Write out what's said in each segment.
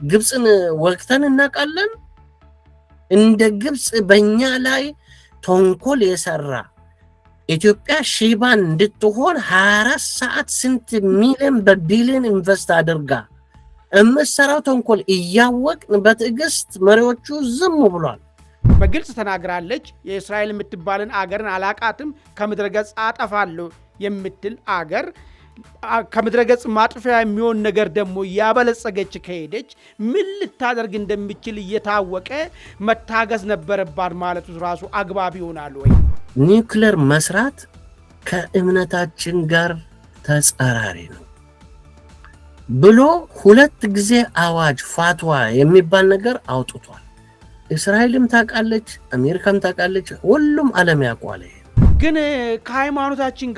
ግብጽን ወቅተን እናቃለን እንደ ግብጽ በእኛ ላይ ተንኮል የሰራ ኢትዮጵያ ሺባን እንድትሆን 24 ሰዓት ስንት ሚሊዮን በቢሊዮን ኢንቨስት አድርጋ እምሰራው ተንኮል እያወቅን በትዕግስት መሪዎቹ ዝም ብሏል። በግልጽ ተናግራለች። የእስራኤል የምትባልን አገርን አላቃትም ከምድረገጽ አጠፋለሁ የምትል አገር ከምድረገጽ ማጥፊያ የሚሆን ነገር ደግሞ ያበለጸገች ከሄደች ምን ልታደርግ እንደምትችል እየታወቀ መታገዝ ነበረባት ማለቱ ራሱ አግባብ ይሆናል ወይ? ኒውክሌር መስራት ከእምነታችን ጋር ተጻራሪ ነው ብሎ 2 ጊዜ አዋጅ ፋትዋ የሚባል ነገር አውጥቷል። እስራኤልም ታውቃለች፣ አሜሪካም ታውቃለች፣ ሁሉም ዓለም ያውቃል። ግን ከእምነታችን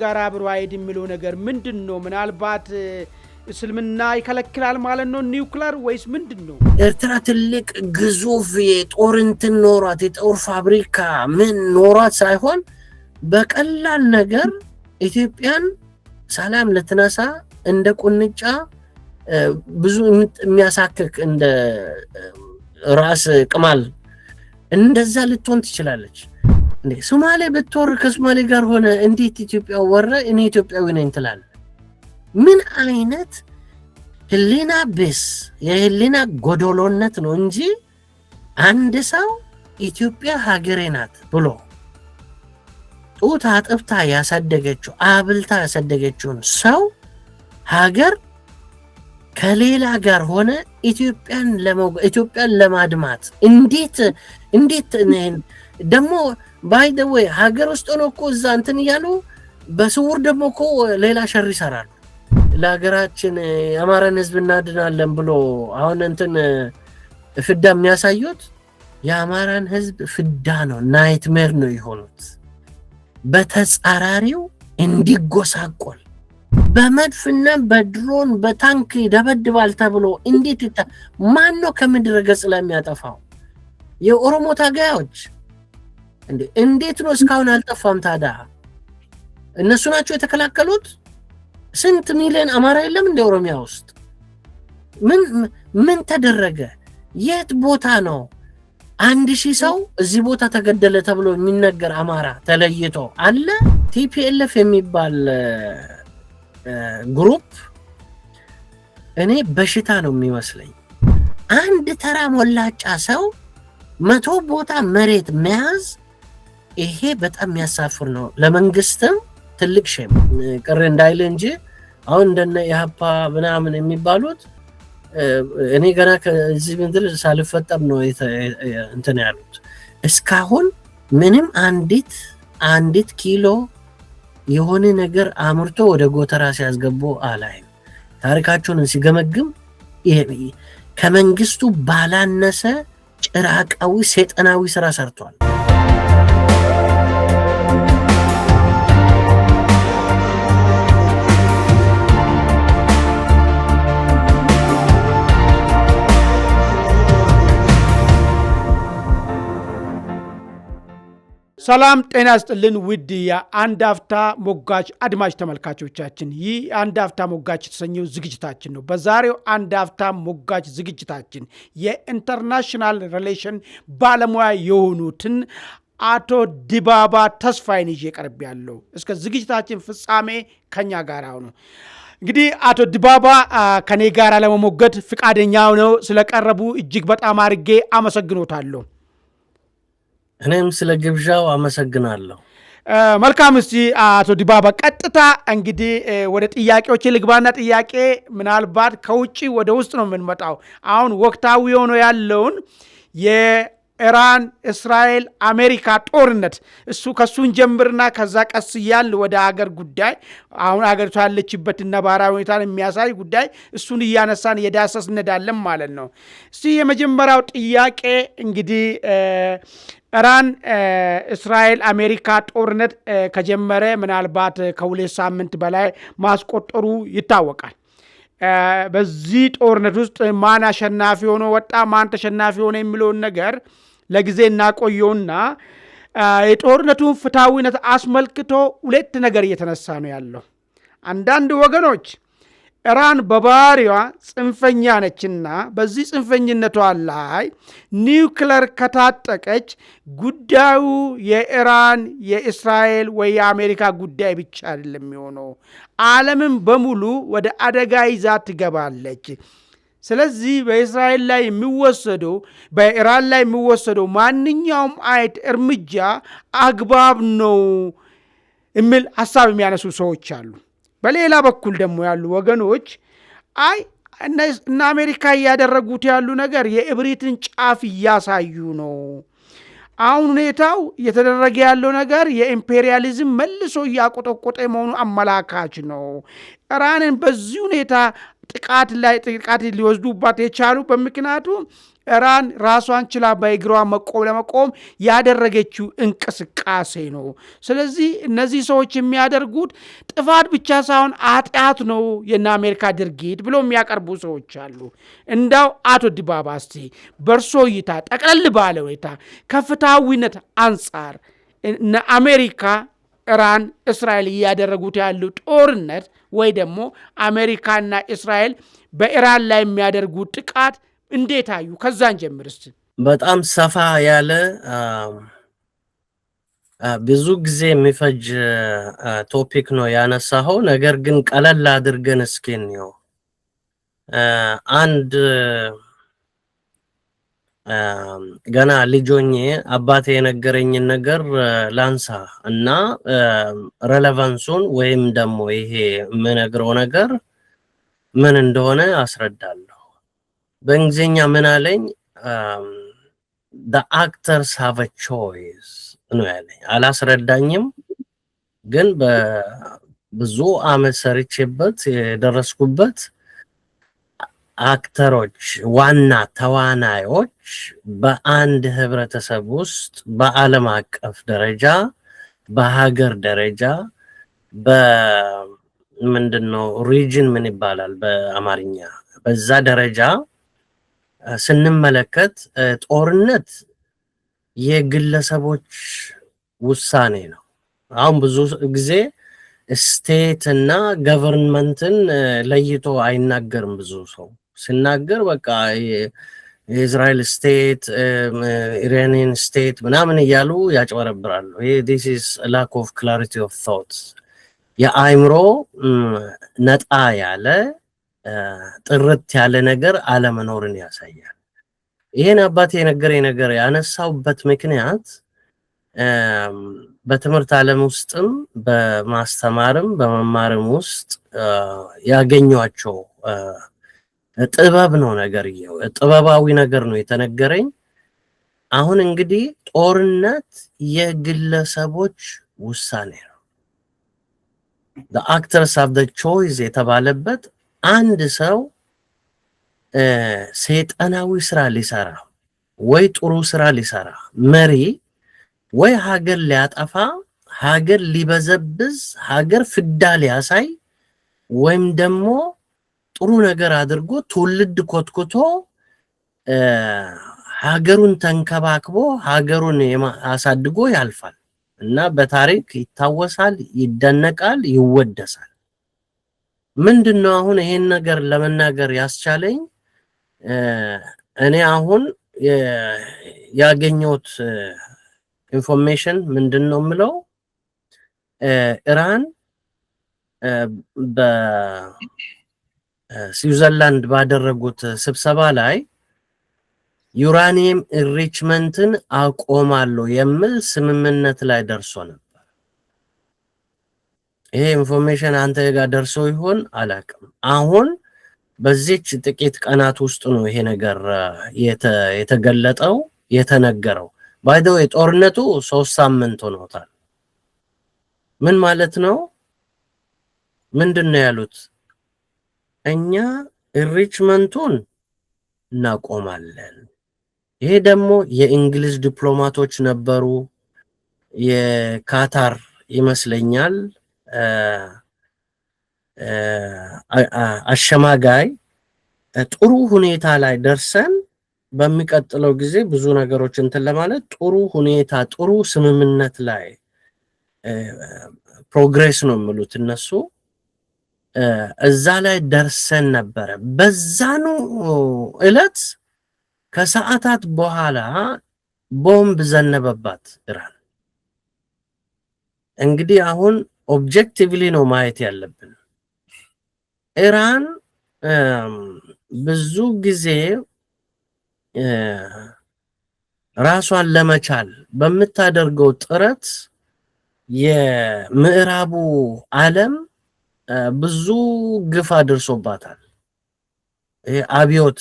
ጋር አብሮ አይሄድ የሚለው ነገር ምንድነው? ምናልባት እስልምና ይከለክላል ማለት ነው ኒውክሌር ወይስ ምንድነው? ኤርትራ ትልቅ ግዙፍ የጦር እንትን ኖሯት የጦር ፋብሪካ ምን ኖሯት ሳይሆን በቀላል ነገር ኢትዮጵያን ሰላም ልትነሳ እንደ ቁንጫ ብዙ የሚያሳክክ እንደ ራስ ቅማል እንደዛ ልትሆን ትችላለች። ሶማሌ ብትወር ከሶማሌ ጋር ሆነ እንዴት ኢትዮጵያ ወረ እኔ ኢትዮጵያዊ ነኝ ትላለህ? ምን አይነት ህሊና ቢስ የህሊና ጎዶሎነት ነው እንጂ አንድ ሰው ኢትዮጵያ ሀገሬ ናት ብሎ ጡት አጥብታ ያሳደገችው አብልታ ያሳደገችውን ሰው ሀገር ከሌላ ጋር ሆነ ኢትዮጵያን ለማድማት እንዴት ደግሞ ባይ ዘ ዌይ ሀገር ውስጥ ነው እኮ እዛ እንትን እያሉ በስውር ደግሞ እኮ ሌላ ሸር ይሰራሉ። ለሀገራችን የአማራን ህዝብ እናድናለን ብሎ አሁን እንትን ፍዳ የሚያሳዩት የአማራን ህዝብ ፍዳ ነው፣ ናይትሜር ነው የሆኑት። በተጻራሪው እንዲጎሳቆል በመድፍና በድሮን በታንክ ደበድባል ተብሎ እንዴት ማን ነው ከምድረ ገጽ ላይ የሚያጠፋው? የኦሮሞ ታጋዮች እንዴት ነው እስካሁን አልጠፋም? ታዲያ እነሱ ናቸው የተከላከሉት። ስንት ሚሊዮን አማራ የለም እንደ ኦሮሚያ ውስጥ? ምን ተደረገ? የት ቦታ ነው 1000 ሰው እዚህ ቦታ ተገደለ ተብሎ የሚነገር አማራ ተለይቶ አለ? ቲፒኤልኤፍ የሚባል ግሩፕ እኔ በሽታ ነው የሚመስለኝ። አንድ ተራ ሞላጫ ሰው 100 ቦታ መሬት መያዝ ይሄ በጣም የሚያሳፍር ነው። ለመንግስትም ትልቅ ሼም ቅር እንዳይል እንጂ አሁን እንደነ ኢህአፓ ምናምን የሚባሉት እኔ ገና ከዚህ ምድር ሳልፈጠር ነው እንትን ያሉት። እስካሁን ምንም አንዲት ኪሎ የሆነ ነገር አምርቶ ወደ ጎተራ ሲያስገቡ አላይም። ታሪካቸውን ሲገመግም ከመንግስቱ ባላነሰ ጭራቃዊ ሰይጣናዊ ስራ ሰርቷል። ሰላም ጤና ይስጥልን ውድ የአንድ አፍታ ሞጋች አድማጭ ተመልካቾቻችን፣ ይህ አንድ አፍታ ሞጋች የተሰኘው ዝግጅታችን ነው። በዛሬው አንድ አፍታ ሞጋች ዝግጅታችን የኢንተርናሽናል ሪሌሽን ባለሙያ የሆኑትን አቶ ዲባባ ተስፋዬን ይዤ ቀርቤያለሁ። እስከ ዝግጅታችን ፍጻሜ ከኛ ጋር ሁኑ። እንግዲህ አቶ ዲባባ ከኔ ጋር ለመሞገት ፍቃደኛ ሆነው ስለቀረቡ እጅግ በጣም አድርጌ አመሰግኖታለሁ። እኔም ስለ ግብዣው አመሰግናለሁ። መልካም። እስቲ አቶ ዲባባ ቀጥታ እንግዲህ ወደ ጥያቄዎች ልግባና ጥያቄ ምናልባት ከውጪ ወደ ውስጥ ነው የምንመጣው። አሁን ወቅታዊ ሆኖ ያለውን የኢራን እስራኤል አሜሪካ ጦርነት ከሱን ጀምርና ከዛ ቀስ እያል ወደ ሀገር ጉዳይ አሁን ሀገሪቷ ያለችበት ነባራዊ ሁኔታን የሚያሳይ ጉዳይ እሱን እያነሳን የዳሰስ እንዳለን ማለት ነው። እስቲ የመጀመሪያው ጥያቄ እንግዲህ ኢራን እስራኤል አሜሪካ ጦርነት ከጀመረ ምናልባት ከ2 ሳምንት በላይ ማስቆጠሩ ይታወቃል። በዚህ ጦርነት ውስጥ ማን አሸናፊ ሆኖ ወጣ፣ ማን ተሸናፊ ሆነ የሚለውን ነገር ለጊዜ እናቆየውና የጦርነቱን ፍትሐዊነት አስመልክቶ 2 ነገር እየተነሳ ነው ያለው። አንዳንድ ወገኖች ኢራን በባህሪዋ ጽንፈኛ ነችና በዚህ ጽንፈኝነቷ ላይ ኒውክለር ከታጠቀች ጉዳዩ የኢራን የእስራኤል ወይ የአሜሪካ ጉዳይ ብቻ አይደለም የሚሆነው፣ ዓለምን በሙሉ ወደ አደጋ ይዛ ትገባለች። ስለዚህ በእስራኤል ላይ የሚወሰደው በኢራን ላይ የሚወሰደው ማንኛውም አይነት እርምጃ አግባብ ነው የሚል ሀሳብ የሚያነሱ ሰዎች አሉ። በሌላ በኩል ደግሞ ያሉ ወገኖች አይ እነ አሜሪካ እያደረጉት ያሉ ነገር የእብሪትን ጫፍ እያሳዩ ነው፣ አሁን ሁኔታው እየተደረገ ያለው ነገር የኢምፔሪያሊዝም መልሶ እያቆጠቆጠ መሆኑ አመላካች ነው። ኢራንን በዚህ ሁኔታ ጥቃት ሊወስዱባት የቻሉ በምክንያቱ ኢራን ራሷን ችላ በእግሯ ለመቆም ያደረገችው እንቅስቃሴ ነው። ስለዚህ እነዚህ ሰዎች የሚያደርጉት ጥፋት ብቻ ሳይሆን ኃጢአት ነው የእነ አሜሪካ ድርጊት ብሎ የሚያቀርቡ ሰዎች አሉ። እንዳው አቶ ዲባባ እስቲ በእርሶ እይታ ጠቅለል ባለ ሁኔታ ከፍትሃዊነት አንጻር እነ አሜሪካ ኢራን እስራኤል እያደረጉት ያሉ ጦርነት ወይ ደግሞ አሜሪካና እስራኤል በኢራን ላይ የሚያደርጉት ጥቃት እንዴት አዩ? ከዛን ጀምር እስቲ። በጣም ሰፋ ያለ ብዙ ጊዜ የሚፈጅ ቶፒክ ነው ያነሳኸው። ነገር ግን ቀለል አድርገን እስኪ እንየው። አንድ ገና ልጆኜ አባቴ የነገረኝን ነገር ላንሳ እና ሬሌቫንሱን ወይም ደግሞ ይሄ የምነግረው ነገር ምን እንደሆነ አስረዳለሁ። በእንግሊዝኛ ምን አለኝ? the actors have a choice ነው ያለኝ። አላስረዳኝም፣ ግን በብዙ አመት ሰርቼበት የደረስኩበት አክተሮች ዋና ተዋናዮች በአንድ ህብረተሰብ ውስጥ በዓለም አቀፍ ደረጃ በሀገር ደረጃ በምንድነው ሪጅን ምን ይባላል በአማርኛ በዛ ደረጃ ስንመለከት ጦርነት የግለሰቦች ውሳኔ ነው። አሁን ብዙ ጊዜ ስቴት እና ገቨርንመንትን ለይቶ አይናገርም። ብዙ ሰው ሲናገር በቃ የእስራኤል ስቴት ኢራኒያን ስቴት ምናምን እያሉ ያጭበረብራሉ። this is lack of clarity of thoughts የአእምሮ ነጣ ያለ ጥርት ያለ ነገር አለመኖርን ያሳያል። ይሄን አባቴ የነገረኝ ነገር ያነሳውበት ምክንያት በትምህርት ዓለም ውስጥም በማስተማርም በመማርም ውስጥ ያገኟቸው ጥበብ ነው። ነገርየው ጥበባዊ ነገር ነው የተነገረኝ። አሁን እንግዲህ ጦርነት የግለሰቦች ውሳኔ ነው። the actors have the choice የተባለበት አንድ ሰው ሰይጣናዊ ስራ ሊሰራ ወይ ጥሩ ስራ ሊሰራ መሪ ወይ ሀገር ሊያጠፋ ሀገር ሊበዘብዝ ሀገር ፍዳ ሊያሳይ ወይም ደግሞ ጥሩ ነገር አድርጎ ትውልድ ኮትኩቶ ሀገሩን ተንከባክቦ ሀገሩን አሳድጎ ያልፋል እና በታሪክ ይታወሳል፣ ይደነቃል፣ ይወደሳል። ምንድነው አሁን ይሄን ነገር ለመናገር ያስቻለኝ? እኔ አሁን ያገኘሁት ኢንፎርሜሽን ምንድነው የምለው ኢራን በስዊዘርላንድ ባደረጉት ስብሰባ ላይ ዩራኒየም ኢንሪችመንትን አቆማለሁ የሚል ስምምነት ላይ ደርሶ ነበር። ይሄ ኢንፎርሜሽን አንተ ጋር ደርሶ ይሆን አላውቅም። አሁን በዚህች ጥቂት ቀናት ውስጥ ነው ይሄ ነገር የተገለጠው የተነገረው። ባይ ዘ ዌይ ጦርነቱ 3 ሳምንት ሆኖታል። ምን ማለት ነው? ምንድነው ያሉት? እኛ ኢንሪችመንቱን እናቆማለን። ይሄ ደግሞ የእንግሊዝ ዲፕሎማቶች ነበሩ፣ የካታር ይመስለኛል አሸማጋይ ጥሩ ሁኔታ ላይ ደርሰን በሚቀጥለው ጊዜ ብዙ ነገሮች እንትን ለማለት ጥሩ ሁኔታ ጥሩ ስምምነት ላይ ፕሮግሬስ ነው የሚሉት እነሱ። እዛ ላይ ደርሰን ነበረ። በዛኑ ዕለት ከሰዓታት በኋላ ቦምብ ዘነበባት ኢራን። እንግዲህ አሁን ኦብጀክቲቭሊ ነው ማየት ያለብን። ኢራን ብዙ ጊዜ ራሷን ለመቻል በምታደርገው ጥረት የምዕራቡ ዓለም ብዙ ግፍ አድርሶባታል። አብዮት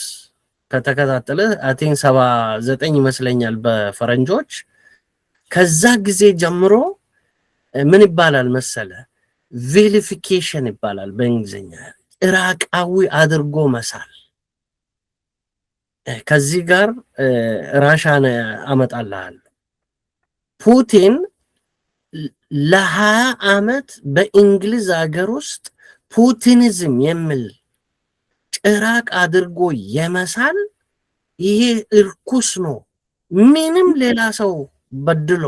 ከተከታተለ አቴን 79 ይመስለኛል በፈረንጆች። ከዛ ጊዜ ጀምሮ ምን ይባላል መሰለ ቪሊፊኬሽን ይባላል በእንግሊዝኛ፣ ኢራቃዊ አድርጎ መሳል። ከዚህ ጋር ራሻን አመጣልሃለሁ። ፑቲን ለ20 ዓመት በእንግሊዝ ሀገር ውስጥ ፑቲኒዝም የሚል ጭራቅ አድርጎ የመሳል ይሄ እርኩስ ነው። ምንም ሌላ ሰው በድሎ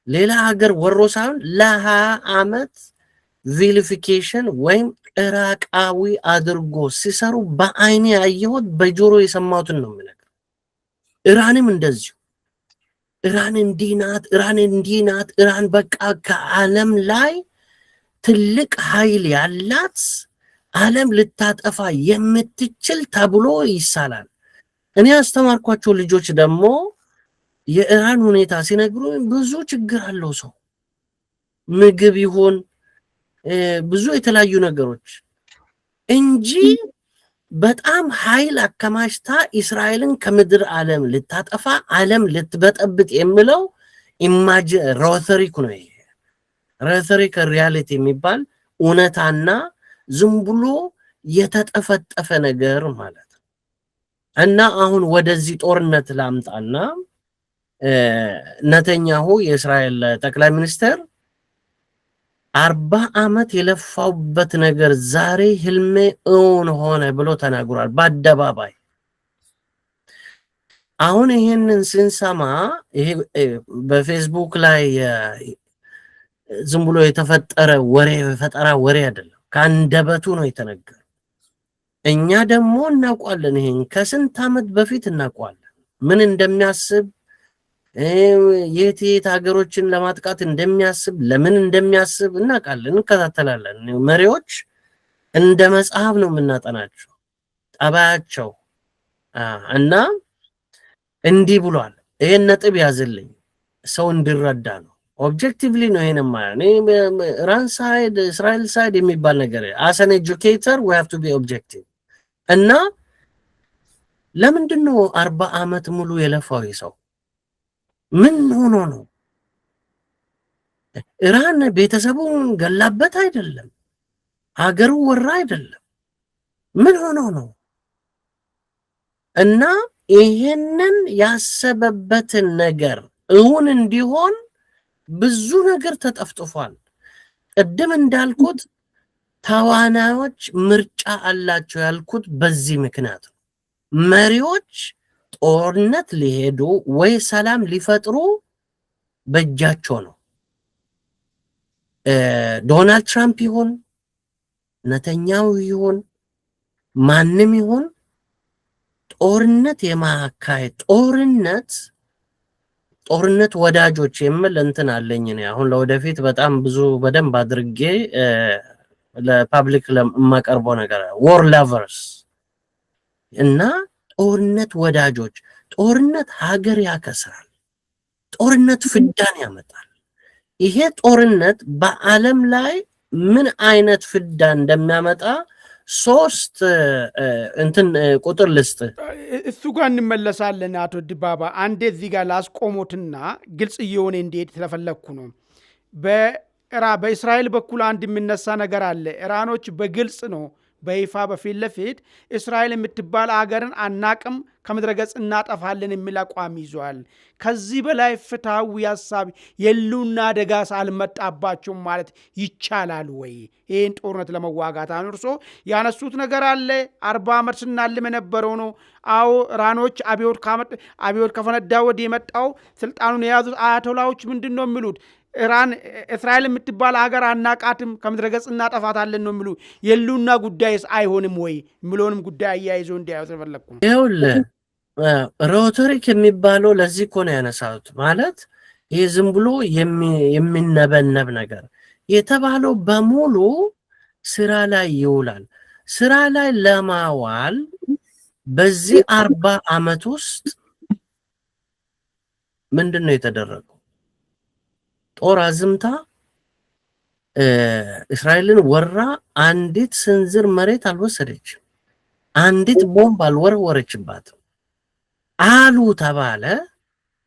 ሌላ ሀገር ወሮ ሳይሆን ለ20 ዓመት ቪሊፊኬሽን ወይም ኢራቃዊ አድርጎ ሲሰሩ በአይኔ ያየሁት በጆሮ የሰማሁትን ነው የምነግርህ። ኢራንም እንደዚሁ ኢራን እንዲህ ናት፣ ኢራን እንዲህ ናት። ኢራን በቃ ከዓለም ላይ ትልቅ ኃይል ያላት ዓለም ልታጠፋ የምትችል ተብሎ ይሳላል። እኔ ያስተማርኳቸው ልጆች ደግሞ የኢራን ሁኔታ ሲነግሩ ብዙ ችግር አለው ሰው ምግብ ይሁን ብዙ የተለያዩ ነገሮች እንጂ በጣም ኃይል አከማችታ እስራኤልን ከምድር ዓለም ልታጠፋ ዓለም ልትበጠብጥ የሚለው ኢማጂን ሮተሪክ ነው። ይሄ ሮተሪክ ሪያሊቲ የሚባል እውነታና ዝም ብሎ የተጠፈጠፈ ነገር ማለት ነው። እና አሁን ወደዚህ ጦርነት ላምጣና ነተኛሁ የእስራኤል ጠቅላይ ሚኒስትር 40 ዓመት የለፋውበት ነገር ዛሬ ህልሜ እውን ሆነ ብሎ ተናግሯል በአደባባይ። አሁን ይሄንን ስንሰማ ይሄ በፌስቡክ ላይ ዝም ብሎ የተፈጠረ ወሬ ፈጠራ ወሬ አይደለም፣ ከአንደበቱ ነው የተነገረው። እኛ ደግሞ እናውቃለን፣ ይሄን ከስንት ዓመት በፊት እናውቃለን ምን እንደሚያስብ የት ሀገሮችን ለማጥቃት እንደሚያስብ ለምን እንደሚያስብ እናውቃለን፣ እንከታተላለን። መሪዎች እንደ መጽሐፍ ነው የምናጠናቸው ጠባያቸው። እና እንዲህ ብሏል። ይሄን ነጥብ ያዝልኝ ሰው እንዲረዳ ነው። ኦብጀክቲቭሊ ነው ይሄን ማለት ኢራን ሳይድ እስራኤል ሳይድ የሚባል ነገር as an educator we have to be objective። እና ለምንድን ነው 40 ዓመት ሙሉ የለፋው ሰው ምን ሆኖ ነው? ኢራን ቤተሰቡን ገላበት አይደለም፣ ሀገሩ ወራ አይደለም፣ ምን ሆኖ ነው? እና ይሄንን ያሰበበትን ነገር እውን እንዲሆን ብዙ ነገር ተጠፍጥፏል። ቅድም እንዳልኩት ተዋናዮች ምርጫ አላቸው ያልኩት በዚህ ምክንያት ነው። መሪዎች ጦርነት ሊሄዱ ወይ ሰላም ሊፈጥሩ በእጃቸው ነው። ዶናልድ ትራምፕ ይሁን ነተኛው ይሁን ማንም ይሁን ጦርነት የማካሄድ ጦርነት ወዳጆች የሚል እንትን አለኝ እኔ አሁን ለወደፊት በጣም ብዙ በደንብ አድርጌ ለፓብሊክ ለማቀርበው ነገር war lovers እና ጦርነት ወዳጆች። ጦርነት ሀገር ያከስራል። ጦርነት ፍዳን ያመጣል። ይሄ ጦርነት በዓለም ላይ ምን አይነት ፍዳ እንደሚያመጣ 3 እንትን ቁጥር ልስጥ። እሱ ጋር እንመለሳለን። አቶ ዲባባ አንዴ እዚህ ጋር ላስቆሞትና ግልጽ እየሆነ እንዴት ስለፈለኩ ነው። በእስራኤል በኩል አንድ የሚነሳ ነገር አለ። ኢራኖች በግልጽ ነው በይፋ በፊት ለፊት እስራኤል የምትባል አገርን አናቅም ከምድረ ገጽ እናጠፋለን የሚል አቋም ይዟል። ከዚህ በላይ ፍትሃዊ ሐሳብ የሉና አደጋስ አልመጣባቸውም ማለት ይቻላል ወይ? ይህን ጦርነት ለመዋጋት አንርሶ ያነሱት ነገር አለ። 40 ዓመት ስናልም የነበረው ነው። አዎ ኢራኖች አብዮት ከፈነዳ ወዲህ የመጣው ስልጣኑን የያዙት አያቶላዎች ምንድን ነው የሚሉት? ኢራን እስራኤል የምትባል ሀገር አናቃትም ከምድረገጽ እናጠፋታለን ነው የሚሉ የሉና ጉዳይስ አይሆንም ወይ የሚለውንም ጉዳይ አያይዞ እንዲያዩት ተፈለግኩ። ይኸውልህ ሮቶሪክ የሚባለው ለዚህ እኮ ነው ያነሳሁት። ማለት ይህ ዝም ብሎ የሚነበነብ ነገር የተባለው በሙሉ ስራ ላይ ይውላል። ስራ ላይ ለማዋል በዚህ 40 ዓመት ውስጥ ምንድን ነው የተደረገው? ጦር አዝምታ እስራኤልን ወራ አንዲት ስንዝር መሬት አልወሰደችም። አንዲት ቦምብ አልወረወረችባትም አሉ ተባለ።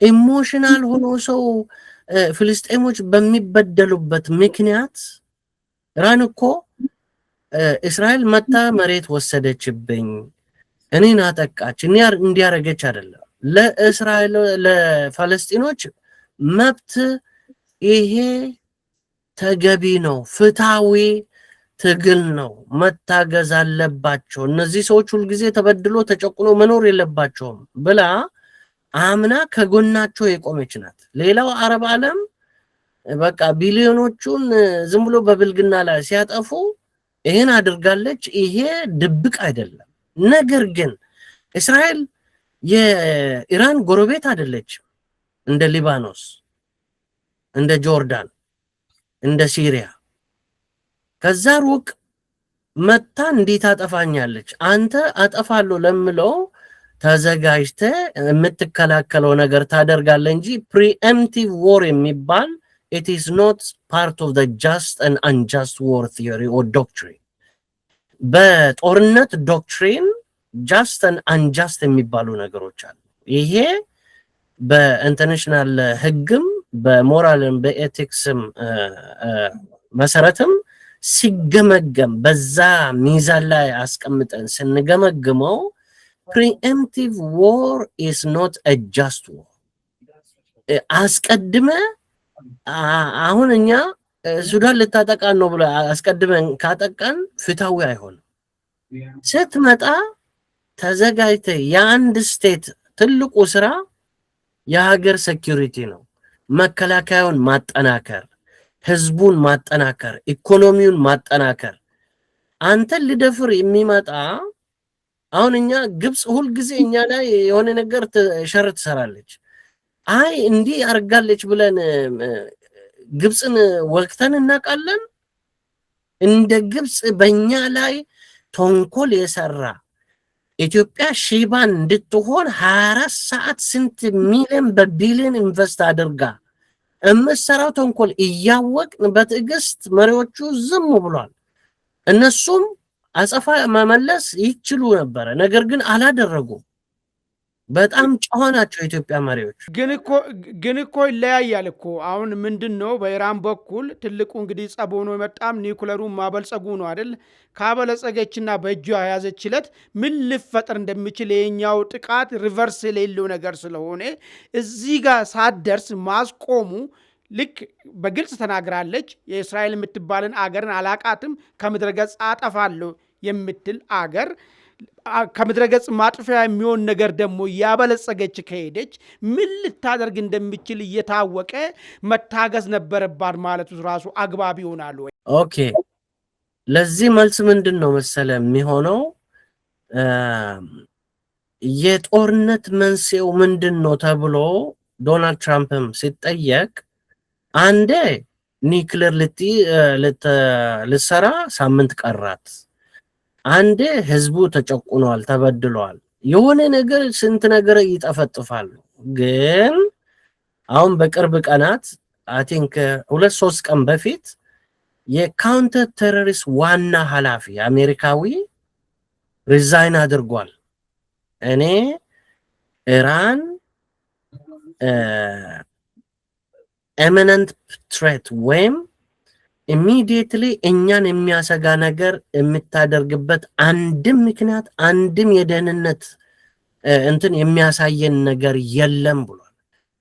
ኢሞሽናል ሆኖ ሰው ፍልስጤሞች በሚበደሉበት ምክንያት ኢራን እኮ እስራኤል መታ መሬት ወሰደችብኝ፣ እኔን አጠቃች፣ እንዲያረገች አይደለም። ለእስራኤል ለፋለስጢኖች መብት ይሄ ተገቢ ነው፣ ፍትሃዊ ትግል ነው፣ መታገዝ አለባቸው። እነዚህ ሰዎች ሁልጊዜ ተበድሎ ተጨቁኖ መኖር የለባቸውም ብላ አምና ከጎናቸው የቆመች ናት። ሌላው አረብ ዓለም በቃ ቢሊዮኖቹን ዝም ብሎ በብልግና ላይ ሲያጠፉ ይሄን አድርጋለች። ይሄ ድብቅ አይደለም። ነገር ግን እስራኤል የኢራን ጎረቤት አይደለችም። እንደ ሊባኖስ፣ እንደ ጆርዳን፣ እንደ ሲሪያ ከዛ ሩቅ መታ እንዴት አጠፋኛለች? አንተ አጠፋለሁ ለምለው ተዘጋጅተ የምትከላከለው ነገር ታደርጋለህ እንጂ ፕሪኤምፕቲቭ ዎር የሚባል it is not part of the just and unjust war theory or doctrine. በጦርነት ዶክትሪን just and unjust የሚባሉ ነገሮች አሉ። ይሄ በኢንተርናሽናል ህግም በሞራልም በኤቲክስም መሰረትም ሲገመገም በዛ ሚዛን ላይ አስቀምጠን ስንገመግመው preemptive war is not a just war። አስቀድመ አሁን እኛ ሱዳን ልታጠቃን ነው ብለ አስቀድመን ካጠቃን ፍትሃዊ አይሆንም። ስትመጣ ተዘጋጅተ የአንድ ስቴት ትልቁ ስራ የሀገር ሴኩሪቲ ነው። መከላከያውን ማጠናከር፣ ህዝቡን ማጠናከር፣ ኢኮኖሚውን ማጠናከር። አንተን ሊደፍር የሚመጣ አሁን እኛ ግብጽ ሁልጊዜ እኛ ላይ የሆነ ነገር ሸር ትሰራለች። አይ እንዲህ አርጋለች ብለን ግብጽን ወቅተን እናውቃለን? እንደ ግብጽ በእኛ ላይ ተንኮል የሰራ ኢትዮጵያ ሺባን እንድትሆን 24 ሰዓት ስንት ሚሊዮን በቢሊዮን ኢንቨስት አድርጋ እምሰራው ተንኮል እያወቅን በትዕግስት መሪዎቹ ዝም ብሏል። እነሱም አጸፋ መመለስ ይችሉ ነበር፣ ነገር ግን አላደረጉም። በጣም ጨዋ ናቸው የኢትዮጵያ መሪዎች። ግን እኮ ይለያያል እኮ። አሁን ምንድነው በኢራን በኩል ትልቁ እንግዲህ ጸብ ሆኖ የመጣም ኒውክለሩን ማበልጸጉ ነው አይደል? ካበለጸገችና በእጇ የያዘችለት ምን ሊፈጠር እንደሚችል የኛው ጥቃት ሪቨርስ የሌለው ነገር ስለሆነ እዚህ ጋር ሳትደርስ ማስቆሙ ልክ በግልጽ ተናግራለች። የእስራኤል የምትባልን አገርን አላቃትም፣ ከምድረ ገጽ አጠፋለሁ የምትል አገር ከምድረ ገጽ ማጥፊያ የሚሆን ነገር ደግሞ ያበለጸገች ከሄደች ምን ልታደርግ እንደሚችል እየታወቀ መታገዝ ነበረባት ማለቱ ራሱ አግባብ ይሆናል ወይ? ኦኬ፣ ለዚህ መልስ ምንድን ነው መሰለ የሚሆነው፣ የጦርነት መንስኤው ምንድን ነው ተብሎ ዶናልድ ትራምፕም ሲጠየቅ አንዴ ኒውክሌር ልትሰራ ሳምንት ቀራት፣ አንዴ ህዝቡ ተጨቁኗል፣ ተበድሏል፣ የሆነ ነገር ስንት ነገር ይጠፈጥፋሉ። ግን አሁን በቅርብ ቀናት አይ ቲንክ 2-3 ቀን በፊት የካውንተር ቴሮሪስት ዋና ኃላፊ አሜሪካዊ ሪዛይን አድርጓል። እኔ ኢራን ኤሚነንት ትሬት ወይም ኢሚዲየትሊ እኛን የሚያሰጋ ነገር የምታደርግበት አንድም ምክንያት አንድም የደህንነት እንትን የሚያሳየን ነገር የለም ብሏል።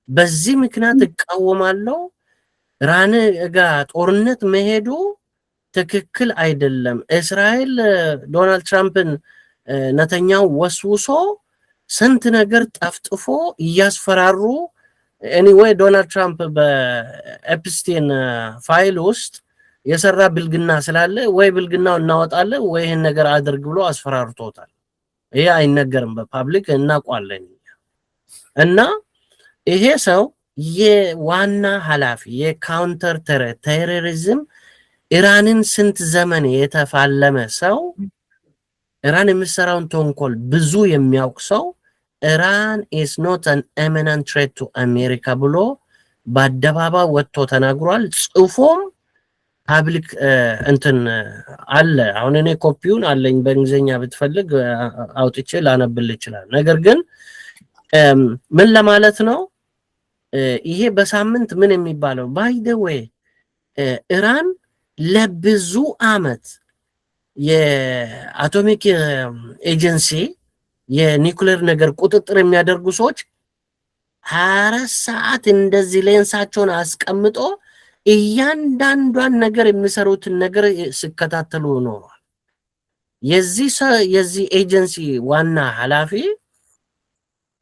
በዚህ ምክንያት እቃወማለሁ። ኢራን ጋር ጦርነት መሄዱ ትክክል አይደለም። እስራኤል ዶናልድ ትራምፕን ነተኛው ወስውሶ ስንት ነገር ጠፍጥፎ እያስፈራሩ ኤኒዌይ ዶናልድ ትራምፕ በኤፕስቲን ፋይል ውስጥ የሰራ ብልግና ስላለ ወይ ብልግናው እናወጣለን ወይ ይሄን ነገር አድርግ ብሎ አስፈራርቶታል። ይሄ አይነገርም በፓብሊክ እናውቋለን። እና ይሄ ሰው የዋና ኃላፊ የካውንተር ቴሮሪዝም ኢራንን ስንት ዘመን የተፋለመ ሰው፣ ኢራን የምትሰራውን ተንኮል ብዙ የሚያውቅ ሰው ኢራን ኢዝ ኖት አን ኢሚነንት ትሬት ቱ አሜሪካ ብሎ በአደባባይ ወጥቶ ተናግሯል። ጽፎም ፓብሊክ እንትን አለ። አሁን እኔ ኮፒውን አለኝ በእንግሊዝኛ ብትፈልግ አውጥቼ ላነብል ይችላል። ነገር ግን ምን ለማለት ነው ይሄ በሳምንት ምን የሚባለው ባይ ዘ ዌይ ኢራን ለብዙ አመት የአቶሚክ ኤጀንሲ የኒውክሌር ነገር ቁጥጥር የሚያደርጉ ሰዎች 24 ሰዓት እንደዚህ ሌንሳቸውን አስቀምጦ እያንዳንዷን ነገር የሚሰሩትን ነገር ሲከታተሉ ኖሯል። የዚህ ኤጀንሲ ዋና ኃላፊ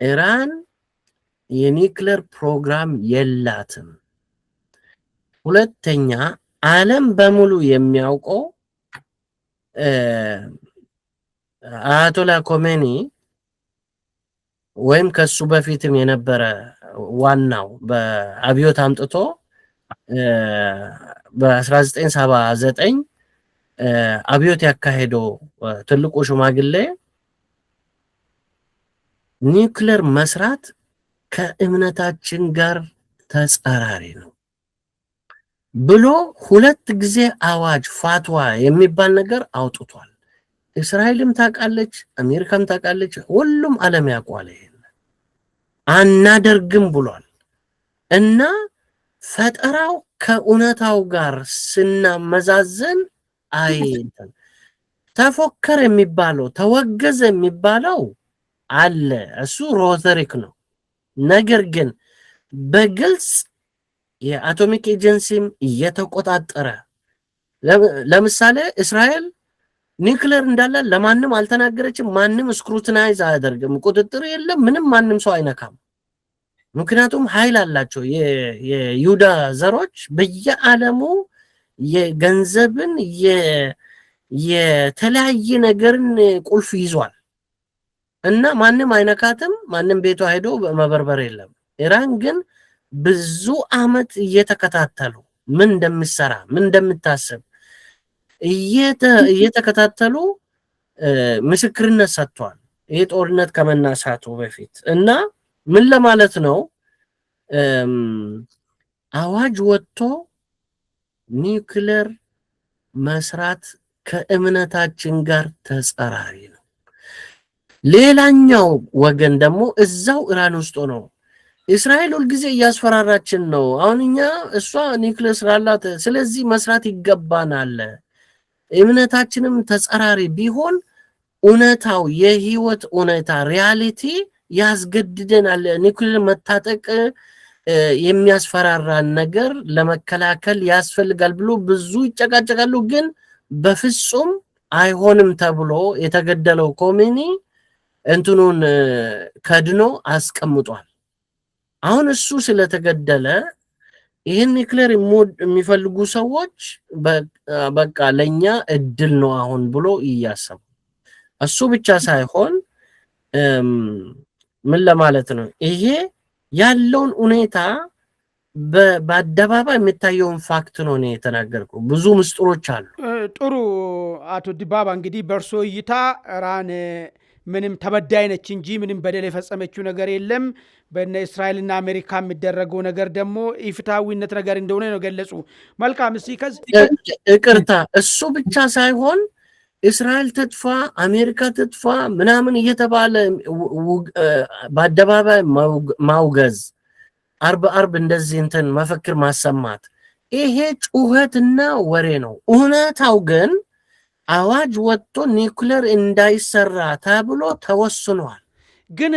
ኢራን የኒውክሌር ፕሮግራም የላትም። ሁለተኛ ዓለም በሙሉ የሚያውቀው አያቶላ ኮሜኒ ወይም ከሱ በፊትም የነበረ ዋናው በአብዮት አምጥቶ በ1979 አብዮት ያካሄደው ትልቁ ሽማግሌ ኒውክሌር መስራት ከእምነታችን ጋር ተጻራሪ ነው ብሎ 2 ጊዜ አዋጅ ፋትዋ የሚባል ነገር አውጥቷል። እስራኤልም ታውቃለች፣ አሜሪካም ታውቃለች፣ ሁሉም ዓለም ያውቃል። ይሄን አናደርግም ብሏል። እና ፈጠራው ከእውነታው ጋር ስናመዛዘን አይንተን ተፎከረ የሚባለው ተወገዘ የሚባለው አለ፣ እሱ ሮተሪክ ነው። ነገር ግን በግልጽ የአቶሚክ ኤጀንሲም እየተቆጣጠረ ለምሳሌ እስራኤል ኒውክሌር እንዳለ ለማንም አልተናገረችም። ማንም ስክሩቲናይዝ አያደርግም። ቁጥጥር የለም። ምንም ማንም ሰው አይነካም። ምክንያቱም ኃይል አላቸው። የይሁዳ ዘሮች በየዓለሙ የገንዘብን የተለያየ ነገርን ቁልፍ ይዟል እና ማንም አይነካትም። ማንም ቤቷ ሄዶ መበርበር የለም። ኢራን ግን ብዙ አመት እየተከታተሉ ምን እንደምትሰራ ምን እንደምታስብ እየተከታተሉ ምስክርነት ሰጥቷል። ይሄ ጦርነት ከመናሳቱ በፊት እና ምን ለማለት ነው አዋጅ ወጥቶ ኒውክሌር መስራት ከእምነታችን ጋር ተጻራሪ ነው። ሌላኛው ወገን ደግሞ እዛው ኢራን ውስጥ ነው እስራኤል ሁልጊዜ እያስፈራራችን ነው። አሁን እኛ እሷ ኒውክሌር ስላላት ስለዚህ መስራት ይገባናል። እምነታችንም ተጻራሪ ቢሆን እውነታው የህይወት እውነታ ሪያሊቲ ያስገድደናል። ኒውክሌር መታጠቅ የሚያስፈራራን ነገር ለመከላከል ያስፈልጋል ብሎ ብዙ ይጨቃጨቃሉ። ግን በፍጹም አይሆንም ተብሎ የተገደለው ኮሜኒ እንትኑን ከድኖ አስቀምጧል። አሁን እሱ ስለተገደለ ይህን ኒውክሌር የሚፈልጉ ሰዎች በቃ ለኛ እድል ነው አሁን ብሎ እያሰቡ እሱ ብቻ ሳይሆን ምን ለማለት ነው ይሄ ያለውን ሁኔታ በአደባባይ የሚታየውን ፋክት ነው እኔ የተናገርኩት። ብዙ ምስጢሮች አሉ። ጥሩ አቶ ዲባባ እንግዲህ በእርሶ እይታ ኢራን ምንም ተበዳይ ነች እንጂ ምንም በደል የፈጸመችው ነገር የለም። በእነ እስራኤልና አሜሪካ የሚደረገው ነገር ደግሞ ኢፍትሐዊነት ነገር እንደሆነ ነው ገለጹ። መልካም። እስቲ ይቅርታ እሱ ብቻ ሳይሆን እስራኤል ትጥፋ አሜሪካ ትጥፋ ምናምን እየተባለ በአደባባይ ማውገዝ አርብ እንደዚህ እንትን መፈክር ማሰማት ይሄ ጩኸትና ወሬ ነው። እውነታው ግን አዋጅ ወጥቶ ኒውክሌር እንዳይሰራ ተብሎ ተወስኗል። ግን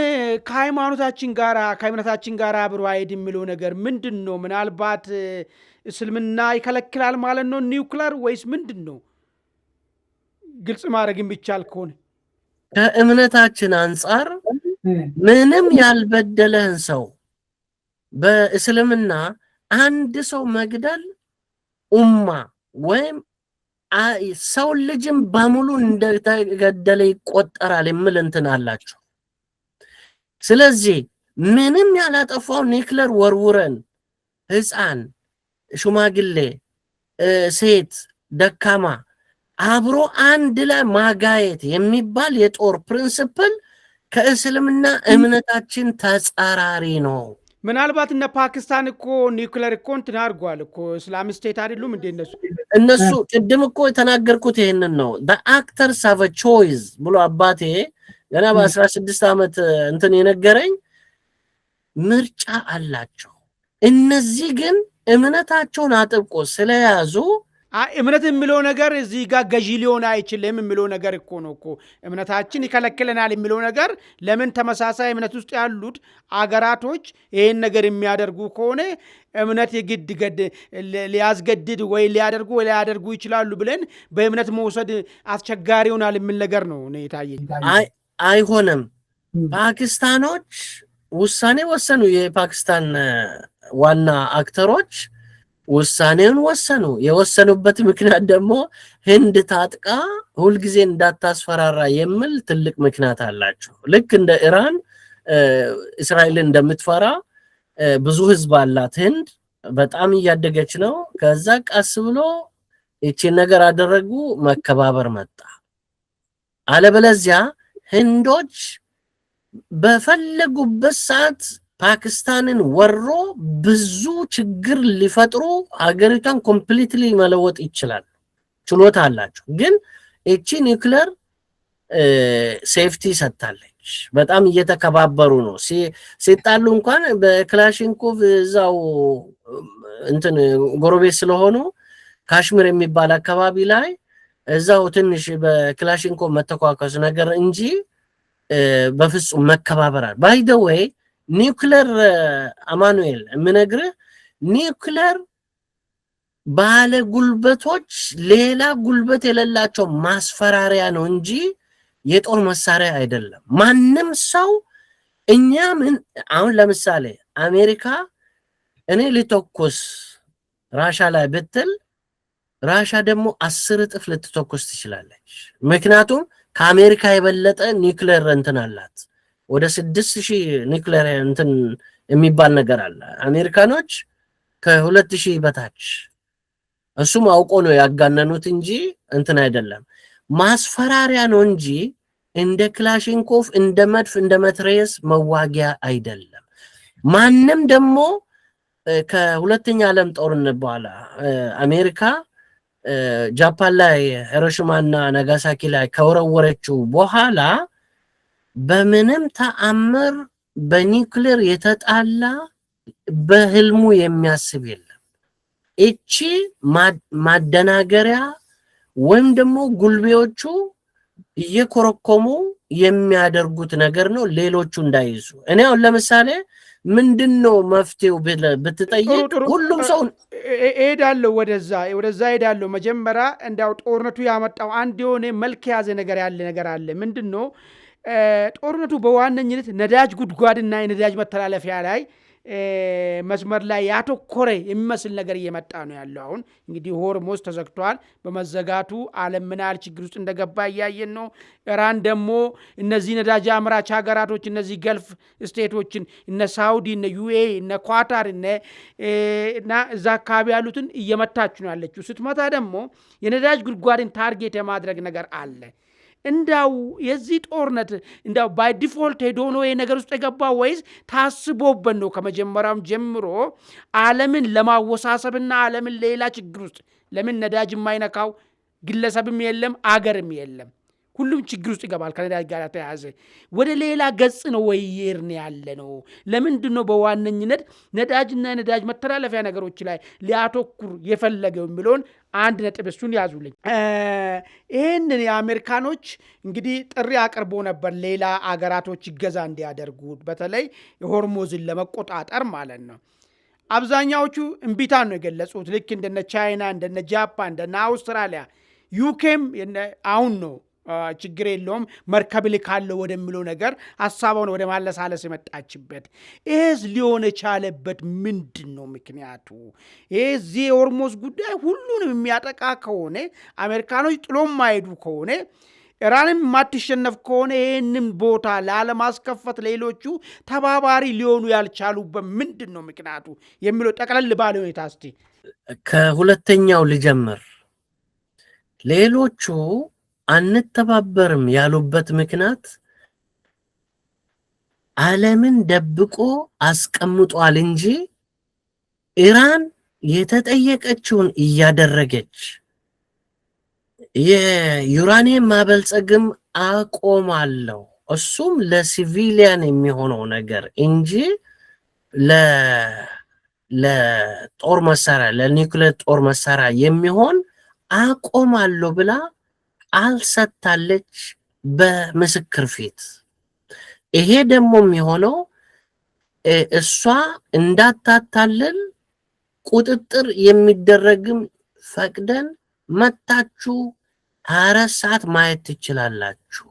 ከሃይማኖታችን ጋር አብሮ አይሄድ የሚለው ነገር ምንድን ነው? ምናልባት እስልምና ይከለክላል ማለት ነው ኒውክሌር ወይስ ምንድን ነው? ግልጽ ማድረግ የሚቻል ከሆነ ከእምነታችን አንጻር ምንም ያልበደለህን ሰው በእስልምና አንድ ሰው መግደል ኡማ ወይም ሰው ልጅም በሙሉ እንደተገደለ ይቆጠራል የሚል እንትን አላቸው። ስለዚህ ምንም ያላጠፋው ኒክለር ወርውረን ህፃን፣ ሽማግሌ፣ ሴት፣ ደካማ አብሮ አንድ ላይ ማጋየት የሚባል የጦር ፕሪንሲፕል ከእስልምና እምነታችን ተጻራሪ ነው። ምናልባት እነ ፓኪስታን እኮ ኒውክለር እኮ እንትን አድርጓል እኮ እስላሚክ ስቴት አይደሉም እንዴ እነሱ ቅድም እኮ የተናገርኩት ይሄንን ነው። በአክተርስ ሃቭ አ ቾይስ ብሎ አባቴ ገና በ16 ዓመት እንትን የነገረኝ ምርጫ አላቸው። እነዚህ ግን እምነታቸውን አጥብቆ ስለያዙ እምነት የሚለው ነገር እዚህ ጋር ገዢ ሊሆን አይችልም የሚለው ነገር እኮ ነው እኮ እምነታችን ይከለክለናል የሚለው ነገር ለምን ተመሳሳይ እምነት ውስጥ ያሉት አገራቶች ይሄን ነገር የሚያደርጉ ከሆነ እምነት የግድ ሊያስገድድ ወይ ሊያደርጉ ወይ ሊያደርጉ ይችላሉ ብለን በእምነት መውሰድ አስቸጋሪ ይሆናል የሚል ነገር ነው የታየኝ። አይሆንም። ፓኪስታኖች ውሳኔ ወሰኑ። የፓኪስታን ዋና አክተሮች ውሳኔውን ወሰኑ። የወሰኑበት ምክንያት ደግሞ ህንድ ታጥቃ ሁልጊዜ እንዳታስፈራራ የሚል ትልቅ ምክንያት አላቸው። ልክ እንደ ኢራን እስራኤልን እንደምትፈራ ብዙ ህዝብ አላት ህንድ፣ በጣም እያደገች ነው። ከዛ ቀስ ብሎ ይቺን ነገር አደረጉ፣ መከባበር መጣ። አለበለዚያ ህንዶች በፈለጉበት ሰዓት ፓኪስታንን ወሮ ብዙ ችግር ሊፈጥሩ ሀገሪቷን ኮምፕሊትሊ መለወጥ ይችላል፣ ችሎታ አላቸው። ግን እቺ ኒውክለር ሴፍቲ ሰጥታለች። በጣም እየተከባበሩ ነው። ሲጣሉ እንኳን በክላሽንኮቭ እዛው እንትን ጎረቤት ስለሆኑ ካሽሚር የሚባል አካባቢ ላይ እዛው ትንሽ በክላሽንኮቭ መተኳከስ ነገር እንጂ በፍጹም መከባበራል። ባይ ዘ ዌይ ኒውክለር አማኑኤል የምነግርህ ኒውክለር ባለ ጉልበቶች ሌላ ጉልበት የሌላቸው ማስፈራሪያ ነው እንጂ የጦር መሳሪያ አይደለም። ማንም ሰው አሁን ለምሳሌ አሜሪካ እኔ ልተኮስ ራሻ ላይ ብትል ራሻ ደግሞ 10 እጥፍ ልትተኮስ ትችላለች። ምክንያቱም ከአሜሪካ የበለጠ ኒውክለር እንትን አላት። ወደ 6000 ኒውክሌር እንትን የሚባል ነገር አለ። አሜሪካኖች ከ2000 በታች። እሱም አውቆ ነው ያጋነኑት እንጂ እንትን አይደለም። ማስፈራሪያ ነው እንጂ እንደ ክላሽንኮቭ እንደ መድፍ እንደ መትረየስ መዋጊያ አይደለም። ማንም ደግሞ ከሁለተኛ ዓለም ጦርነት በኋላ አሜሪካ ጃፓን ላይ ሂሮሺማና ናጋሳኪ ላይ ከወረወረችው በኋላ በምንም ተአምር በኒውክሌር የተጣላ በህልሙ የሚያስብ የለም። እቺ ማደናገሪያ ወይም ደግሞ ጉልቤዎቹ እየኮረኮሙ የሚያደርጉት ነገር ነው፣ ሌሎቹ እንዳይዙ። እኔ አሁን ለምሳሌ ምንድነው መፍትሄው ብትጠይቅ ሁሉም ሰው እሄዳለሁ ወደዛ እሄዳለሁ። መጀመሪያ እንዳው ጦርነቱ ያመጣው አንድ የሆነ መልክ ያዘ ነገር አለ። ምንድነው ጦርነቱ? በዋነኝነት ነዳጅ ጉድጓድና የነዳጅ መተላለፊያ ላይ መስመር ላይ ያተኮረ የሚመስል ነገር እየመጣ ነው ያለው። አሁን እንግዲህ ሆርሙዝ ተዘግቷል። በመዘጋቱ ዓለም ምን ያህል ችግር ውስጥ እንደገባ እያየን ነው። ኢራን ደግሞ እነዚህ ነዳጅ አምራች ሀገራቶች እነዚህ ገልፍ ስቴቶችን እነ ሳውዲ፣ እነ ዩኤ፣ እነ ኳታር እና እዛ አካባቢ ያሉትን እየመታች ነው ያለችው። ስትመታ ደግሞ የነዳጅ ጉድጓድን ታርጌት የማድረግ ነገር አለ። እንዳው የዚህ ጦርነት እንዳው ባይ ዲፎልት ሄዶ ነው ይሄ ነገር ውስጥ የገባው ወይስ ታስቦበት ነው? ከመጀመሪያውም ጀምሮ ዓለምን ለማወሳሰብና ዓለምን ሌላ ችግር ውስጥ ለምን ነዳጅ የማይነካው ግለሰብም የለም አገርም የለም፣ ሁሉም ችግር ውስጥ ይገባል። ከነዳጅ ጋር ተያያዘ ወደ ሌላ ገጽ ነው ወይ ይርነ ያለ ነው? ለምንድን ነው በዋነኝነት ነዳጅና ነዳጅ መተላለፊያ ነገሮች ላይ ሊያተኩር የፈለገው የሚለውን አንድ ነጥብ እሱን ያዙልኝ። ይህንን የአሜሪካኖች እንግዲህ ጥሪ አቅርቦ ነበር ሌላ አገራቶች ይገዛ እንዲያደርጉ፣ በተለይ የሆርሙዝን ለመቆጣጠር ማለት ነው። አብዛኛዎቹ እምቢታን ነው የገለጹት። ልክ እንደነ ቻይና፣ እንደነ ጃፓን፣ እንደነ አውስትራሊያ፣ ዩኬም አሁን ነው ችግር የለውም መርከብ ልካለሁ ወደሚለው ነገር ሀሳቧን ወደ ማለሳለስ የመጣችበት ይህስ ሊሆን የቻለበት ምንድን ነው ምክንያቱ? ይህ እዚህ የሆርሙዝ ጉዳይ ሁሉንም የሚያጠቃ ከሆነ አሜሪካኖች ጥሎ ማይሄዱ ከሆነ ኢራንም የማትሸነፍ ከሆነ ይህንም ቦታ ላለማስከፈት ሌሎቹ ተባባሪ ሊሆኑ ያልቻሉበት ምንድን ነው ምክንያቱ የሚለው ጠቅለል ባለ ሁኔታ እስቲ ከሁለተኛው ልጀምር። ሌሎቹ አንተባበርም ያሉበት ምክንያት ዓለምን ደብቆ አስቀምጧል እንጂ ኢራን የተጠየቀችውን እያደረገች የዩራኒየም ማበልጸግም አቆማለሁ እሱም ለሲቪሊያን የሚሆነው ነገር እንጂ ለጦር መሳሪያ ለኒውክሌር ጦር መሳሪያ የሚሆን አቆማለሁ ብላ አልሰጣለች በምስክር ፊት። ይሄ ደግሞ የሚሆነው እሷ እንዳታታልል ቁጥጥር የሚደረግም ፈቅደን መታችሁ 24 ሰዓት ማየት ትችላላችሁ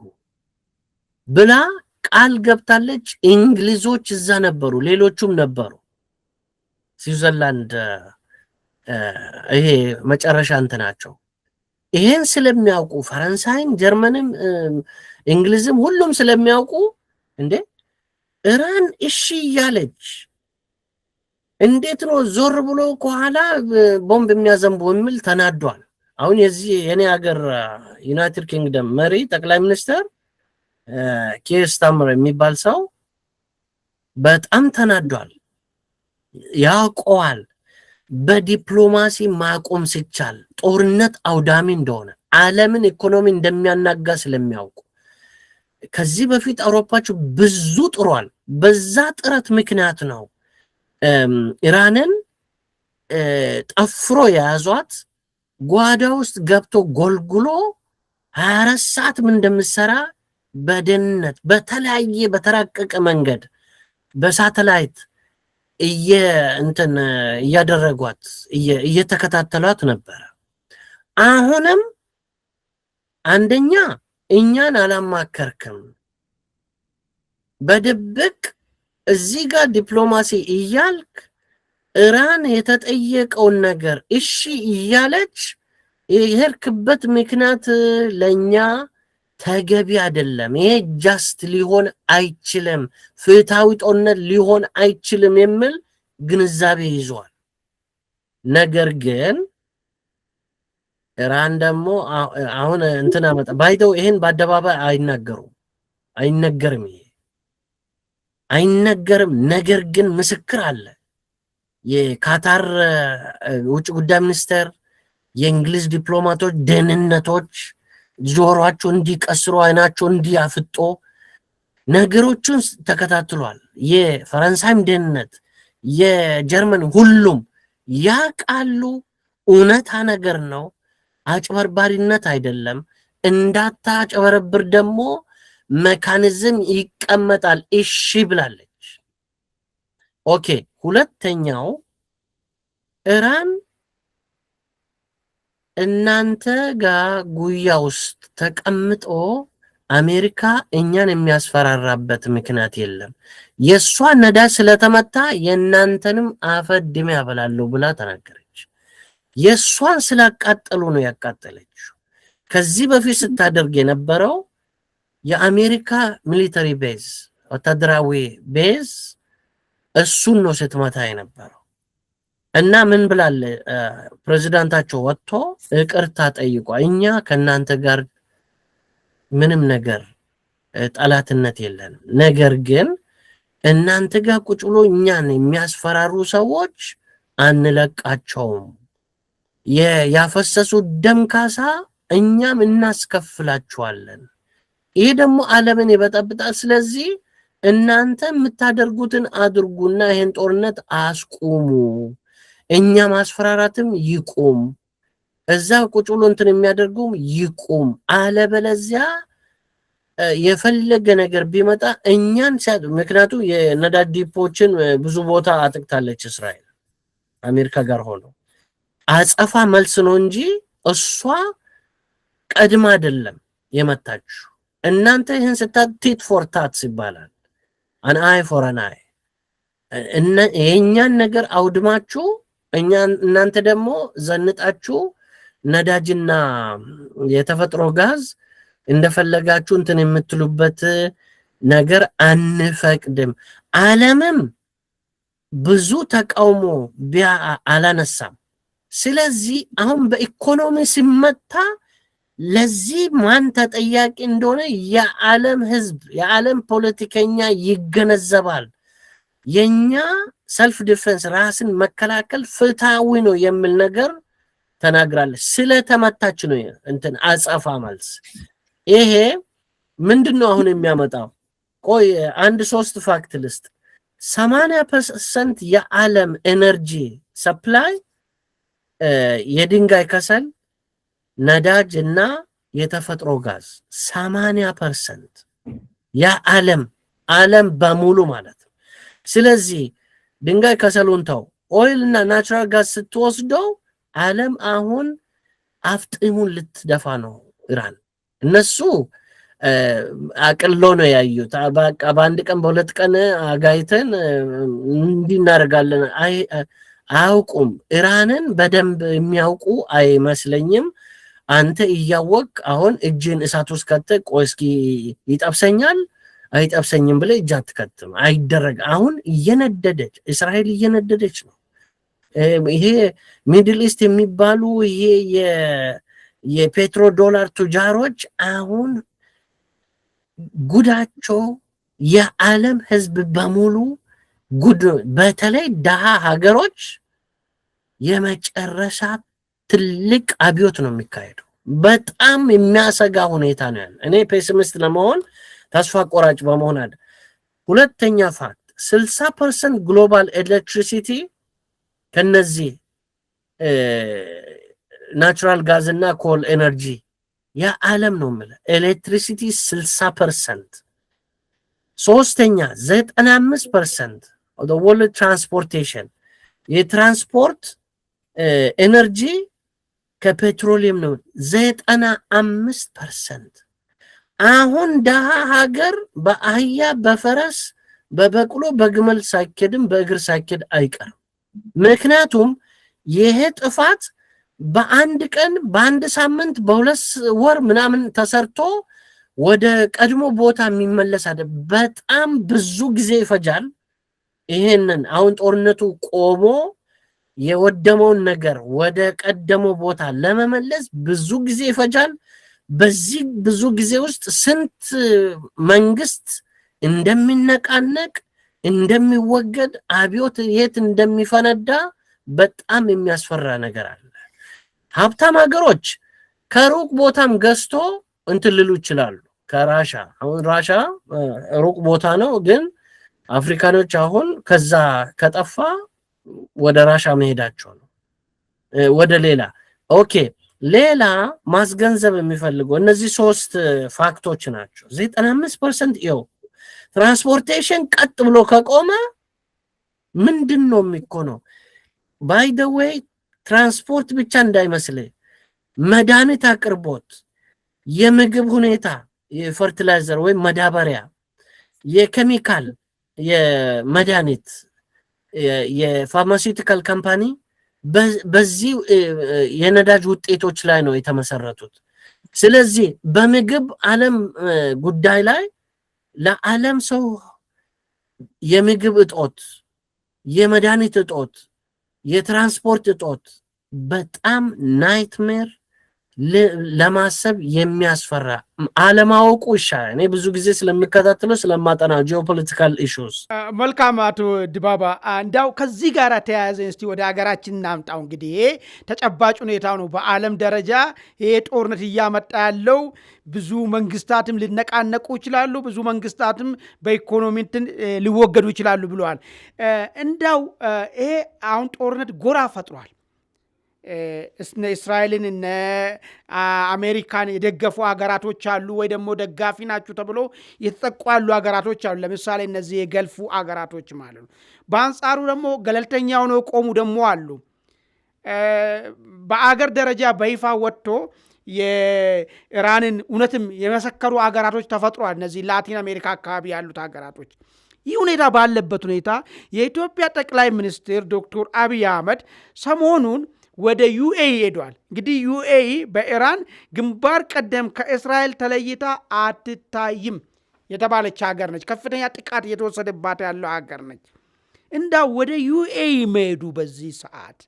ብላ ቃል ገብታለች። እንግሊዞች እዛ ነበሩ፣ ሌሎቹም ነበሩ። ስዊዘርላንድ ይሄ መጨረሻ እንትናቸው ይሄን ስለሚያውቁ ፈረንሳይም ጀርመንም እንግሊዝም ሁሉም ስለሚያውቁ እንዴ ኢራን እሺ እያለች እንዴት ነው ዞር ብሎ ከኋላ ቦምብ የሚያዘንቡ የሚል ተናዷል። አሁን የዚህ የኔ ሀገር ዩናይትድ ኪንግደም መሪ ጠቅላይ ሚኒስትር ኪር ስታርመር የሚባል ሰው በጣም ተናዷል። ያውቀዋል በዲፕሎማሲ ማቆም ሲቻል ጦርነት አውዳሚ እንደሆነ ዓለምን ኢኮኖሚ እንደሚያናጋ ስለሚያውቁ ከዚህ በፊት አውሮፓቹ ብዙ ጥሯል። በዛ ጥረት ምክንያት ነው ኢራንን ጠፍሮ የያዟት። ጓዳ ውስጥ ገብቶ ጎልጉሎ 24 ሰዓት ምን እንደምትሰራ በደህንነት በተለያየ በተራቀቀ መንገድ በሳተላይት እያደረጓት እየተከታተሏት ነበር። አሁንም አንደኛ እኛን አላማከርክም፣ በድብቅ እዚህ ጋር ዲፕሎማሲ እያልክ ኢራን የተጠየቀውን ነገር እሺ እያለች የሄድክበት ምክንያት ለኛ ተገቢ አይደለም፣ ይሄ ጃስት ሊሆን አይችልም፣ ፍትሃዊ ጦርነት ሊሆን አይችልም የሚል ግንዛቤ ይዟል። ነገር ግን ኢራን ደግሞ አሁን እንትና መጣ ባይተው ይሄን በአደባባይ አይነገርም፣ ይሄ አይነገርም። ነገር ግን ምስክር አለ። የካታር ውጭ ጉዳይ ሚኒስተር፣ የእንግሊዝ ዲፕሎማቶች፣ ደህንነቶች ጆሮአቸው እንዲቀስሩ አይናቸው እንዲያፍጦ ነገሮችን ተከታትሏል። የፈረንሳይም ደህንነት የጀርመን ሁሉም ያቃሉ። እውነታ ነገር ነው፣ አጭበርባሪነት አይደለም። እንዳታጨበረብር ደግሞ ሜካኒዝም ይቀመጣል። እሺ ብላለች። ኦኬ። ሁለተኛው ኢራን እናንተ ጋር ጉያ ውስጥ ተቀምጦ አሜሪካ እኛን የሚያስፈራራበት ምክንያት የለም፣ የሷ ነዳጅ ስለተመታ የእናንተንም አፈድሜ ያበላለሁ ብላ ተናገረች። የሷን ስላቃጠሉ ነው ያቃጠለችው። ከዚህ በፊት ስታደርግ የነበረው የአሜሪካ ሚሊተሪ ቤዝ ወታደራዊ ቤዝ እሱን ነው ስትመታ የነበረው። እና ምን ብላለ ፕሬዝዳንታቸው ወጥቶ ይቅርታ ጠይቋ፣ እኛ ከናንተ ጋር ምንም ነገር ጠላትነት የለንም፣ ነገር ግን እናንተ ጋር ቁጭ ብሎ እኛን የሚያስፈራሩ ሰዎች አንለቃቸውም፣ ያፈሰሱት ደም ካሳ እኛም እናስከፍላቸዋለን። ይሄ ደግሞ ዓለምን ይበጠብጣል። ስለዚህ እናንተ የምታደርጉትን አድርጉና ይሄን ጦርነት አስቁሙ፣ እኛ ማስፈራራትም ይቁም፣ እዛ ቁጭ ብሎ እንትን የሚያደርጉም ይቁም፣ አለበለዚያ የፈለገ ነገር ቢመጣ እኛን ምክንያቱ የነዳጅ ዲፖችን ብዙ ቦታ አጥቅታለች እስራኤል አሜሪካ ጋር ሆኖ አጸፋ መልስ ነው እንጂ እሷ ቀድማ አይደለም። የመታችሁ። እናንተ ይህን ቲት ፎር ታትስ ይባላል። አን አይ ፎር አን አይ። የእኛን ነገር አውድማችሁ እናንተ ደግሞ ዘንጣችሁ ነዳጅና የተፈጥሮ ጋዝ እንደፈለጋችሁ እንትን የምትሉበት ነገር አንፈቅድም። ዓለምም ብዙ ተቃውሞ አላነሳም። ስለዚህ አሁን በኢኮኖሚ ሲመታ ለዚህ ማን ተጠያቂ እንደሆነ የዓለም ህዝብ የዓለም ፖለቲከኛ ይገነዘባል። የኛ ሰልፍ ዲፌንስ ራስን መከላከል ፍትሃዊ ነው የሚል ነገር ተናግራለች። ስለተመታች ነው እንትን አጸፋ መልስ። ይሄ ምንድነው አሁን የሚያመጣው? ቆይ አንድ 3 ፋክት ልስጥ። 80% የዓለም ኤነርጂ ሰፕላይ የድንጋይ ከሰል፣ ነዳጅ እና የተፈጥሮ ጋዝ 80% የዓለም በሙሉ ማለት ነው። ስለዚህ ድንጋይ ከሰሉን ተው፣ ኦይል እና ናቹራል ጋዝ ስትወስደው ዓለም አሁን አፍጥሙን ልትደፋ ነው። ኢራን እነሱ አቅሎ ነው ያዩት። በቃ በአንድ ቀን በሁለት ቀን አጋይተን እንዲናረጋለን አያውቁም። ኢራንን በደንብ የሚያውቁ አይመስለኝም። አንተ እያወቅ አሁን እጅን እሳት ውስጥ ከተህ ቆይ እስኪ ይጠብሰኛል አይጠብሰኝም ብለህ እጅ አትከትም። አይደረግ። አሁን እየነደደች እስራኤል እየነደደች ነው። ይሄ ሚድል ኢስት የሚባሉ ይሄ የፔትሮ ዶላር ቱጃሮች አሁን ጉዳቸው የዓለም ህዝብ በሙሉ ጉድ። በተለይ ደሃ ሀገሮች የመጨረሻ ትልቅ አብዮት ነው የሚካሄደው። በጣም የሚያሰጋ ሁኔታ ነው ያለ። እኔ ፔሲሚስት ለመሆን ተስፋ ቆራጭ በመሆን አለ። ሁለተኛ ፋክት 60% ግሎባል ኤሌክትሪሲቲ ከነዚህ ናቹራል ጋዝ እና ኮል ኤነርጂ የዓለም ነው የምልህ። ኤሌክትሪሲቲ 60%። ሶስተኛ 95% of the world transportation የትራንስፖርት ኤነርጂ ከፔትሮሊየም ነው 95%። አሁን ደሃ ሀገር በአህያ በፈረስ በበቅሎ በግመል ሳይኬድም በእግር ሳይኬድ አይቀርም። ምክንያቱም ይሄ ጥፋት በአንድ ቀን በአንድ ሳምንት በሁለት ወር ምናምን ተሰርቶ ወደ ቀድሞ ቦታ የሚመለስ አይደል። በጣም ብዙ ጊዜ ይፈጃል። ይሄንን አሁን ጦርነቱ ቆሞ የወደመውን ነገር ወደ ቀደመው ቦታ ለመመለስ ብዙ ጊዜ ይፈጃል። በዚህ ብዙ ጊዜ ውስጥ ስንት መንግስት እንደሚነቃነቅ እንደሚወገድ አብዮት የት እንደሚፈነዳ በጣም የሚያስፈራ ነገር አለ። ሀብታም ሀገሮች ከሩቅ ቦታም ገዝቶ እንትን ሊሉ ይችላሉ። ከራሻ አሁን ራሻ ሩቅ ቦታ ነው፣ ግን አፍሪካኖች አሁን ከዛ ከጠፋ ወደ ራሻ መሄዳቸው ነው። ወደ ሌላ ኦኬ ሌላ ማስገንዘብ የሚፈልገው እነዚህ 3 ፋክቶች ናቸው። 95% ይኸው ትራንስፖርቴሽን ቀጥ ብሎ ከቆመ ምንድነው የሚኮነው? ባይ ዘ ዌይ ትራንስፖርት ብቻ እንዳይመስል መድኃኒት አቅርቦት፣ የምግብ ሁኔታ፣ የፈርቲላይዘር ወይም መዳበሪያ፣ የኬሚካል፣ የመድኃኒት፣ የፋርማሲውቲካል ካምፓኒ በዚህ የነዳጅ ውጤቶች ላይ ነው የተመሰረቱት። ስለዚህ በምግብ ዓለም ጉዳይ ላይ ለዓለም ሰው የምግብ እጦት፣ የመድኃኒት እጦት፣ የትራንስፖርት እጦት በጣም ናይትሜር ለማሰብ የሚያስፈራ አለማወቁ ይሻላል። እኔ ብዙ ጊዜ ስለምከታተለው ስለማጠና ጂኦፖለቲካል ኢሹስ። መልካም አቶ ዲባባ፣ እንዳው ከዚህ ጋር ተያያዘ እስቲ ወደ ሀገራችን እናምጣው። እንግዲህ ተጨባጭ ሁኔታው ነው። በዓለም ደረጃ ይሄ ጦርነት እያመጣ ያለው ብዙ መንግስታትም ሊነቃነቁ ይችላሉ፣ ብዙ መንግስታትም በኢኮኖሚ ሊወገዱ ይችላሉ ብለዋል። እንዳው ይሄ አሁን ጦርነት ጎራ ፈጥሯል። እስራኤልን እነ አሜሪካን የደገፉ ሀገራቶች አሉ፣ ወይ ደግሞ ደጋፊ ናችሁ ተብሎ የተጠቁ ያሉ ሀገራቶች አሉ። ለምሳሌ እነዚህ የገልፉ ሀገራቶች ማለት ነው። በአንጻሩ ደግሞ ገለልተኛ ሆነው ቆሙ ደግሞ አሉ። በአገር ደረጃ በይፋ ወጥቶ የኢራንን እውነትም የመሰከሩ ሀገራቶች ተፈጥሯል። እነዚህ ላቲን አሜሪካ አካባቢ ያሉት ሀገራቶች። ይህ ሁኔታ ባለበት ሁኔታ የኢትዮጵያ ጠቅላይ ሚኒስትር ዶክተር አብይ አህመድ ሰሞኑን ወደ ዩኤኢ ሄዷል። እንግዲህ ዩኤኢ በኢራን ግንባር ቀደም ከእስራኤል ተለይታ አትታይም የተባለች ሀገር ነች። ከፍተኛ ጥቃት እየተወሰደባት ያለው ሀገር ነች። እንዳው ወደ ዩኤኢ መሄዱ በዚህ ሰዓት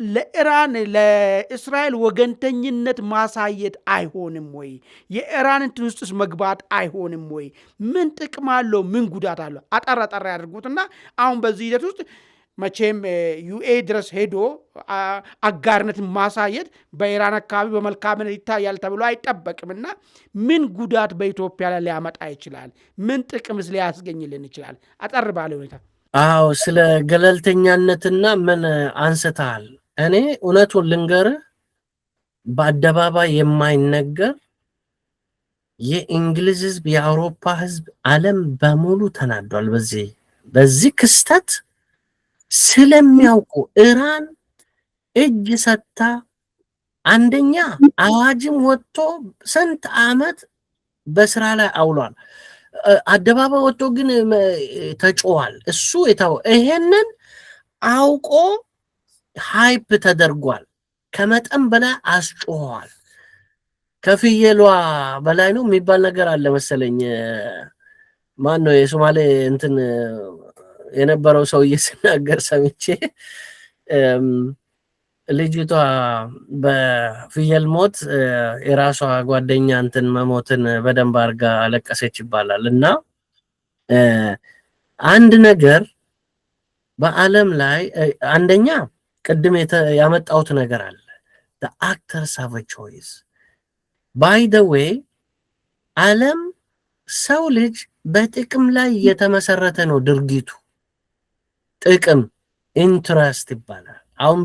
ለኢራን ለእስራኤል ወገንተኝነት ማሳየት አይሆንም ወይ? የኢራን እንትን ውስጥስ መግባት አይሆንም ወይ? ምን ጥቅም አለው? ምን ጉዳት አለው? አጠራ ጠራ ያድርጉትና አሁን በዚህ ሂደት ውስጥ መቼም ዩኤ ድረስ ሄዶ አጋርነትን ማሳየት በኢራን አካባቢ በመልካም ይታያል ተብሎ አይጠበቅምና ምን ጉዳት በኢትዮጵያ ላይ ሊያመጣ ይችላል? ምን ጥቅምስ ሊያስገኝልን ይችላል? አጠር ባለ ሁኔታ። አዎ፣ ስለ ገለልተኛነትና ምን አንስተሃል። እኔ እውነቱን ልንገርህ፣ በአደባባይ የማይነገር የእንግሊዝ ህዝብ፣ የአውሮፓ ህዝብ፣ ዓለም በሙሉ ተናዷል በዚህ ክስተት ስለሚያውቁ ኢራን እጅ ሰጥታ አንደኛ አዋጅም ወጥቶ ስንት ዓመት በስራ ላይ አውሏል። አደባባይ ወጥቶ ግን ተጮዋል። እሱ ይሄንን አውቆ ሃይፕ ተደርጓል። ከመጠን በላይ አስጮኸዋል። ከፍየሏ በላይ ነው የሚባል ነገር አለ መሰለኝ። ማን ነው የሶማሌ እንትን የነበረው ሰውዬ ሲናገር ሰምቼ፣ ልጅቷ በፍየል ሞት የራሷ ጓደኛ እንትን መሞትን በደንብ አድርጋ አለቀሰች ይባላል። እና አንድ ነገር በዓለም ላይ አንደኛ ቅድም ያመጣሁት ነገር አለ። the actors have a choice. by the way ዓለም ሰው ልጅ በጥቅም ላይ የተመሰረተ ነው ድርጊቱ። ጥቅም ኢንትረስት ይባላል። አሁን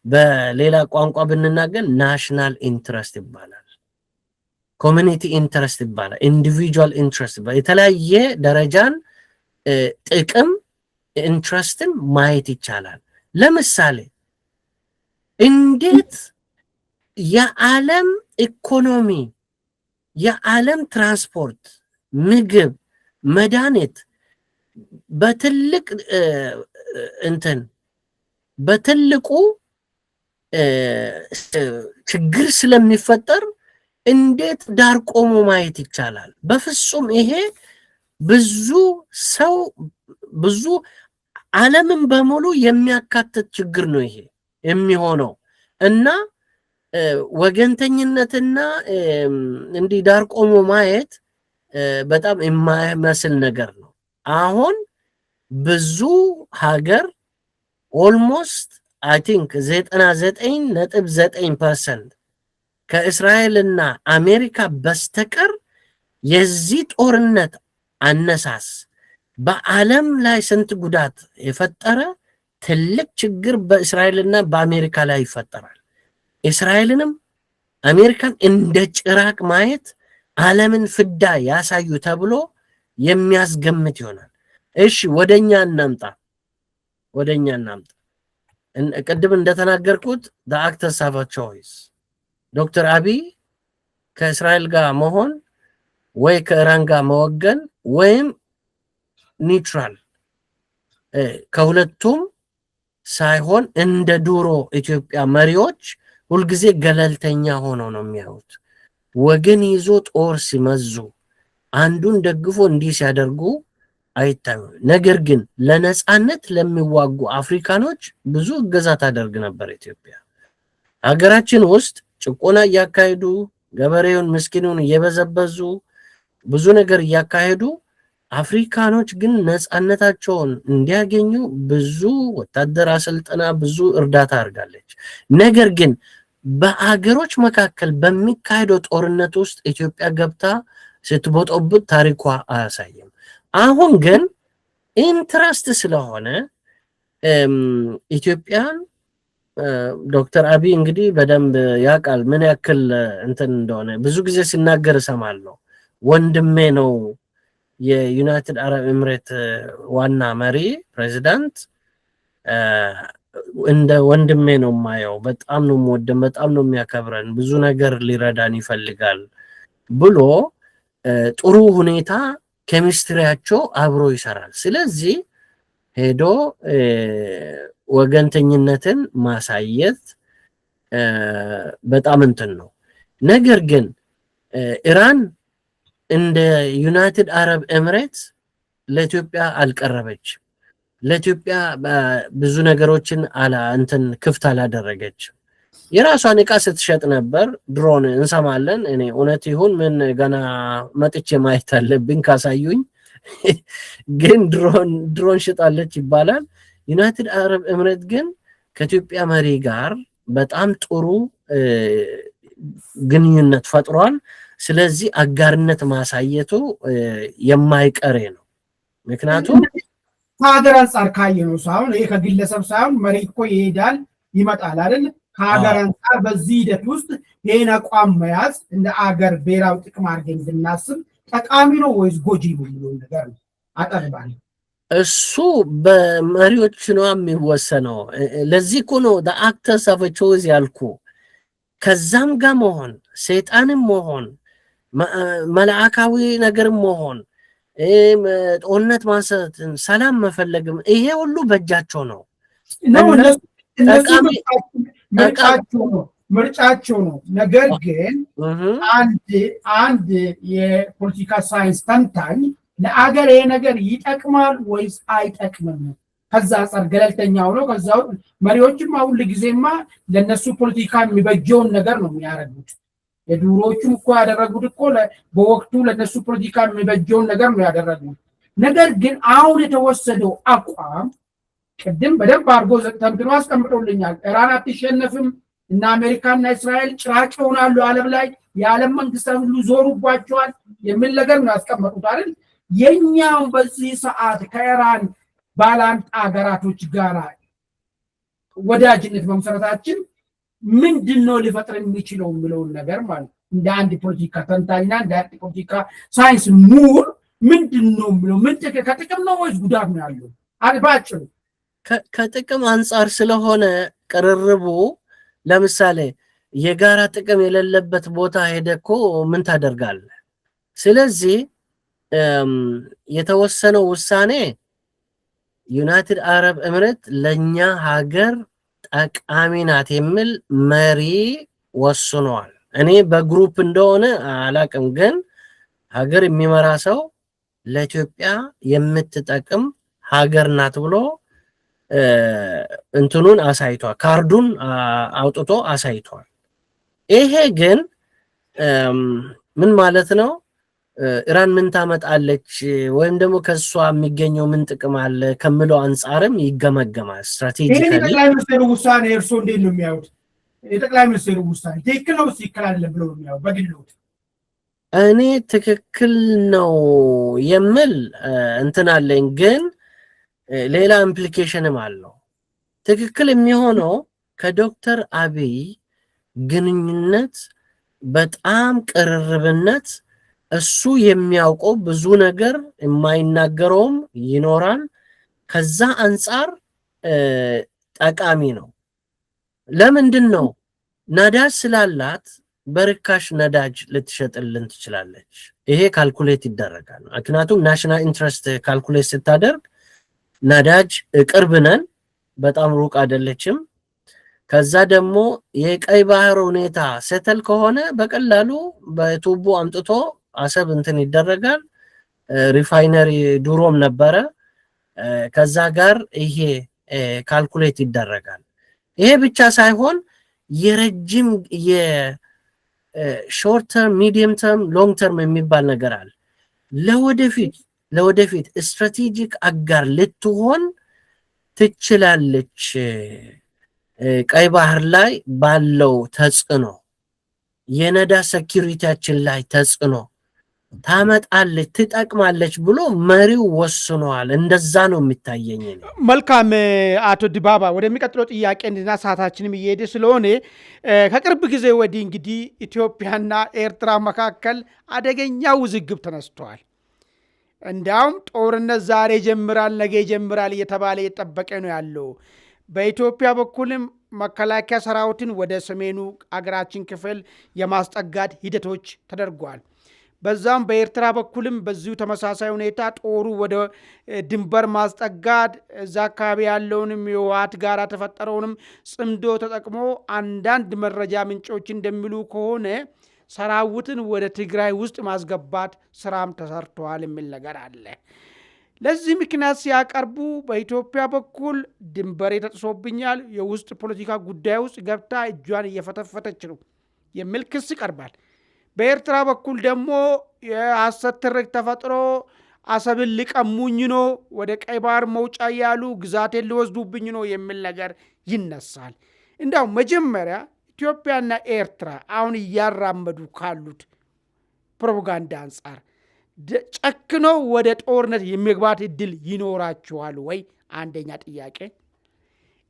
በሌላ ቋንቋ ብንናገር ናሽናል ኢንትረስት ይባላል፣ ኮሚኒቲ ኢንትረስት ይባላል፣ ኢንዲቪጁዋል ኢንትረስት ይባላል። የተለያየ ደረጃን ጥቅም ኢንትረስትን ማየት ይቻላል። ለምሳሌ እንዴት የዓለም ኢኮኖሚ፣ የዓለም ትራንስፖርት፣ ምግብ፣ መድኃኒት በትልቅ በትልቁ ችግር ስለሚፈጠር እንዴት ዳር ቆሞ ማየት ይቻላል? በፍጹም ይሄ ብዙ ዓለምን በሙሉ የሚያካትት ችግር ነው ይሄ የሚሆነው። እና ወገንተኝነትና እንዲህ ዳር ቆሞ ማየት በጣም የማይመስል ነገር ነው። አሁን ብዙ ሀገር ኦልሞስት አይ ቲንክ 99.9% ከእስራኤልና አሜሪካ በስተቀር የዚህ ጦርነት አነሳስ በዓለም ላይ ስንት ጉዳት የፈጠረ ትልቅ ችግር በእስራኤልና በአሜሪካ ላይ ይፈጠራል። እስራኤልንም አሜሪካን እንደ ጭራቅ ማየት ዓለምን ፍዳ ያሳዩ ተብሎ የሚያስገምት ይሆናል። እሺ ወደኛ እናምጣ። ቅድም እንደተናገርኩት the actors have a choice። ዶክተር አብይ ከእስራኤል ጋር መሆን ወይ ከኢራን ጋር መወገን ወይም ኒውትራል ከሁለቱም ሳይሆን እንደ ድሮ ኢትዮጵያ መሪዎች ሁልጊዜ ገለልተኛ ሆነው ነው የሚያዩት። ወገን ይዞ ጦር ሲመዙ አንዱን ደግፎ እንዲህ ሲያደርጉ አይታዩ። ነገር ግን ለነጻነት ለሚዋጉ አፍሪካኖች ብዙ እገዛ ታደርግ ነበር ኢትዮጵያ። ሀገራችን ውስጥ ጭቆና እያካሄዱ ገበሬውን ምስኪኑን እየበዘበዙ ብዙ ነገር እያካሄዱ አፍሪካኖች ግን ነጻነታቸውን እንዲያገኙ ብዙ ወታደር አሰልጥና ብዙ እርዳታ አድርጋለች። ነገር ግን በአገሮች መካከል በሚካሄደው ጦርነት ውስጥ ኢትዮጵያ ገብታ ስትቦጠብጥ ታሪኳ አያሳይም። አሁን ግን ኢንትረስት ስለሆነ ኢትዮጵያን ዶክተር አብይ እንግዲህ በደንብ ያውቃል ምን ያክል እንትን እንደሆነ። ብዙ ጊዜ ሲናገር እሰማለሁ። ወንድሜ ነው የዩናይትድ አረብ ኤምሬት ዋና መሪ ፕሬዚዳንት። እንደ ወንድሜ ነው የማየው። በጣም ነው የምወደን፣ በጣም ነው የሚያከብረን፣ ብዙ ነገር ሊረዳን ይፈልጋል ብሎ ጥሩ ሁኔታ ኬሚስትሪያቸው አብሮ ይሰራል። ስለዚህ ሄዶ ወገንተኝነትን ማሳየት በጣም እንትን ነው። ነገር ግን ኢራን እንደ ዩናይትድ አረብ ኤምሬትስ ለኢትዮጵያ አልቀረበችም። ለኢትዮጵያ ብዙ ነገሮችን እንትን ክፍት አላደረገችም። የራሷን ዕቃ ስትሸጥ ነበር። ድሮን እንሰማለን። እኔ እውነት ይሁን ምን ገና መጥቼ ማየት አለብኝ ካሳዩኝ። ግን ድሮን ሽጣለች ይባላል። ዩናይትድ አረብ ኤምሬት ግን ከኢትዮጵያ መሪ ጋር በጣም ጥሩ ግንኙነት ፈጥሯል። ስለዚህ አጋርነት ማሳየቱ የማይቀሬ ነው። ምክንያቱም ከሀገር አንጻር ካየነው ሳይሆን ይሄ ከግለሰብ ሳይሆን መሪ እኮ ይሄዳል ይመጣል አይደል? ከሀገር አንጻር በዚህ ሂደት ውስጥ ይህን አቋም መያዝ እንደ አገር ብሔራዊ ጥቅም አድርገን እንድናስብ ጠቃሚ ነው ወይስ ጎጂ ነው የሚለው ነገር ነው። አጠርባለሁ። እሱ በመሪዎች ነው የሚወሰነው። ለዚህ እኮ ነው አክተርስ ኦፍ ቾይስ ያልኩ። ከዛም ጋር መሆን ሰይጣንም መሆን መልአካዊ ነገርም መሆን ጦርነት ማንሳትን ሰላም መፈለግም ይሄ ሁሉ በእጃቸው ነው። ምርጫቸው ነው። ነገር ግን አንድ የፖለቲካ ሳይንስ ተንታኝ ለአገር ይሄ ነገር ይጠቅማል ወይስ አይጠቅምም ከዛ አንጻር ገለልተኛ ሆኖ ከዛው መሪዎችም አሁን ለጊዜማ ለነሱ ፖለቲካ የሚበጀውን ነገር ነው የሚያደርጉት። የዱሮቹም እኮ ያደረጉት እኮ በወቅቱ ለነሱ ፖለቲካ የሚበጀውን ነገር ነው ያደረጉት። ነገር ግን አሁን የተወሰደው አቋም ቅድም በደንብ አድርጎ ተንትኖ አስቀምጦልኛል። ኢራን አትሸነፍም እና አሜሪካና እስራኤል ጭራቅ ይሆናሉ ዓለም ላይ የዓለም መንግስታት ሁሉ ዞሩባቸዋል የሚል ነገር ነው ያስቀመጡት አይደል? የኛው በዚህ ሰዓት ከኢራን ባላንጣ ሀገራቶች ጋር ወዳጅነት መምሰረታችን ምንድነው ሊፈጥር የሚችለው የሚለውን ነገር ማለት እንደ አንድ ፖለቲካ ተንታኝና እንደ አንድ ፖለቲካ ሳይንስ ምሁር ምንድነው የሚለው ምን ከጥቅም ነው ወይስ ጉዳት ነው ያለው? አልባጭሩ ከጥቅም አንጻር ስለሆነ ቅርርቡ ለምሳሌ የጋራ ጥቅም የሌለበት ቦታ ሄደኮ ምን ታደርጋለህ? ስለዚህ የተወሰነው ውሳኔ ዩናይትድ አረብ ኤምሬት ለኛ ሀገር ጠቃሚ ናት የሚል መሪ ወስኗል። እኔ በግሩፕ እንደሆነ አላቅም፣ ግን ሀገር የሚመራ ሰው ለኢትዮጵያ የምትጠቅም ሀገር ናት ብሎ እንትኑን አሳይቷል፣ ካርዱን አውጥቶ አሳይቷል። ይሄ ግን ምን ማለት ነው? ኢራን ምን ታመጣለች ወይም ደግሞ ከሷ የሚገኘው ምን ጥቅም አለ ከሚለው አንጻርም ይገመገማል። ስትራቴጂካሊ የጠቅላይ ሚኒስትሩ ውሳኔ እርሶ እንዴት ነው የሚያዩት? የጠቅላይ ሚኒስትሩ ውሳኔ ትክክል ነው ትክክል አይደለም ብለው የሚያዩት በግሎት? እኔ ትክክል ነው የምል እንትን አለኝ፣ ግን ሌላ ኢምፕሊኬሽንም አለው። ትክክል የሚሆነው ከዶክተር አብይ ግንኙነት በጣም ቅርርብነት እሱ የሚያውቀው ብዙ ነገር የማይናገረውም ይኖራል። ከዛ አንጻር ጠቃሚ ነው። ለምንድን ነው? ነዳጅ ስላላት በርካሽ ነዳጅ ልትሸጥልን ትችላለች። ይሄ ካልኩሌት ይደረጋል። ምክንያቱም ናሽናል ኢንትረስት ካልኩሌት ስታደርግ ነዳጅ ቅርብ ነን፣ በጣም ሩቅ አይደለችም። ከዛ ደግሞ የቀይ ባህር ሁኔታ ሰተል ከሆነ በቀላሉ በቱቦ አምጥቶ አሰብ እንትን ይደረጋል። ሪፋይነሪ ዱሮም ነበረ። ከዛ ጋር ይሄ ካልኩሌት ይደረጋል። ይሄ ብቻ ሳይሆን የረጅም የሾርት ተርም፣ ሚዲየም ተርም፣ ሎንግ ተርም የሚባል ነገር አለ። ለወደፊት ስትራቴጂክ አጋር ልትሆን ትችላለች። ቀይ ባህር ላይ ባለው ተጽዕኖ የነዳጅ ሴኩሪቲያችን ላይ ተጽዕኖ ታመጣለች፣ ትጠቅማለች ብሎ መሪው ወስኗል። እንደዛ ነው የሚታየኝ። መልካም አቶ ዲባባ፣ ወደሚቀጥለው ጥያቄ እንድና ሰዓታችንም እየሄደ ስለሆነ ከቅርብ ጊዜ ወዲህ እንግዲህ ኢትዮጵያና ኤርትራ መካከል አደገኛ ውዝግብ ተነስቷል። እንዲያውም ጦርነት ዛሬ ይጀምራል ነገ ይጀምራል እየተባለ እየጠበቀ ነው ያለው። በኢትዮጵያ በኩልም መከላከያ ሰራዊትን ወደ ሰሜኑ አገራችን ክፍል የማስጠጋት ሂደቶች ተደርጓል። በዛም በኤርትራ በኩልም በዚሁ ተመሳሳይ ሁኔታ ጦሩ ወደ ድንበር ማስጠጋት እዛ አካባቢ ያለውንም የህወሓት ጋር ተፈጠረውንም ጽምዶ ተጠቅሞ አንዳንድ መረጃ ምንጮች እንደሚሉ ከሆነ ሰራዊትን ወደ ትግራይ ውስጥ ማስገባት ስራም ተሰርተዋል የሚል ነገር አለ። ለዚህ ምክንያት ሲያቀርቡ በኢትዮጵያ በኩል ድንበሬ ተጥሶብኛል፣ የውስጥ ፖለቲካ ጉዳይ ውስጥ ገብታ እጇን እየፈተፈተች ነው የሚል ክስ ይቀርባል። በኤርትራ በኩል ደግሞ የሐሰት ትርክት ተፈጥሮ አሰብን ሊቀሙኝ ነው፣ ወደ ቀይ ባህር መውጫ ያሉ ግዛቴን ሊወስዱብኝ ነው የሚል ነገር ይነሳል። እንዳው መጀመሪያ ኢትዮጵያና ኤርትራ አሁን እያራመዱ ካሉት ፕሮፓጋንዳ አንጻር ጨክኖ ወደ ጦርነት የመግባት እድል ይኖራቸዋል ወይ? አንደኛ ጥያቄ።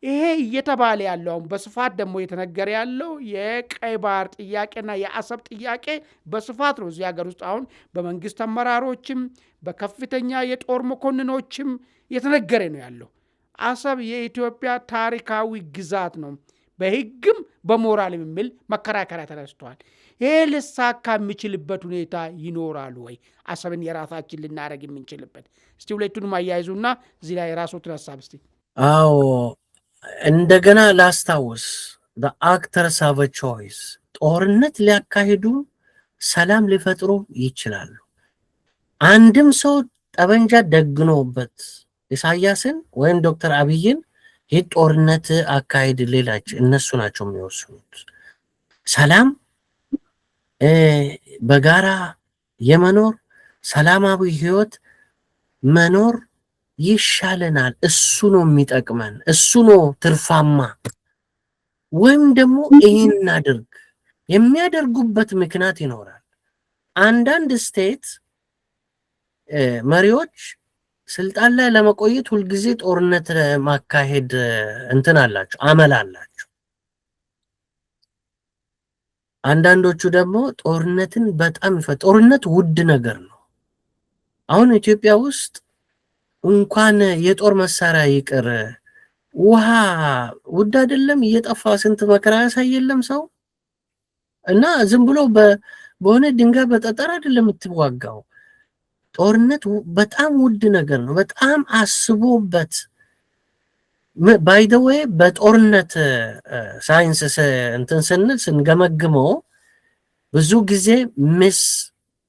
ይሄ እየተባለ ያለው አሁን በስፋት ደግሞ የተነገረ ያለው የቀይ ባህር ጥያቄና የአሰብ ጥያቄ በስፋት ነው እዚህ ሀገር ውስጥ አሁን በመንግስት አመራሮችም በከፍተኛ የጦር መኮንኖችም የተነገረ ነው ያለው። አሰብ የኢትዮጵያ ታሪካዊ ግዛት ነው፣ በህግም በሞራልም የሚል መከራከሪያ ተነስቷል። ይሄ ልሳካ የሚችልበት ሁኔታ ይኖራል ወይ? አሰብን የራሳችን ልናደርግ የምንችልበት? እስቲ ሁለቱንም አያይዙና እዚህ ላይ የራስዎትን ሀሳብ እስቲ። አዎ እንደገና ላስታውስ፣ the actors have a choice። ጦርነት ሊያካሂዱ ሰላም ሊፈጥሩ ይችላሉ። አንድም ሰው ጠበንጃ ደግኖበት ኢሳያስን ወይም ዶክተር አብይን ይህ ጦርነት አካሂድ ሌላቸው እነሱ ናቸው የሚወስኑት። ሰላም በጋራ የመኖር ሰላማዊ ህይወት መኖር ይሻለናል፣ እሱ ነው የሚጠቅመን፣ እሱ ነው ትርፋማ። ወይም ደግሞ ይህን እናድርግ የሚያደርጉበት ምክንያት ይኖራል። አንዳንድ ስቴት መሪዎች ስልጣን ላይ ለመቆየት ሁልጊዜ ጦርነት ማካሄድ እንትን አላቸው፣ አመል አላቸው። አንዳንዶቹ ደግሞ ጦርነትን በጣም ጦርነት ውድ ነገር ነው። አሁን ኢትዮጵያ ውስጥ እንኳን የጦር መሳሪያ ይቅር ውሃ ውድ አይደለም፣ እየጠፋ ስንት መከራ ያሳየለም ሰው እና ዝም ብሎ በሆነ ድንጋይ በጠጠር አይደለም የምትዋጋው። ጦርነት በጣም ውድ ነገር ነው። በጣም አስቦበት ባይ ዘ ዌይ በጦርነት ሳይንስ እንትን ስንገመግመው ብዙ ጊዜ ሚስ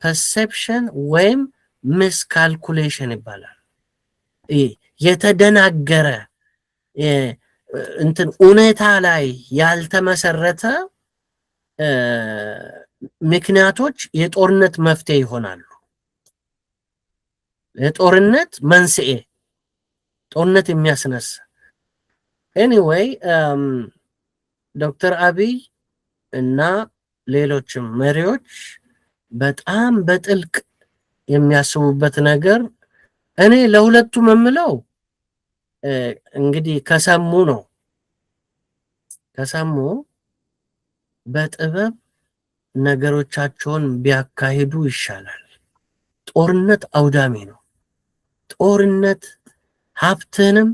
ፐርሴፕሽን ወይም ሚስ ካልኩሌሽን ይባላል። የተደናገረ እንትን ሁኔታ ላይ ያልተመሰረተ ምክንያቶች የጦርነት መፍትሄ ይሆናሉ። የጦርነት መንስኤ ጦርነት የሚያስነሳ ኤኒዌይ ዶክተር አብይ እና ሌሎችም መሪዎች በጣም በጥልቅ የሚያስቡበት ነገር እኔ ለሁለቱም የምለው እንግዲህ ከሰሙ ነው። ከሰሙ በጥበብ ነገሮቻቸውን ቢያካሂዱ ይሻላል። ጦርነት አውዳሚ ነው። ጦርነት ሀብትንም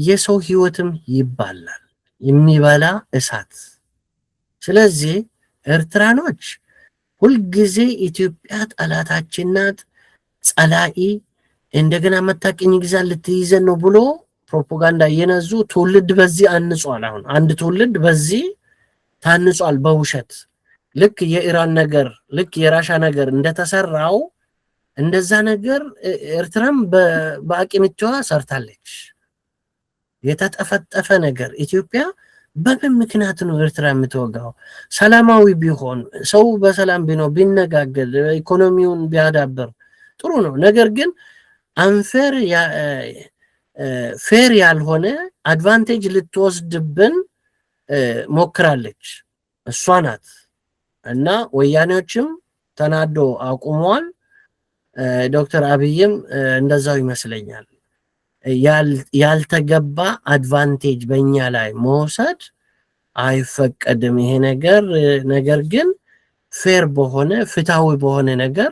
የሰው ህይወትም ይባላል፣ የሚበላ እሳት። ስለዚህ ኤርትራኖች ሁልጊዜ ኢትዮጵያ ጠላታችን ናት፣ ጸላኢ እንደገና መታቀኝ ግዛት ልትይዘን ነው ብሎ ፕሮፓጋንዳ እየነዙ ትውልድ በዚህ አንጿል። አሁን አንድ ትውልድ በዚህ ታንጿል በውሸት። ልክ የኢራን ነገር ልክ የራሻ ነገር እንደተሰራው እንደዛ ነገር ኤርትራም በአቂምቷ ሰርታለች። የተጠፈጠፈ ነገር ኢትዮጵያ በምን ምክንያት ነው ኤርትራ የምትወጋው? ሰላማዊ ቢሆን ሰው በሰላም ቢኖር ቢነጋገር ኢኮኖሚውን ቢያዳብር ጥሩ ነው። ነገር ግን አንፌር ፌር ያልሆነ አድቫንቴጅ ልትወስድብን ሞክራለች እሷ ናት። እና ወያኔዎችም ተናዶ አቁመዋል። ዶክተር አብይም እንደዛው ይመስለኛል። ያልተገባ አድቫንቴጅ በእኛ ላይ መውሰድ አይፈቀድም ይሄ ነገር ግን ፌር በሆነ ፍትሃዊ በሆነ ነገር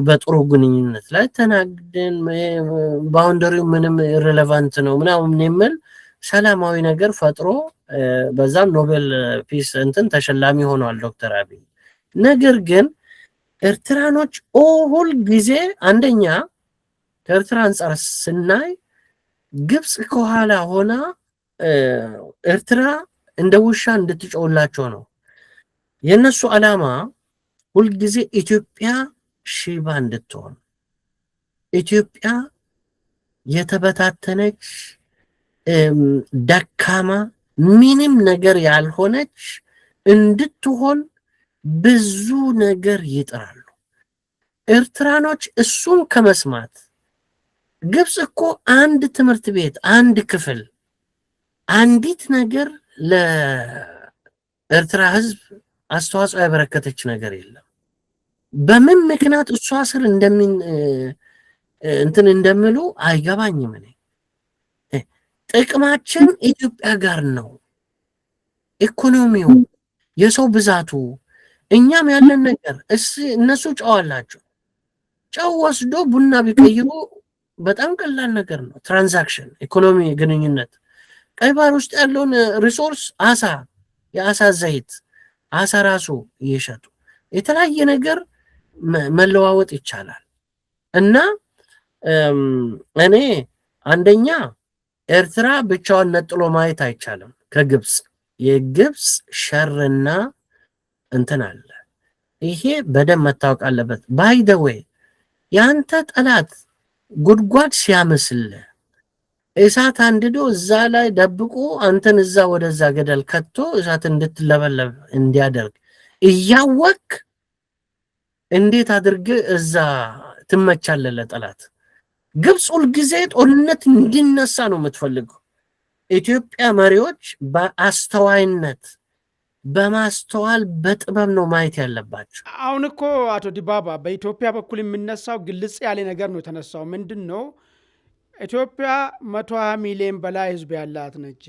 በጥሩ ግንኙነት ላይ ተናግደን ባውንደሪው ምንም ኢሬሌቫንት ነው ምናምን የሚል ሰላማዊ ነገር ፈጥሮ በዛም ኖቤል ፒስ እንትን ተሸላሚ ሆኗል ዶክተር አብይ። ነገር ግን ኤርትራኖች ሁል ጊዜ አንደኛ ከኤርትራ አንጻር ስናይ ግብጽ ከኋላ ሆና ኤርትራ እንደ ውሻ እንድትጮውላቸው ነው የነሱ ዓላማ። ሁልጊዜ ኢትዮጵያ ሽባ እንድትሆን፣ ኢትዮጵያ የተበታተነች ደካማ ምንም ነገር ያልሆነች እንድትሆን ብዙ ነገር ይጥራሉ ኤርትራኖች። እሱን ከመስማት ግብጽ እኮ አንድ ትምህርት ቤት፣ አንድ ክፍል፣ አንዲት ነገር ለኤርትራ ህዝብ አስተዋጽኦ ያበረከተች ነገር የለም። በምን ምክንያት እሷ ስር እንደሚሉ አይገባኝም። እኔ ጥቅማችን ኢትዮጵያ ጋር ነው፣ ኢኮኖሚው፣ የሰው ብዛቱ፣ እኛም ያለን ነገር። እነሱ ጨው አላቸው። ጨው ወስዶ ቡና ቢቀይሩ በጣም ቀላል ነገር ነው። ትራንዛክሽን፣ ኢኮኖሚ፣ ግንኙነት። ቀይ ባህር ውስጥ ያለውን ሪሶርስ አሳ፣ የአሳ ዘይት፣ አሳ ራሱ እየሸጡ የተለያየ ነገር መለዋወጥ ይቻላል። እና እኔ አንደኛ ኤርትራ ብቻዋን ነጥሎ ማየት አይቻልም ከግብጽ። የግብጽ ሸርና እንትን አለ። ይሄ በደንብ መታወቅ አለበት። ባይ ዘ ዌይ ያንተ ጠላት ጉድጓድ ሲያመስል እሳት አንድዶ እዛ ላይ ደብቆ አንተን እዛ ወደዛ ገደል ከቶ እሳት እንድትለበለብ እንዲያደርግ እያወቅ እንዴት አድርግ እዛ ትመቻለህ ለጠላት? ግብጽ ሁልጊዜ ጦርነት እንዲነሳ ነው የምትፈልገው። ኢትዮጵያ መሪዎች በአስተዋይነት በማስተዋል በጥበብ ነው ማየት ያለባቸው። አሁን እኮ አቶ ዲባባ በኢትዮጵያ በኩል የሚነሳው ግልጽ ያለ ነገር ነው የተነሳው። ምንድን ነው ኢትዮጵያ 120 ሚሊዮን በላይ ህዝብ ያላት ነች።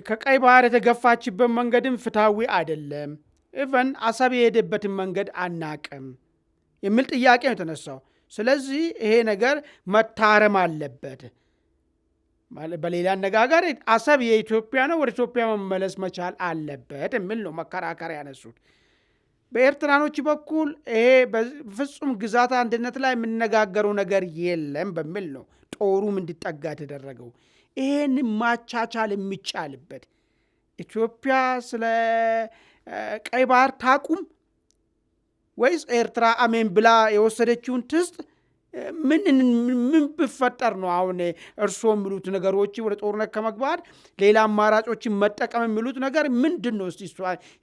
ከቀይ ባህር የተገፋችበት መንገድም ፍትሃዊ አይደለም። ኢቨን አሰብ የሄደበትን መንገድ አናቅም የሚል ጥያቄ ነው የተነሳው። ስለዚህ ይሄ ነገር መታረም አለበት። በሌላ አነጋገር አሰብ የኢትዮጵያ ነው፣ ወደ ኢትዮጵያ መመለስ መቻል አለበት የሚል ነው መከራከሪያ ያነሱት። በኤርትራኖች በኩል ይሄ በፍጹም ግዛት አንድነት ላይ የምነጋገረው ነገር የለም በሚል ነው ጦሩም እንዲጠጋ የተደረገው። ይሄን ማቻቻል የሚቻልበት ኢትዮጵያ ስለ ቀይ ባህር ታቁም ወይስ ኤርትራ አሜን ብላ የወሰደችውን ትስጥ? ምን ብፈጠር ነው አሁን እርስዎ የሚሉት ነገሮች ወደ ጦርነት ከመግባት ሌላ አማራጮችን መጠቀም የሚሉት ነገር ምንድን ነው? እስቲ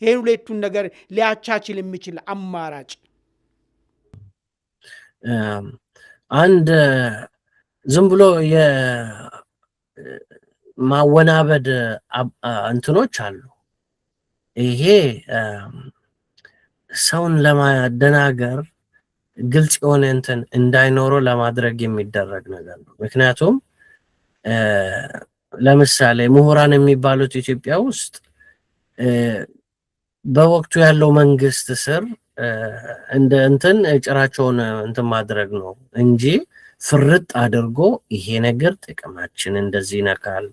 ይሄን ሁለቱን ነገር ሊያቻችል የሚችል አማራጭ አንድ ዝም ብሎ የማወናበድ እንትኖች አሉ። ይሄ ሰውን ለማደናገር ግልጽ የሆነ እንትን እንዳይኖረው ለማድረግ የሚደረግ ነገር ነው። ምክንያቱም ለምሳሌ ምሁራን የሚባሉት ኢትዮጵያ ውስጥ በወቅቱ ያለው መንግስት ስር እንደ እንትን ጭራቸውን እንትን ማድረግ ነው እንጂ ፍርጥ አድርጎ ይሄ ነገር ጥቅማችን እንደዚህ ነካል፣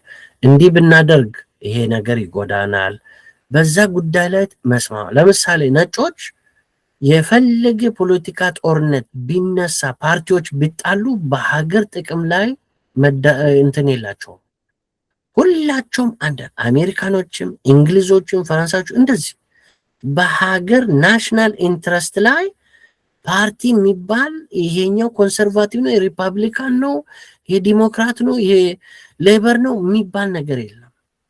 እንዲህ ብናደርግ ይሄ ነገር ይጎዳናል፣ በዛ ጉዳይ ላይ መስማ። ለምሳሌ ነጮች የፈለገ ፖለቲካ ጦርነት ቢነሳ ፓርቲዎች ቢጣሉ በሀገር ጥቅም ላይ እንትን የላቸውም። ሁላቸውም አንድ አሜሪካኖችም፣ እንግሊዞችም፣ ፈረንሳዮችም እንደዚህ በሀገር ናሽናል ኢንትረስት ላይ ፓርቲ የሚባል ይሄኛው ኮንሰርቫቲቭ ነው፣ የሪፐብሊካን ነው፣ የዲሞክራት ነው፣ የሌበር ነው የሚባል ነገር የለም።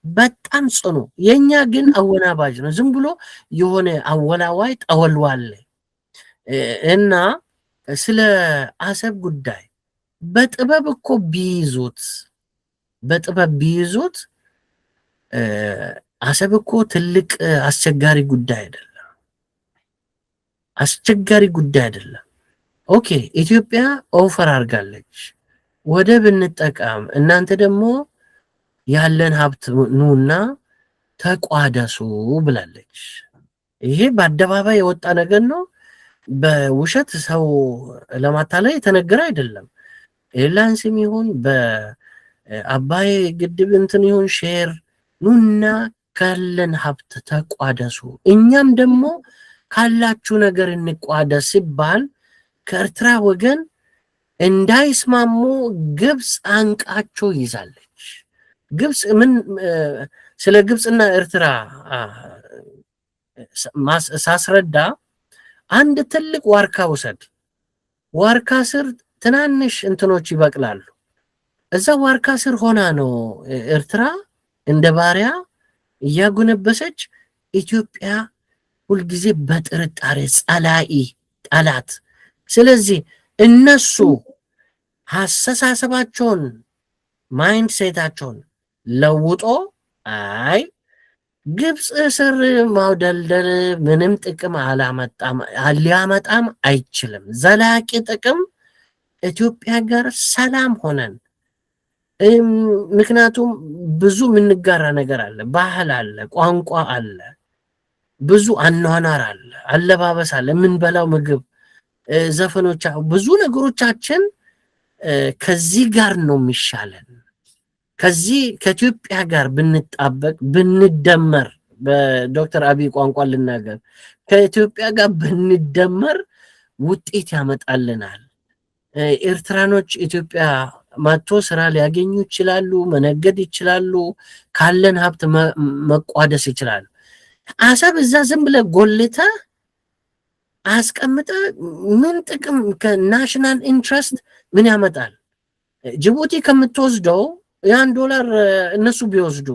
በጣም ጽኑ። የኛ ግን አወናባጅ ነው። ዝም ብሎ የሆነ አወላዋይ ጠወልዋል። እና ስለ አሰብ ጉዳይ በጥበብ እኮ ቢይዙት አሰብ እኮ ትልቅ አስቸጋሪ ጉዳይ አይደለም። ኦኬ ኢትዮጵያ ኦፈር አድርጋለች፣ ወደብ እንጠቀም፣ እናንተ ደግሞ ያለን ሀብት ኑና ተቋደሱ ብላለች። ይሄ በአደባባይ የወጣ ነገር ነው። በውሸት ሰው ለማታለል የተነገረ አይደለም። ኤርላይንስም ይሁን አባይ ግድብ እንትን ይሁን ሼር ኑና ካለን ሀብት ተቋደሱ፣ እኛም ደግሞ ካላችሁ ነገር እንቋደስ ሲባል ከኤርትራ ወገን እንዳይስማሙ ግብፅ አንቃቸው ይዛለች። ግብፅ ምን ስለ ግብፅና ኤርትራ ሳስረዳ አንድ ትልቅ ዋርካ ውሰድ። ዋርካ ስር ትናንሽ እንትኖች ይበቅላሉ። እዛ ዋርካ ስር ሆና ነው ኤርትራ እንደ ባሪያ እያጎነበሰች ኢትዮጵያ ሁልጊዜ በጥርጣሬ ጸላኢ ጠላት። ስለዚህ እነሱ አስተሳሰባቸውን ማይንድ ሴታቸውን ለውጦ አይ ግብፅ ስር ማውደልደል ምንም ጥቅም ሊያመጣም አይችልም፣ ዘላቂ ጥቅም ኢትዮጵያ ጋር ሰላም ሆነን፣ ምክንያቱም ብዙ የምንጋራ ነገር አለ፣ ባህል አለ፣ ቋንቋ አለ፣ ብዙ አኗኗር አለ፣ አለባበስ አለ፣ የምንበላው ምግብ፣ ዘፈኖች፣ ብዙ ነገሮቻችን ከዚህ ጋር ነው የሚሻለን። ከዚህ ከኢትዮጵያ ጋር ብንጣበቅ ብንደመር፣ በዶክተር አብይ ቋንቋ ልናገር፣ ከኢትዮጵያ ጋር ብንደመር ውጤት ያመጣልናል። ኤርትራኖች ኢትዮጵያ መጥቶ ስራ ሊያገኙ ይችላሉ፣ መነገድ ይችላሉ፣ ካለን ሀብት መቋደስ ይችላሉ። አሰብ እዛ ዝም ብለህ ጎልተህ አስቀምጠህ ምን ጥቅም? ከናሽናል ኢንትረስት ምን ያመጣል? ጅቡቲ ከምትወስደው $1 እነሱ ቢወስዱ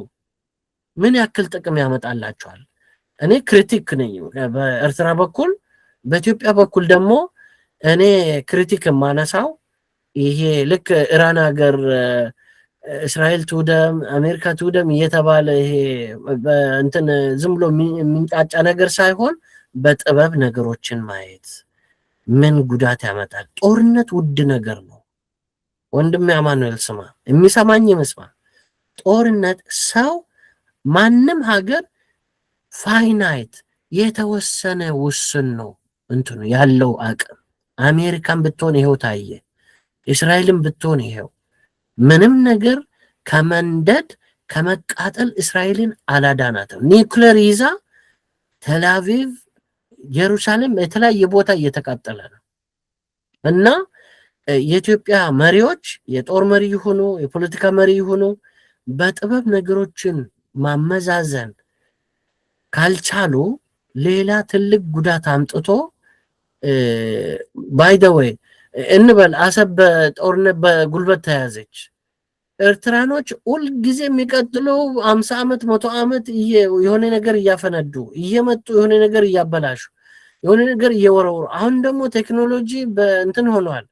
ምን ያክል ጥቅም ያመጣላቸዋል? እኔ ክሪቲክ ነኝ በኤርትራ በኩል። በኢትዮጵያ በኩል ደግሞ እኔ ክሪቲክ የማነሳው ይሄ ልክ ኢራን ሀገር እስራኤል ትውደም አሜሪካ ትውደም እየተባለ ይሄ እንትን ዝም ብሎ የሚንጫጫ ነገር ሳይሆን በጥበብ ነገሮችን ማየት ምን ጉዳት ያመጣል? ጦርነት ውድ ነገር ነው። ወንድሜ አማኑኤል ስማ፣ የሚሰማኝ ይመስማ። ጦርነት ሰው ማንም ሀገር ፋይናይት የተወሰነ ውስን ነው እንትኑ ያለው አቅም። አሜሪካን ብትሆን ይሄው ታየ፣ እስራኤልን ብትሆን ይሄው። ምንም ነገር ከመንደድ ከመቃጠል እስራኤልን አላዳናትም። ኒውክሌር ይዛ ቴልአቪቭ፣ ኢየሩሳሌም የተለያየ ቦታ እየተቃጠለ ነው። እና የኢትዮጵያ መሪዎች የጦር መሪ ይሁኑ የፖለቲካ መሪ ይሁኑ በጥበብ ነገሮችን ማመዛዘን ካልቻሉ ሌላ ትልቅ ጉዳት አምጥቶ ባይ ዘ ዌይ እንበል አሰብ በጦርነት በጉልበት ተያዘች። ኤርትራኖች ሁል ጊዜ የሚቀጥለው 50 ዓመት 100 ዓመት የሆነ ነገር እያፈነዱ እየመጡ የሆነ ነገር እያበላሹ የሆነ ነገር እየወረወሩ፣ አሁን ደግሞ ቴክኖሎጂ በእንትን ሆኗል።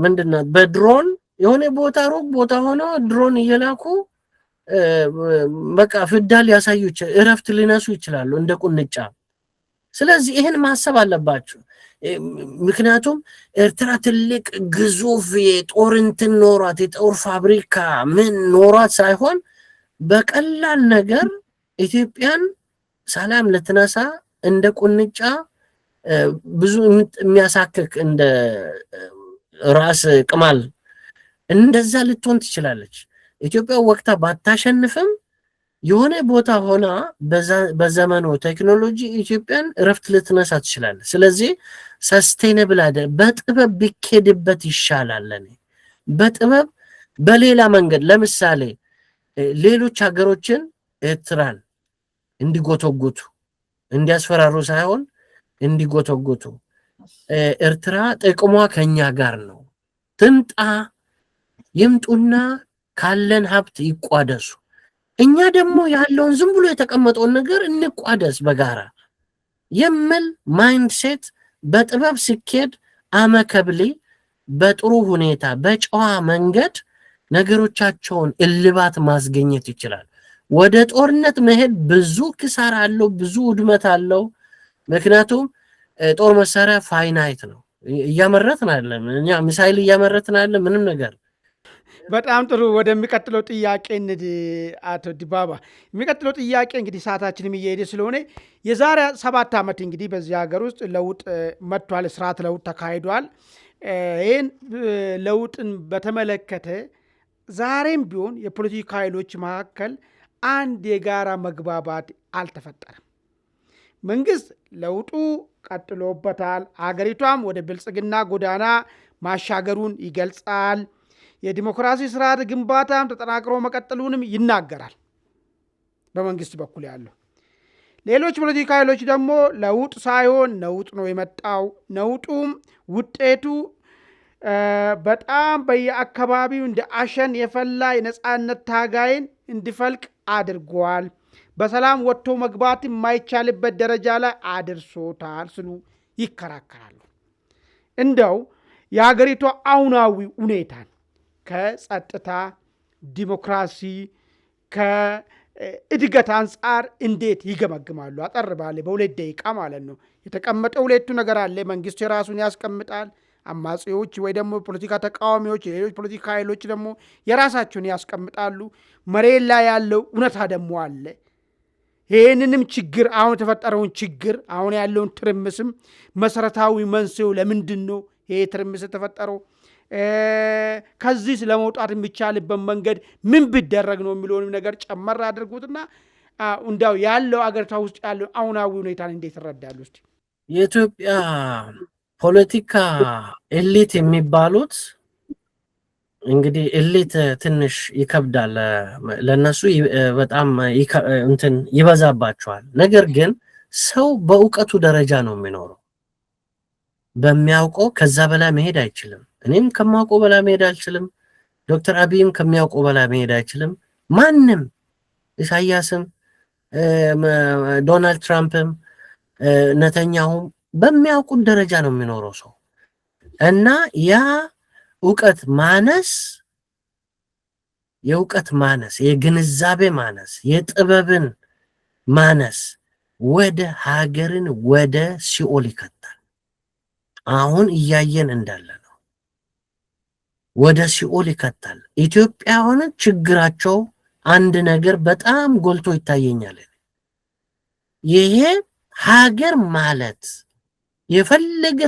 ምንድነው በድሮን የሆነ ቦታ ሩቅ ቦታ ሆኖ ድሮን እየላኩ በቃ ፍዳል ያሳዩ እረፍት ሊነሱ ይችላሉ እንደ ቁንጫ። ስለዚህ ይሄን ማሰብ አለባችሁ። ምክንያቱም ኤርትራ ትልቅ ግዙፍ የጦር እንትን ኖሯት የጦር ፋብሪካ ምን ኖሯት ሳይሆን በቀላል ነገር ኢትዮጵያን ሰላም ልትነሳ እንደ ቁንጫ ብዙ የሚያሳክክ እንደ ራስ ቅማል እንደዛ ልትሆን ትችላለች። ኢትዮጵያ ወቅታ ባታሸንፍም የሆነ ቦታ ሆና በዘመኑ ቴክኖሎጂ ኢትዮጵያን እረፍት ልትነሳ ትችላለች። ስለዚህ ሰስቴነብል አይደል፣ በጥበብ ቢኬድበት ይሻላል። በጥበብ በሌላ መንገድ ለምሳሌ ሌሎች ሀገሮችን ኤርትራን እንዲጎተጉቱ እንዲያስፈራሩ ሳይሆን እንዲጎተጉቱ፣ ኤርትራ ጥቅሟ ከኛ ጋር ነው፣ ትምጣ ይምጡና ካለን ሀብት ይቋደሱ፣ እኛ ደግሞ ያለውን ዝም ብሎ የተቀመጠውን ነገር እንቋደስ በጋራ የሚል ማይንድሴት በጥበብ ሲኬድ አመከብሊ በጥሩ ሁኔታ በጨዋ መንገድ ነገሮቻቸውን እልባት ማስገኘት ይችላል። ወደ ጦርነት መሄድ ብዙ ክሳራ አለው፣ ብዙ ውድመት አለው። ምክንያቱም ጦር መሳሪያ ፋይናይት ነው። እያመረትን አይደለም እኛ ሚሳይል እያመረትን አይደለም ምንም ነገር። በጣም ጥሩ። ወደሚቀጥለው ጥያቄ አቶ ዲባባ፣ የሚቀጥለው ጥያቄ እንግዲህ ሰዓታችንም እየሄደ ስለሆነ የዛሬ 7 ዓመት እንግዲህ በዚህ ሀገር ውስጥ ለውጥ መጥቷል፣ ስርዓት ለውጥ ተካሂዷል። ይህን ለውጥን በተመለከተ ዛሬም ቢሆን የፖለቲካ ኃይሎች መካከል አንድ የጋራ መግባባት አልተፈጠረም። መንግስት ለውጡ ቀጥሎበታል፣ አገሪቷም ወደ ብልጽግና ጎዳና ማሻገሩን ይገልጻል። የዲሞክራሲ ስርዓት ግንባታም ተጠናክሮ መቀጠሉንም ይናገራል በመንግስት በኩል ያለው። ሌሎች ፖለቲካ ኃይሎች ደግሞ ለውጥ ሳይሆን ነውጥ ነው የመጣው፣ ነውጡም ውጤቱ በጣም በየአካባቢው እንደ አሸን የፈላ የነፃነት ታጋይን እንዲፈልቅ አድርጓል፣ በሰላም ወጥቶ መግባት የማይቻልበት ደረጃ ላይ አድርሶታል ስሉ ይከራከራሉ። እንደው የሀገሪቷ አሁናዊ ሁኔታን ከጸጥታ፣ ዲሞክራሲ፣ ከእድገት አንጻር እንዴት ይገመግማሉ? አጠር ባለ በ2 ደቂቃ ማለት ነው። የተቀመጠ ሁለቱ ነገር አለ። መንግስት የራሱን ያስቀምጣል፣ አማጺዎች ወይ ደግሞ ፖለቲካ ተቃዋሚዎች፣ ሌሎች ፖለቲካ ኃይሎች ደግሞ የራሳቸውን ያስቀምጣሉ። መሬት ላይ ያለው እውነታ ደግሞ አለ። ይህንንም ችግር አሁን የተፈጠረውን ችግር አሁን ያለውን ትርምስም መሰረታዊ መንስኤው ለምንድን ነው ይሄ ትርምስ የተፈጠረው? ከዚህ ለመውጣት የሚቻልበት መንገድ ምን ቢደረግ ነው የሚለውንም ነገር ጨመር አድርጉትና እንዳው ያለው አገሪቷ ውስጥ ያለው አሁናዊ ሁኔታን እንዴት ይረዳሉ? እስቲ የኢትዮጵያ ፖለቲካ ኤሊት የሚባሉት እንግዲህ ኤሊት ትንሽ ይከብዳል ለነሱ፣ በጣም እንትን ይበዛባቸዋል። ነገር ግን ሰው በእውቀቱ ደረጃ ነው የሚኖረው። በሚያውቀው ከዛ በላይ መሄድ አይችልም። እኔም ከማውቀው በላይ መሄድ አልችልም። ዶክተር አብይም ከሚያውቀው በላይ መሄድ አይችልም። ማንም ኢሳያስም፣ ዶናልድ ትራምፕም፣ ነተኛሁም በሚያውቁት ደረጃ ነው የሚኖረው ሰው እና ያ እውቀት ማነስ፣ የእውቀት ማነስ፣ የግንዛቤ ማነስ፣ የጥበብን ማነስ ወደ ሀገርን ወደ ሲኦል ይከታል። አሁን እያየን እንዳለ ነው። ወደ ሲኦል ይከታል። ኢትዮጵያውያን ችግራቸው አንድ ነገር በጣም ጎልቶ ይታየኛል። ይሄ ሀገር ማለት የፈለገ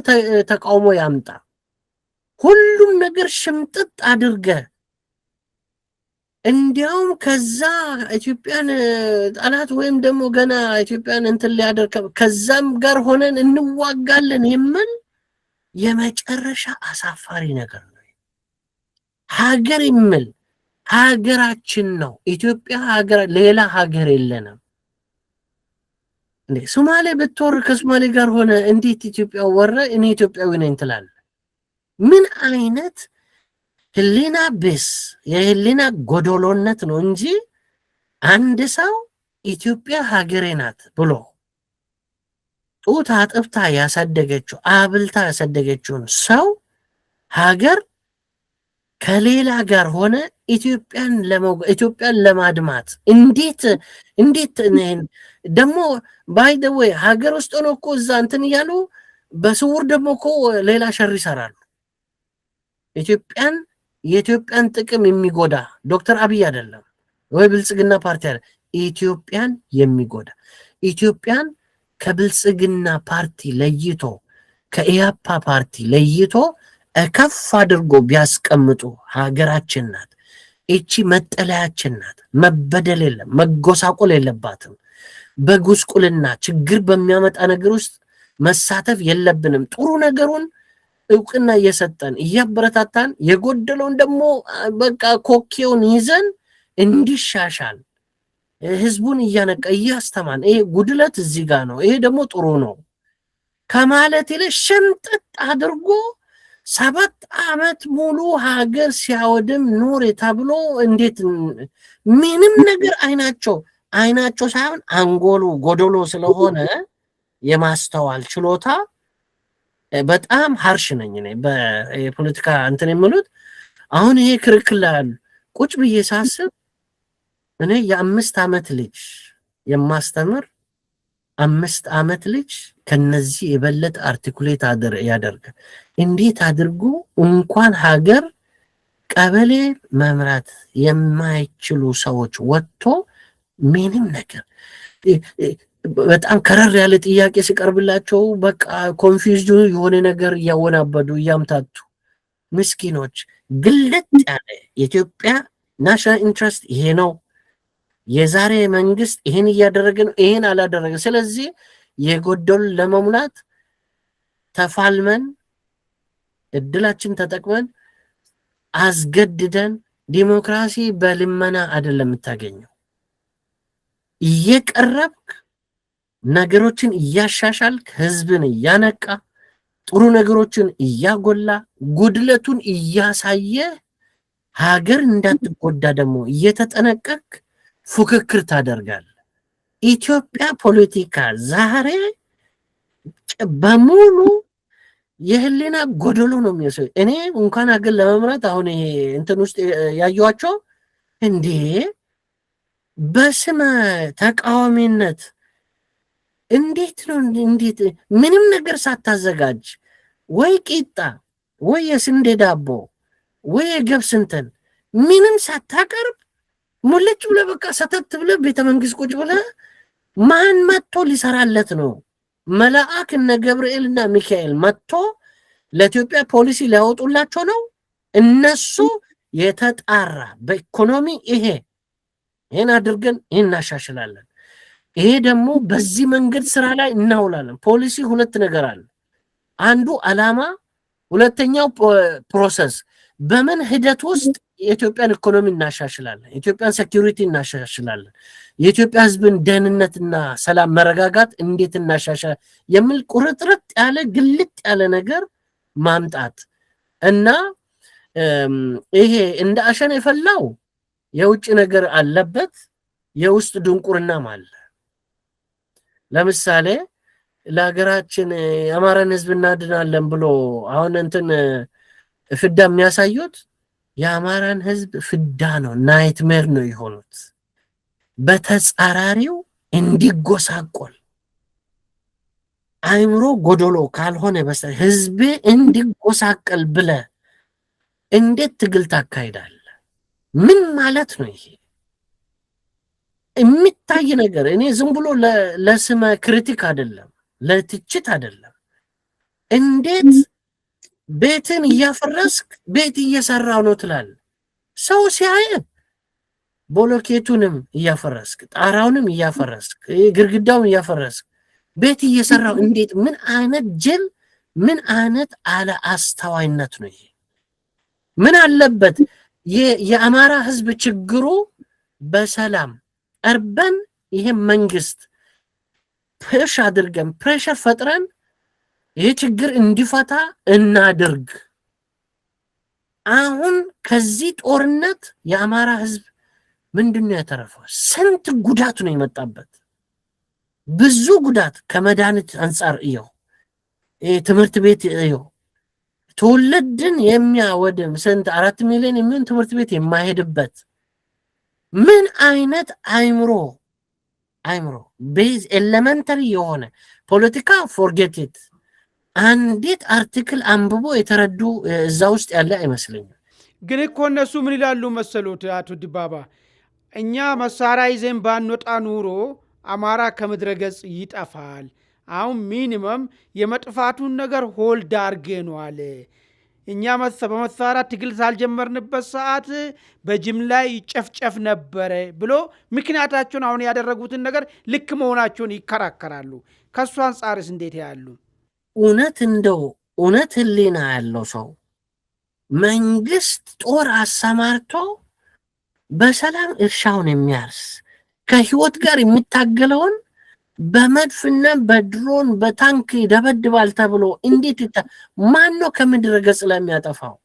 ተቃውሞ ያምጣ ሁሉም ነገር ሽምጥጥ አድርገ እንዲያውም ከዛ ኢትዮጵያን ጠላት ወይም ደግሞ ገና ኢትዮጵያን እንትን ሊያደርግ ከዛም ጋር ሆነን እንዋጋለን የሚል የመጨረሻ አሳፋሪ ነገር ነው። ሀገር የሚል ሀገራችን ነው ኢትዮጵያ ሀገር፣ ሌላ ሀገር የለንም። ሶማሌ ብትወር ከሶማሌ ጋር ሆነ እንዴት ኢትዮጵያ ወረ እኔ ኢትዮጵያዊ ነኝ ትላለህ? ምን አይነት ህሊና ቢስ የህሊና ጎዶሎነት ነው እንጂ አንድ ሰው ኢትዮጵያ ሀገሬ ናት ብሎ ጡት አጥብታ ያሳደገችው አብልታ ያሳደገችውን ሰው ሀገር ከሌላ ጋር ሆነ ኢትዮጵያን ለማድማት እንዴት ደግሞ ባይ ዘ ዌይ ሀገር ውስጥ ነው እኮ እዛ እንትን እያሉ በስውር ደግሞ እኮ ሌላ ሸር ይሰራሉ። የኢትዮጵያን ጥቅም የሚጎዳ ዶክተር አብይ አይደለም ወይ ብልጽግና ፓርቲ አይደለም፣ ኢትዮጵያን የሚጎዳ ኢትዮጵያን ከብልጽግና ፓርቲ ለይቶ ከኢያፓ ፓርቲ ለይቶ ከፍ አድርጎ ቢያስቀምጡ ሀገራችን ናት፣ እቺ መጠለያችን ናት፣ መበደል የለም መጎሳቆል የለባትም፣ በጉስቁልና ችግር በሚያመጣ ነገር ውስጥ መሳተፍ የለብንም፣ ጥሩ ነገሩን እውቅና እየሰጠን እያበረታታን የጎደለውን ደግሞ በቃ ኮኬውን ይዘን እንዲሻሻል ህዝቡን እያነቃ እያስተማን ይሄ ጉድለት እዚህ ጋር ነው፣ ይሄ ደግሞ ጥሩ ነው ከማለት ይልቅ ሽምጥጥ አድርጎ 7 ዓመት ሙሉ ሀገር ሲያወድም ኖር ተብሎ እንዴት ምንም ነገር አይናቸው ሳይሆን አንጎሉ ጎዶሎ ስለሆነ የማስተዋል ችሎታ በጣም harsh ነኝ እኔ በፖለቲካ እንትን የሚሉት። አሁን ይሄ ክርክር ላይ ቁጭ ብዬ ሳስብ እኔ የ5 ዓመት ልጅ የማስተምር 5 ዓመት ልጅ ከነዚህ የበለጠ አርቲኩሌት ያደርግ እንዴት አድርጎ እንኳን ሀገር ቀበሌ መምራት የማይችሉ ሰዎች ወጥቶ ምንም ነገር በጣም ከረር ያለ ጥያቄ ሲቀርብላቸው በቃ ኮንፊውዝድ የሆነ ነገር እያወናበዱ እያምታቱ ምስኪኖች ግልጥ ያለ የኢትዮጵያ ናሽናል ኢንትረስት ይሄ ነው፣ የዛሬ መንግስት ይሄን እያደረገ ነው፣ ይሄን አላደረገ። ስለዚህ የጎደሉ ለመሙላት ተፋልመን እድላችን ተጠቅመን አስገድደን ዲሞክራሲ በልመና አይደለም የምታገኘው። እየቀረብክ ነገሮችን እያሻሻልክ ህዝብን እያነቃ ጥሩ ነገሮችን እያጎላ ጉድለቱን እያሳየ ሀገር እንዳትጎዳ ደግሞ እየተጠነቀቅ ፉክክር ታደርጋል። ኢትዮጵያ ፖለቲካ ዛሬ በሙሉ የህሊና ጎደሎ ነው የሚያሳይ። እኔ እንኳን ሀገር ለመምራት አሁን ይሄ እንትን ውስጥ ያዩዋቸው እንዴ በስመ ተቃዋሚነት እንዴት ነው እንዴት ምንም ነገር ሳታዘጋጅ ወይ ቂጣ ወይ የስንዴ ዳቦ ወይ የገብስ እንትን ምንም ሳታቀርብ ሙልጭ ብለህ በቃ ሰተት ብለህ ቤተ መንግስት ቁጭ ብለህ ማን መጥቶ ሊሰራለት ነው? መልአክ እነ ገብርኤልና ሚካኤል መጥቶ ለኢትዮጵያ ፖሊሲ ሊያወጡላቸው ነው? እነሱ የተጣራ በኢኮኖሚ ይሄን አድርገን ይሄን እናሻሽላለን፣ ይሄ ደግሞ በዚህ መንገድ ስራ ላይ እናውላለን። ፖሊሲ ሁለት ነገር አለ። አንዱ አላማ፣ ሁለተኛው ፕሮሰስ። በምን ሂደት ውስጥ የኢትዮጵያን ኢኮኖሚ እናሻሽላለን፣ የኢትዮጵያን ሴኩሪቲ እናሻሽላለን፣ የኢትዮጵያ ህዝብን ደህንነትና ሰላም መረጋጋት እንዴት እናሻሽላለን የሚል ቁርጥርጥ ያለ ግልጥ ያለ ነገር ማምጣት እና ይሄ እንደ አሸን የፈላው የውጭ ነገር አለበት፣ የውስጥ ድንቁርናም አለ። ለምሳሌ ለሀገራችን የአማራን ህዝብ እናድናለን ብሎ አሁን እንትን ፍዳ የሚያሳዩት የአማራን ህዝብ ፍዳ ነው፣ ናይትሜር ነው የሆኑት። በተጻራሪው እንዲጎሳቆል አይምሮ ጎዶሎ ካልሆነ በስተቀር ህዝብ እንዲጎሳቀል ብለ እንዴት ትግል ታካሂዳለህ? ምን ማለት ነው ይሄ? የሚታይ ነገር እኔ ዝም ብሎ ለስመ ክሪቲክ አይደለም፣ ለትችት አይደለም። እንዴት ቤትን እያፈረስክ ቤት እየሰራው ነው ትላል? ሰው ሲያየ ቦሎኬቱንም እያፈረስክ ጣራውንም እያፈረስክ ግድግዳውን እያፈረስክ ቤት እየሰራው እንዴት? ምን አይነት ጅል፣ ምን አይነት አለ አስተዋይነት ነው ይሄ? ምን አለበት የአማራ ህዝብ ችግሩ በሰላም ቀርበን ይሄ መንግስት ፑሽ አድርገን ፕሬሸር ፈጥረን ይሄ ችግር እንዲፈታ እናድርግ። አሁን ከዚህ ጦርነት የአማራ ህዝብ ምንድነው ያተረፈው? ስንት ጉዳት ነው የመጣበት? ብዙ ጉዳት ከመድኃኒት አንጻር እየው፣ ትምህርት ቤት እየው፣ ትውልድን የሚያወድም ስንት 4 ሚሊዮን የሚሆን ትምህርት ቤት የማይሄድበት ምን አይነት አይምሮ ቤዝ ኤሌመንተሪ የሆነ ፖለቲካ ፎርጌት አንዲት አርቲክል አንብቦ የተረዱ እዛ ውስጥ ያለ አይመስለኝም። ግን እኮ እነሱ ምን ይላሉ መሰሉት አቶ ዲባባ፣ እኛ መሳሪያ ይዘን ባንወጣ ኑሮ አማራ ከምድረ ገጽ ይጠፋል። አሁን ሚኒመም የመጥፋቱን ነገር ሆልድ አርገኗል። እኛ በመሳሪያ ትግል ሳልጀመርንበት ሰዓት በጅምላ ይጨፍጨፍ ነበረ ብሎ ምክንያታቸውን አሁን ያደረጉትን ነገር ልክ መሆናቸውን ይከራከራሉ። ከሱ አንጻርስ እንዴት ያሉ? እውነት ህሊና ያለው ሰው መንግስት ጦር አሰማርቶ በሰላም እርሻውን የሚያርስ ከህይወት ጋር የሚታገለውን በመድፍና በድሮን በታንክ ይደበድባል ተብሎ እንዴት ማን ነው ከምድረ ገጽ ላይ የሚያጠፋው?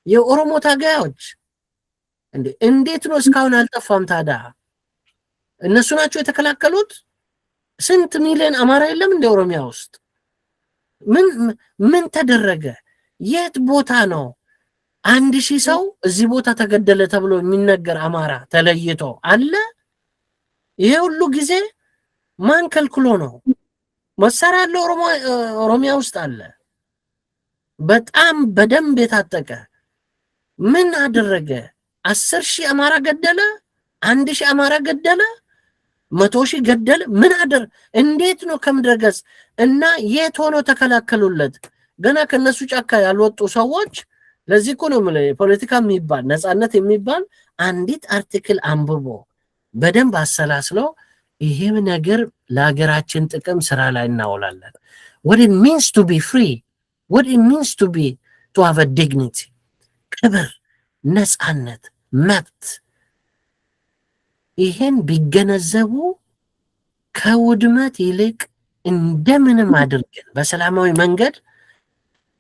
የኦሮሞ ታጋዮች እንዴት ነው እስካሁን አልጠፋም? ታዲያ እነሱ ናቸው የተከላከሉት። ስንት ሚሊዮን አማራ የለም እንደ ኦሮሚያ ውስጥ? ምን ተደረገ? የት ቦታ ነው 1000 ሰው እዚህ ቦታ ተገደለ ተብሎ የሚነገር አማራ ተለይቶ አለ? ይሄ ሁሉ ጊዜ ማን ከልክሎ ነው? መሳሪያ ያለ ኦሮሚያ ውስጥ አለ፣ በጣም በደንብ የታጠቀ። ምን አደረገ? 10,000 አማራ ገደለ፣ 1,000 አማራ ገደለ፣ 100,000 ገደለ። ምን አደረ? እንዴት ነው ከምድረ ገጽ? እና የት ሆኖ ተከላከሉለት? ገና ከነሱ ጫካ ያልወጡ ሰዎች ለዚህ እኮ ነው የምልህ ፖለቲካ የሚባል ነፃነት የሚባል አንዲት አርቲክል አንብቦ በደንብ አሰላስሎ ይሄም ነገር ለሀገራችን ጥቅም ስራ ላይ እናውላለን። what it means to be free, what it means to have a dignity፣ ክብር፣ ነፃነት፣ መብት ይሄን ቢገነዘቡ ከውድመት ይልቅ እንደምንም አድርገን በሰላማዊ መንገድ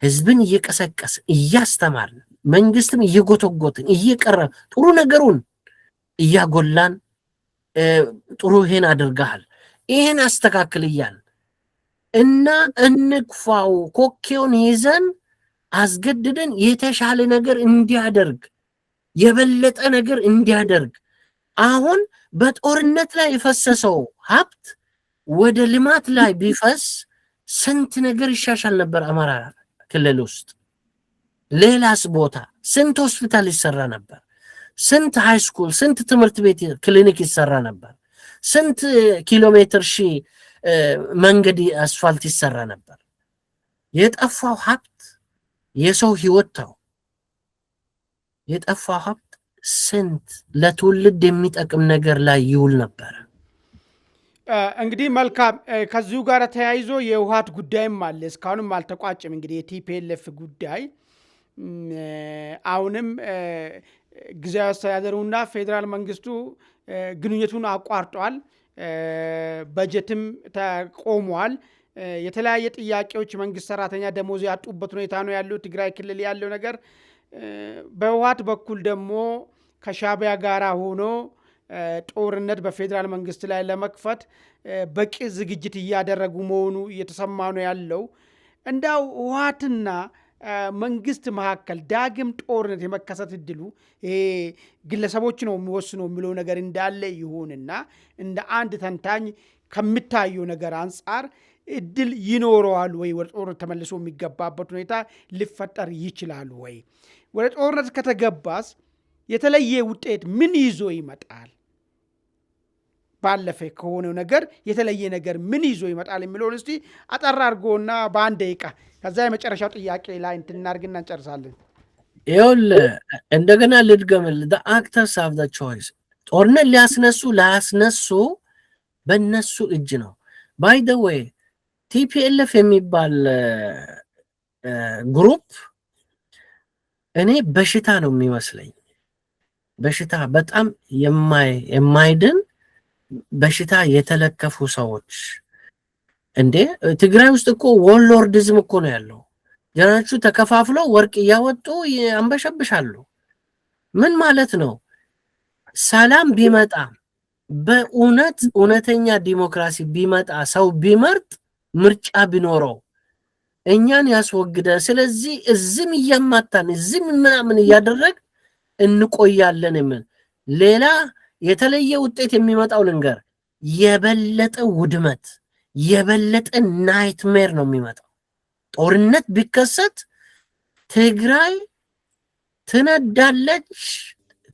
ህዝብን እየቀሰቀስን እያስተማርን መንግስትም እየጎተጎትን እየቀረብ ጥሩ ነገሩን እያጎላን ጥሩ ይሄን አድርገሃል ይሄን አስተካክል እያል እና እንክፋው ኮኬውን ይዘን አስገድደን የተሻለ ነገር እንዲያደርግ የበለጠ ነገር እንዲያደርግ አሁን በጦርነት ላይ የፈሰሰው ሀብት ወደ ልማት ላይ ቢፈስ ስንት ነገር ይሻሻል ነበር። አማራ ክልል ውስጥ ሌላስ ቦታ ስንት ሆስፒታል ይሰራ ነበር፣ ስንት ሃይ ስኩል፣ ስንት ትምህርት ቤት ክሊኒክ ይሰራ ነበር፣ ስንት ኪሎ ሜትር መንገድ አስፋልት ይሰራ ነበር። የጠፋው ሀብት የሰው ህይወት ነው። የጠፋው ሀብት ስንት ለትውልድ የሚጠቅም ነገር ላይ ይውል ነበር። እንግዲህ መልካም ከዚሁ ጋር ተያይዞ የውሃት ጉዳይም አለ፣ እስካሁንም አልተቋጭም። እንግዲህ የቲፒኤልኤፍ ጉዳይ አሁንም ጊዜያዊ አስተዳደሩና ፌዴራል መንግስቱ ግንኙነቱን አቋርጧል። በጀትም ተቆሟል። የተለያየ ጥያቄዎች መንግስት ሰራተኛ ደሞዝ ያጡበት ሁኔታ ነው ያለው ትግራይ ክልል ያለው ነገር። በህወሓት በኩል ደግሞ ከሻዕቢያ ጋር ሆኖ ጦርነት በፌዴራል መንግስት ላይ ለመክፈት በቂ ዝግጅት እያደረጉ መሆኑ እየተሰማ ነው ያለው። እንዳው ህወሓትና መንግስት መካከል ዳግም ጦርነት የመከሰት እድሉ ይሄ ግለሰቦች ነው የሚወስነው የሚለው ነገር እንዳለ ይሁንና እንደ አንድ ተንታኝ ከሚታየው ነገር አንጻር እድል ይኖረዋል ወይ? ወደ ጦርነት ተመልሶ የሚገባበት ሁኔታ ሊፈጠር ይችላል ወይ? ወደ ጦርነት ከተገባስ የተለየ ውጤት ምን ይዞ ይመጣል? ባለፈ ከሆነው ነገር የተለየ ነገር ምን ይዞ ይመጣል የሚለውን እስቲ አጠር አድርጎና በአንድ ደቂቃ ከዛ የመጨረሻው ጥያቄ ላይ እንድናርግና እንጨርሳለን። ይኸውልህ እንደገና ልድገምል the actors have the choice። ጦርነት ሊያስነሱ ላያስነሱ በእነሱ እጅ ነው። by the way ቲፒኤልኤፍ የሚባል ግሩፕ እኔ በሽታ ነው የሚመስለኝ። በሽታ በጣም የማይድን በሽታ የተለከፉ ሰዎች እንዴ ትግራይ ውስጥ እኮ ወርሎርድዝም እኮ ነው ያለው። ጀነራሎቹ ተከፋፍለው ወርቅ እያወጡ አንበሸብሻሉ። ምን ማለት ነው? ሰላም ቢመጣ በእውነት እውነተኛ ዲሞክራሲ ቢመጣ ሰው ቢመርጥ ምርጫ ቢኖረው እኛን ያስወግደ። ስለዚህ እዝም እያማታን እዝም ምናምን እያደረግ እንቆያለን። ምን ሌላ የተለየ ውጤት የሚመጣው ልንገር፣ የበለጠ ውድመት የበለጠ ናይትሜር ነው የሚመጣው። ጦርነት ቢከሰት ትግራይ ትነዳለች።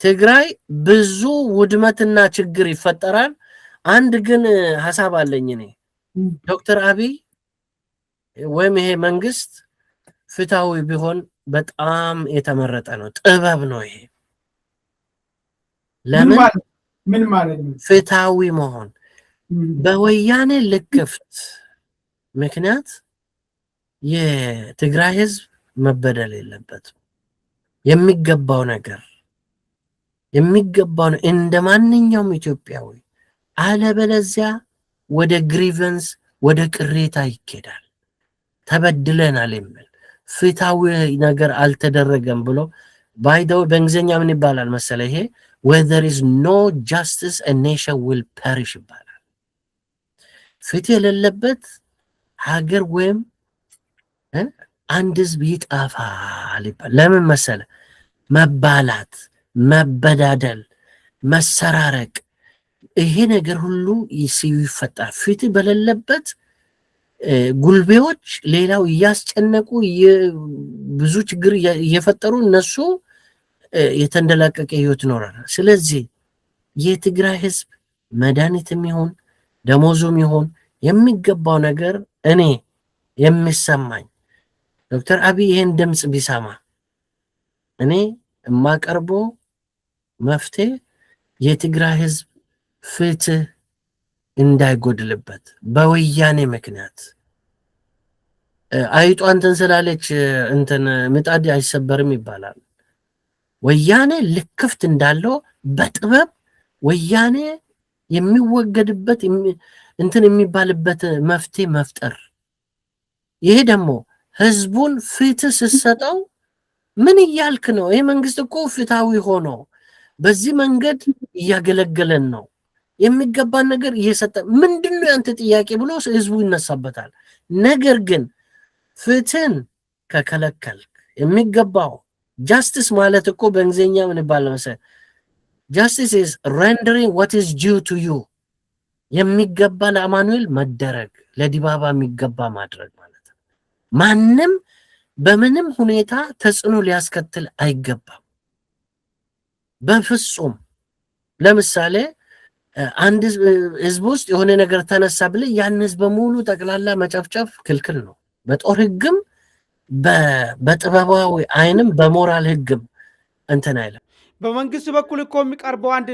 ትግራይ ብዙ ውድመትና ችግር ይፈጠራል። አንድ ግን ሐሳብ አለኝ እኔ ዶክተር አብይ ወይም ይሄ መንግስት ፍትሃዊ ቢሆን በጣም የተመረጠ ነው። ጥበብ ነው ይሄ። ለምን ምን ማለት ነው ፍትሃዊ መሆን? በወያኔ ልክፍት ምክንያት የትግራይ ህዝብ መበደል የለበትም። የሚገባው ነገር የሚገባው እንደ ማንኛውም ኢትዮጵያዊ፣ አለበለዚያ ወደ ግሪቨንስ ወደ ቅሬታ ይኬዳል። ተበድለናል የሚል ፍትሃዊ ነገር አልተደረገም ብሎ ባይደው በእንግሊዝኛ ምን ይባላል መሰለ ይሄ where there is no justice a nation will perish ይባላል። ፍትህ የሌለበት ሀገር ወይም አንድ ህዝብ ይጠፋል ይባላል። ለምን መሰለ? መባላት፣ መበዳደል፣ መሰራረቅ ይሄ ነገር ሁሉ ይፈጠራል። ፍትህ በሌለበት ጉልቤዎች ሌላው እያስጨነቁ ብዙ ችግር እየፈጠሩ እነሱ የተንደላቀቀ ህይወት ይኖራል። ስለዚህ የትግራይ ህዝብ መድኃኒትም ይሁን ደሞዙም ይሁን የሚገባው ነገር እኔ የሚሰማኝ ዶክተር አብይ ይሄን ድምጽ ቢሰማ እኔ የማቀርበው መፍትሄ የትግራይ ህዝብ ፍትህ እንዳይጎድልበት በወያኔ ምክንያት አይጧ እንትን ስላለች እንትን ምጣድ አይሰበርም ይባላል። ወያኔ ልክፍት እንዳለው በጥበብ ወያኔ የሚወገድበት እንትን የሚባልበት መፍትሄ መፍጠር። ይሄ ደግሞ ህዝቡን ፍትህ ስሰጠው ምን እያልክ ነው? ይሄ መንግስት እኮ ፍትሃዊ ሆኖ በዚህ መንገድ እያገለገለን ነው፣ የሚገባን ነገር እየሰጠ ምንድነው ያንተ ጥያቄ ብሎ ህዝቡ ይነሳበታል። ነገር ግን ፍትህን ከከለከልክ የሚገባው ጃስቲስ ማለት እኮ በእንግሊዝኛ ምን ይባላል መሰለህ? ጃስቲስ ኢዝ rendering what is due to you። የሚገባ ለአማኑኤል መደረግ ለዲባባ የሚገባ ማድረግ ማለት ነው። ማንም በምንም ሁኔታ ተጽዕኖ ሊያስከትል አይገባም በፍጹም። ለምሳሌ አንድ ህዝብ ውስጥ የሆነ ነገር ተነሳ ብለህ ያን ህዝብ በሙሉ ጠቅላላ መጨፍጨፍ ክልክል ነው። በጦር ህግም በጥበባዊ አይንም በሞራል ህግም እንትን አይለም። በመንግስት በኩል እኮ የሚቀርበው አንድ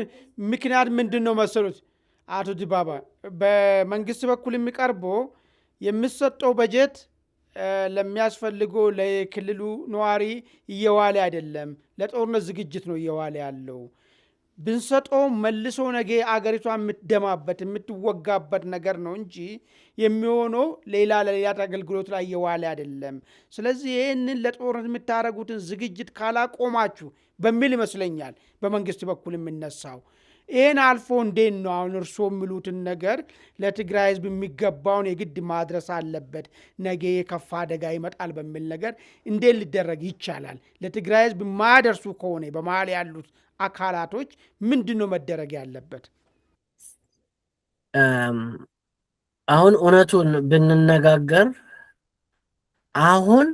ምክንያት ምንድን ነው መሰሉት አቶ ዲባባ? በመንግስት በኩል የሚቀርበው የሚሰጠው በጀት ለሚያስፈልገው ለክልሉ ነዋሪ እየዋለ አይደለም፣ ለጦርነት ዝግጅት ነው እየዋለ ያለው። ብንሰጠው መልሶ ነገ አገሪቷ የምትደማበት የምትወጋበት ነገር ነው እንጂ የሚሆነው ለሌላ አገልግሎት ላይ እየዋለ አይደለም። ስለዚህ ይህንን ለጦርነት የምታደርጉትን ዝግጅት ካላቆማችሁ በሚል ይመስለኛል በመንግስት በኩል የምነሳው። ይህን አልፎ እንዴት ነው አሁን እርስዎ የሚሉትን ነገር ለትግራይ ህዝብ የሚገባውን የግድ ማድረስ አለበት፣ ነገ የከፋ አደጋ ይመጣል በሚል ነገር እንዴት ሊደረግ ይቻላል? ለትግራይ ህዝብ የማያደርሱ ከሆነ በመሀል ያሉት አካላቶች ምንድን ነው መደረግ ያለበት? አሁን እውነቱን ብንነጋገር አሁን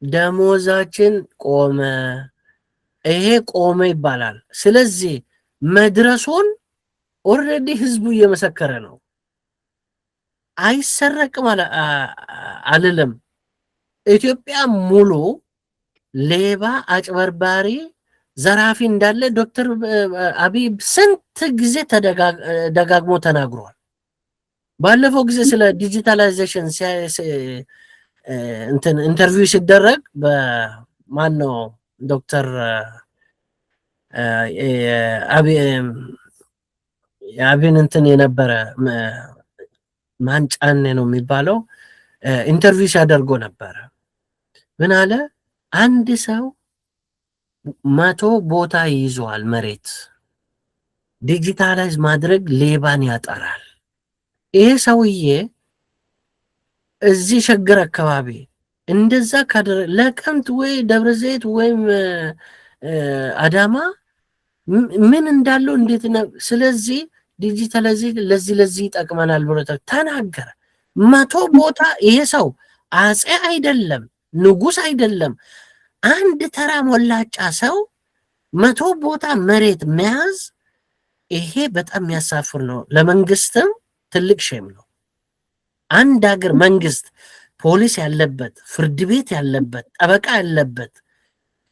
ደሞዛችን ቆመ፣ ይሄ ቆመ ይባላል። ስለዚህ መድረሱን ኦልሬዲ ህዝቡ እየመሰከረ ነው። አይሰረቅም አልልም። ኢትዮጵያ ሙሉ ሌባ፣ አጭበርባሪ፣ ዘራፊ እንዳለ ዶክተር አብይ ስንት ጊዜ ደጋግሞ ተናግሯል። ባለፈው ጊዜ ስለ ዲጂታላይዜሽን እንትን ኢንተርቪው ሲደረግ በማን ነው ዶክተር አብይን እንትን የነበረ ማንጫኔ ነው የሚባለው ኢንተርቪው ሲያደርጎ ነበረ። ምን አለ? አንድ ሰው 100 ቦታ ይይዟል መሬት፣ ዲጂታላይዝ ማድረግ ሌባን ያጠራል። ይሄ ሰውዬ እዚህ ሸገር አካባቢ እንደዛ ካደረገ ለቀምት ወይ ደብረ ዘይት ወይም አዳማ ምን እንዳለው እንዴት ነው? ስለዚህ ዲጂታላይዜሽን ለዚህ ይጠቅመናል ብሎ ተናገረ። 100 ቦታ ይሄ ሰው አጼ አይደለም፣ ንጉስ አይደለም። አንድ ተራ ሞላጫ ሰው 100 ቦታ መሬት መያዝ ይሄ በጣም የሚያሳፍር ነው። ለመንግስትም ትልቅ ሼም ነው። አንድ ሀገር መንግስት ፖሊስ ያለበት፣ ፍርድ ቤት ያለበት፣ ጠበቃ ያለበት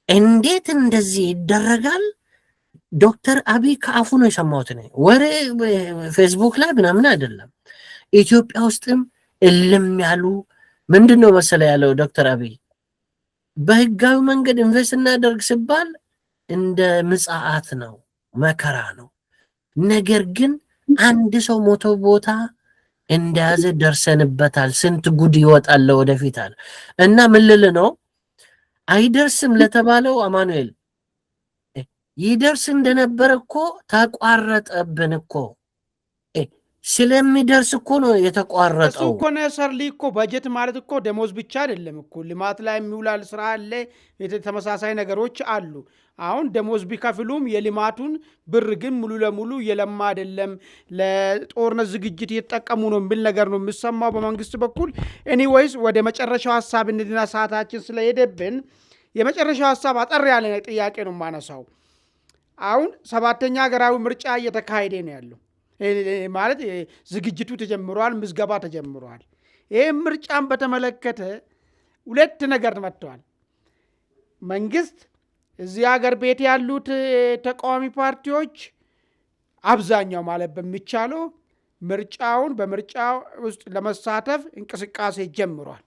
እንዴት እንደዚህ ይደረጋል? ዶክተር አብይ ከአፉ ነው የሰማሁት ነው፣ ወሬ ፌስቡክ ላይ ምናምን አይደለም። ኢትዮጵያ ውስጥም እልም ያሉ ምንድን ነው መሰለ ያለው ዶክተር አብይ በህጋዊ መንገድ ኢንቨስት እናደርግ ሲባል እንደ ምጽአት ነው፣ መከራ ነው። ነገር ግን አንድ ሰው 100 ቦታ እንደያዘ ደርሰንበታል። ስንት ጉድ ይወጣል ወደፊት አለ እና ምን ልል ነው አይደርስም ለተባለው አማኑኤል ይደርስ እንደነበረ እኮ ተቋረጠብን እኮ ስለሚደርስ እኮ ነው የተቋረጠው እኮ ነው። ሰርሊ እኮ በጀት ማለት እኮ ደሞዝ ብቻ አይደለም እኮ ልማት ላይ የሚውላል ስራ አለ፣ ተመሳሳይ ነገሮች አሉ። አሁን ደሞዝ ቢከፍሉም የልማቱን ብር ግን ሙሉ ለሙሉ የለማ አይደለም፣ ለጦርነት ዝግጅት እየተጠቀሙ ነው የሚል ነገር ነው የሚሰማው በመንግስት በኩል። ኤኒዌይስ ወደ መጨረሻው ሀሳብ እንድና ሰዓታችን ስለሄደብን የመጨረሻው ሀሳብ አጠር ያለ ጥያቄ ነው የማነሳው። አሁን 7ኛ ሀገራዊ ምርጫ እየተካሄደ ነው ያለው ማለት ዝግጅቱ ተጀምሯል፣ ምዝገባ ተጀምሯል። ይህም ምርጫን በተመለከተ 2 ነገር መጥተዋል። መንግስት እዚህ ሀገር ቤት ያሉት ተቃዋሚ ፓርቲዎች አብዛኛው ማለት በሚቻለው በምርጫ ውስጥ ለመሳተፍ እንቅስቃሴ ጀምሯል።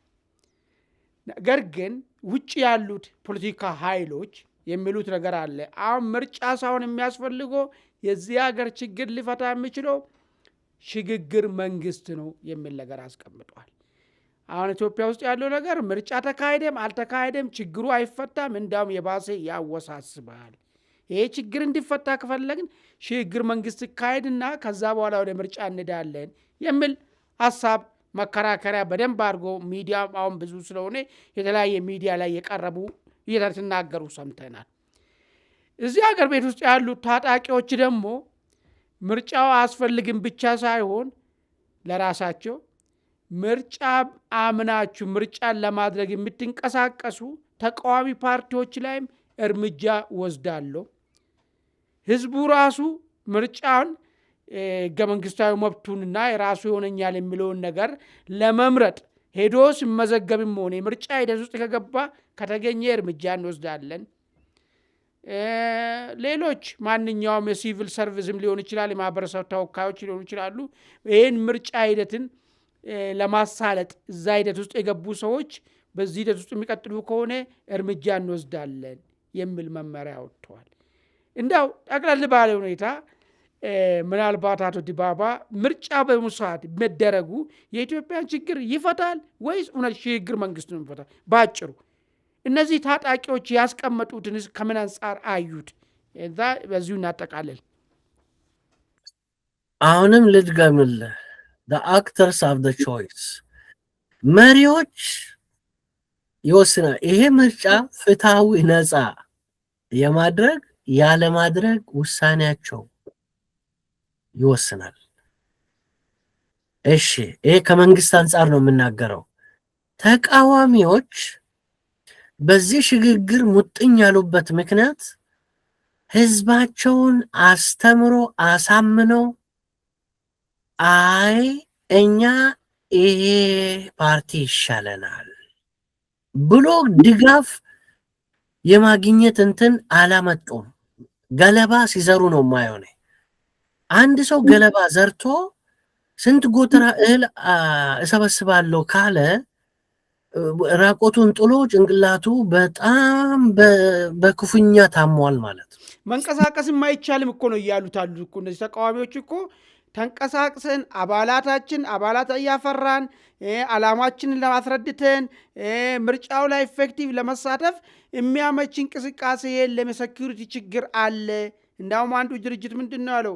ነገር ግን ውጭ ያሉት ፖለቲካ ኃይሎች የሚሉት ነገር አለ። አሁን ምርጫ ሳይሆን የሚያስፈልገው የዚህ ሀገር ችግር ሊፈታ የሚችለው ሽግግር መንግስት ነው የሚል ነገር አስቀምጧል። አሁን ኢትዮጵያ ውስጥ ያለው ነገር ምርጫ ተካሄደም አልተካሄደም ችግሩ አይፈታም፣ እንዳውም የባሰ ያወሳስባል። ይሄ ችግር እንዲፈታ ከፈለግን ሽግግር መንግስት ይካሄድና ከዛ በኋላ ወደ ምርጫ እንዳለን የሚል ሀሳብ መከራከሪያ በደንብ አድርጎ ሚዲያ አሁን ብዙ ስለሆነ የተለያየ ሚዲያ ላይ የቀረቡ እየተናገሩ ሰምተናል። እዚህ ሀገር ቤት ውስጥ ያሉ ታጣቂዎች ደግሞ ምርጫው አያስፈልግም ብቻ ሳይሆን ለራሳቸው ምርጫ አምናችሁ ምርጫን ለማድረግ የምትንቀሳቀሱ ተቃዋሚ ፓርቲዎች ላይም እርምጃ ወስዳለሁ፣ ህዝቡ ራሱ ምርጫን ህገ መንግስታዊ መብቱንና የራሱ ይሆነኛል የሚለውን ነገር ለመምረጥ ሄዶ ሲመዘገብም ሆነ ምርጫ ሂደት ውስጥ ከገባ ከተገኘ እርምጃ እንወስዳለን። ሌሎች ማንኛውም የሲቪል ሰርቪስም ሊሆን ይችላል፣ የማህበረሰብ ተወካዮች ሊሆኑ ይችላሉ። ይህን ምርጫ ሂደትን ለማሳለጥ እዛ ሂደት ውስጥ የገቡ ሰዎች በዚህ ሂደት ውስጥ የሚቀጥሉ ከሆነ እርምጃ እንወስዳለን የሚል መመሪያ ወጥተዋል። እንዳው ጠቅለል ባለ ሁኔታ ምናልባት አቶ ዲባባ ምርጫ በሙሳት መደረጉ የኢትዮጵያን ችግር ይፈታል ወይስ እውነት ሽግግር መንግስት ነው ይፈታል? ባጭሩ እነዚህ ታጣቂዎች ያስቀመጡትን ከምን አንጻር አዩት? እዛ በዚሁ እናጠቃለል። አሁንም ልድገምልህ፣ the actors of the choice መሪዎች ይወስናል። ይሄ ምርጫ ፍትሃዊ ነፃ የማድረግ ያለማድረግ ውሳኔያቸው ይወስናል። እሺ ይሄ ከመንግስት አንጻር ነው የምናገረው። ተቃዋሚዎች በዚህ ሽግግር ሙጥኝ ያሉበት ምክንያት ህዝባቸውን አስተምሮ አሳምነው አይ እኛ ይሄ ፓርቲ ይሻለናል ብሎ ድጋፍ የማግኘት እንትን አላመጡም። ገለባ ሲዘሩ ነው ማየው። አንድ ሰው ገለባ ዘርቶ ስንት ጎተራ እህል እሰበስባለሁ ካለ ራቆቱን ጥሎ ጭንቅላቱ በጣም በክፉኛ ታሟል ማለት። መንቀሳቀስ የማይቻልም እኮ ነው እያሉት አሉ እኮ እነዚህ ተቃዋሚዎች እኮ ተንቀሳቅሰን አባላት እያፈራን ዓላማችንን ለማስረድተን ምርጫው ላይ ኢፌክቲቭ ለመሳተፍ የሚያመች እንቅስቃሴ የለም፣ የሴኩሪቲ ችግር አለ። እንዳውም አንዱ ድርጅት ምንድን ነው ያለው?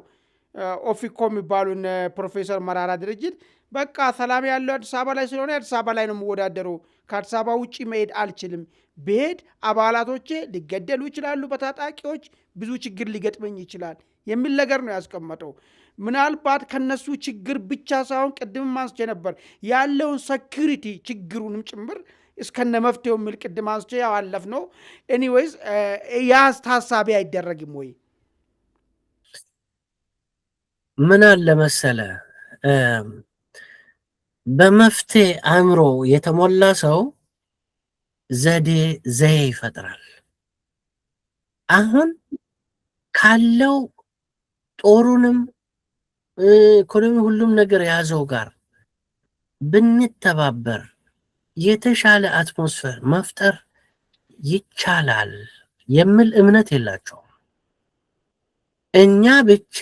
ኦፊኮ የሚባሉን ፕሮፌሰር መራራ ድርጅት በቃ ሰላም ያለው አዲስ አበባ ላይ ስለሆነ አዲስ አበባ ላይ ነው የምወዳደረው፣ ከአዲስ አበባ ውጭ መሄድ አልችልም፣ ብሄድ አባላቶቼ ሊገደሉ ይችላሉ በታጣቂዎች፣ ብዙ ችግር ሊገጥመኝ ይችላል የሚል ነገር ነው ያስቀመጠው። ምናልባት ከነሱ ችግር ብቻ ሳይሆን ቅድም አንስቼ ነበር ያለውን ሴኩሪቲ ችግሩንም ጭምር እስከነ መፍትሄው የሚል ቅድም አንስቼ ያዋለፍ ነው። ኤኒዌይዝ ያስ ታሳቢ አይደረግም ወይ? ምን አለ መሰለ በመፍትሄ አእምሮ የተሞላ ሰው ዘዬ ይፈጥራል። አሁን ካለው ጦሩንም ኢኮኖሚ ሁሉም ነገር ያዘው ጋር ብንተባበር የተሻለ አትሞስፌር መፍጠር ይቻላል የሚል እምነት የላቸውም። እኛ ብቻ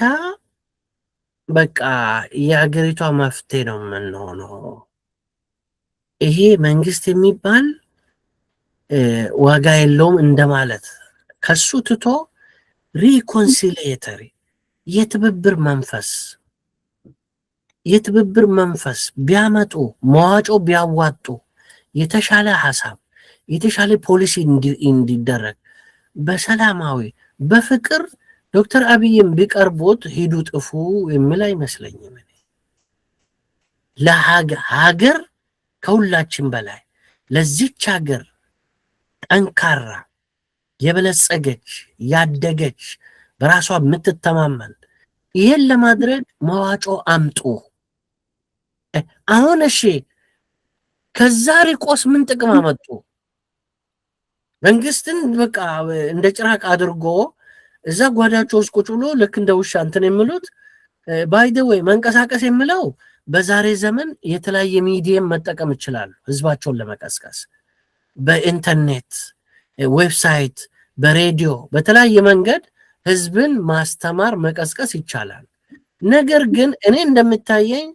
በቃ የሀገሪቷ መፍትሄ ነው የምንሆነው፣ ይሄ መንግስት የሚባል ዋጋ የለውም እንደማለት ከሱ ትቶ ሪኮንሲሊየተሪ የትብብር መንፈስ ቢያመጡ መዋጮ ቢያዋጡ የተሻለ ሐሳብ የተሻለ ፖሊሲ እንዲደረግ በሰላማዊ በፍቅር ዶክተር አብይም ቢቀርቡት ሂዱ ጥፉ የሚል አይመስለኝም። ለሀገር ከሁላችን በላይ ለዚች ሀገር ጠንካራ የበለጸገች ያደገች በራሷ የምትተማመን ይሄን ለማድረግ መዋጮ አምጡ። አሁን እሺ ከዛ ሪቆስ ምን ጥቅም አመጡ? መንግስትን በቃ እንደ ጭራቅ አድርጎ እዛ ጓዳቸው ውስጥ ቁጭ ብሎ ልክ እንደ ውሻ እንትን የሚሉት ባይ ዘ ዌይ መንቀሳቀስ የሚለው በዛሬ ዘመን የተለያየ ሚዲየም መጠቀም ይችላሉ። ህዝባቸውን ለመቀስቀስ በኢንተርኔት ዌብሳይት፣ በሬዲዮ፣ በተለያየ መንገድ ህዝብን ማስተማር መቀስቀስ ይቻላል። ነገር ግን እኔ እንደምታየኝ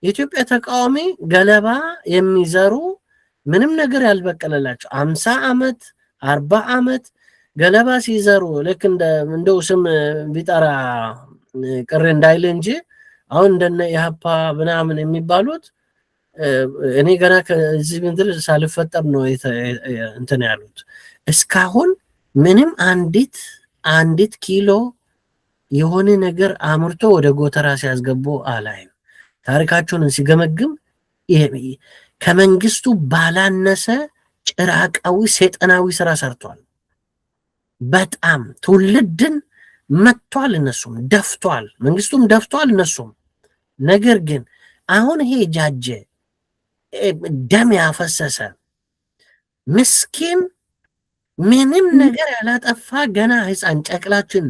የኢትዮጵያ ተቃዋሚ ገለባ የሚዘሩ ምንም ነገር ያልበቀለላቸው 50 ዓመት 40 ዓመት ገለባ ሲዘሩ ልክ እንደው ስም ቢጠራ ቅር እንዳይል እንጂ አሁን እንደነ ኢህአፓ ምናምን የሚባሉት እኔ ገና ከዚህ ምድር ሳልፈጠር ነው እንትን ያሉት። እስካሁን ምንም አንዲት ኪሎ የሆነ ነገር አምርቶ ወደ ጎተራ ሲያስገቡ አላይም። ታሪካቸውን ሲገመግም ከመንግስቱ ባላነሰ ጭራቃዊ ሰይጣናዊ ስራ ሰርቷል። በጣም ትውልድን መጥቷል፣ እነሱም ደፍቷል፣ መንግስቱም ደፍቷል እነሱም። ነገር ግን አሁን ይሄ ጃጀ ደም ያፈሰሰ ምስኪን ምንም ነገር ያላጠፋ ገና ህፃን ጨቅላችን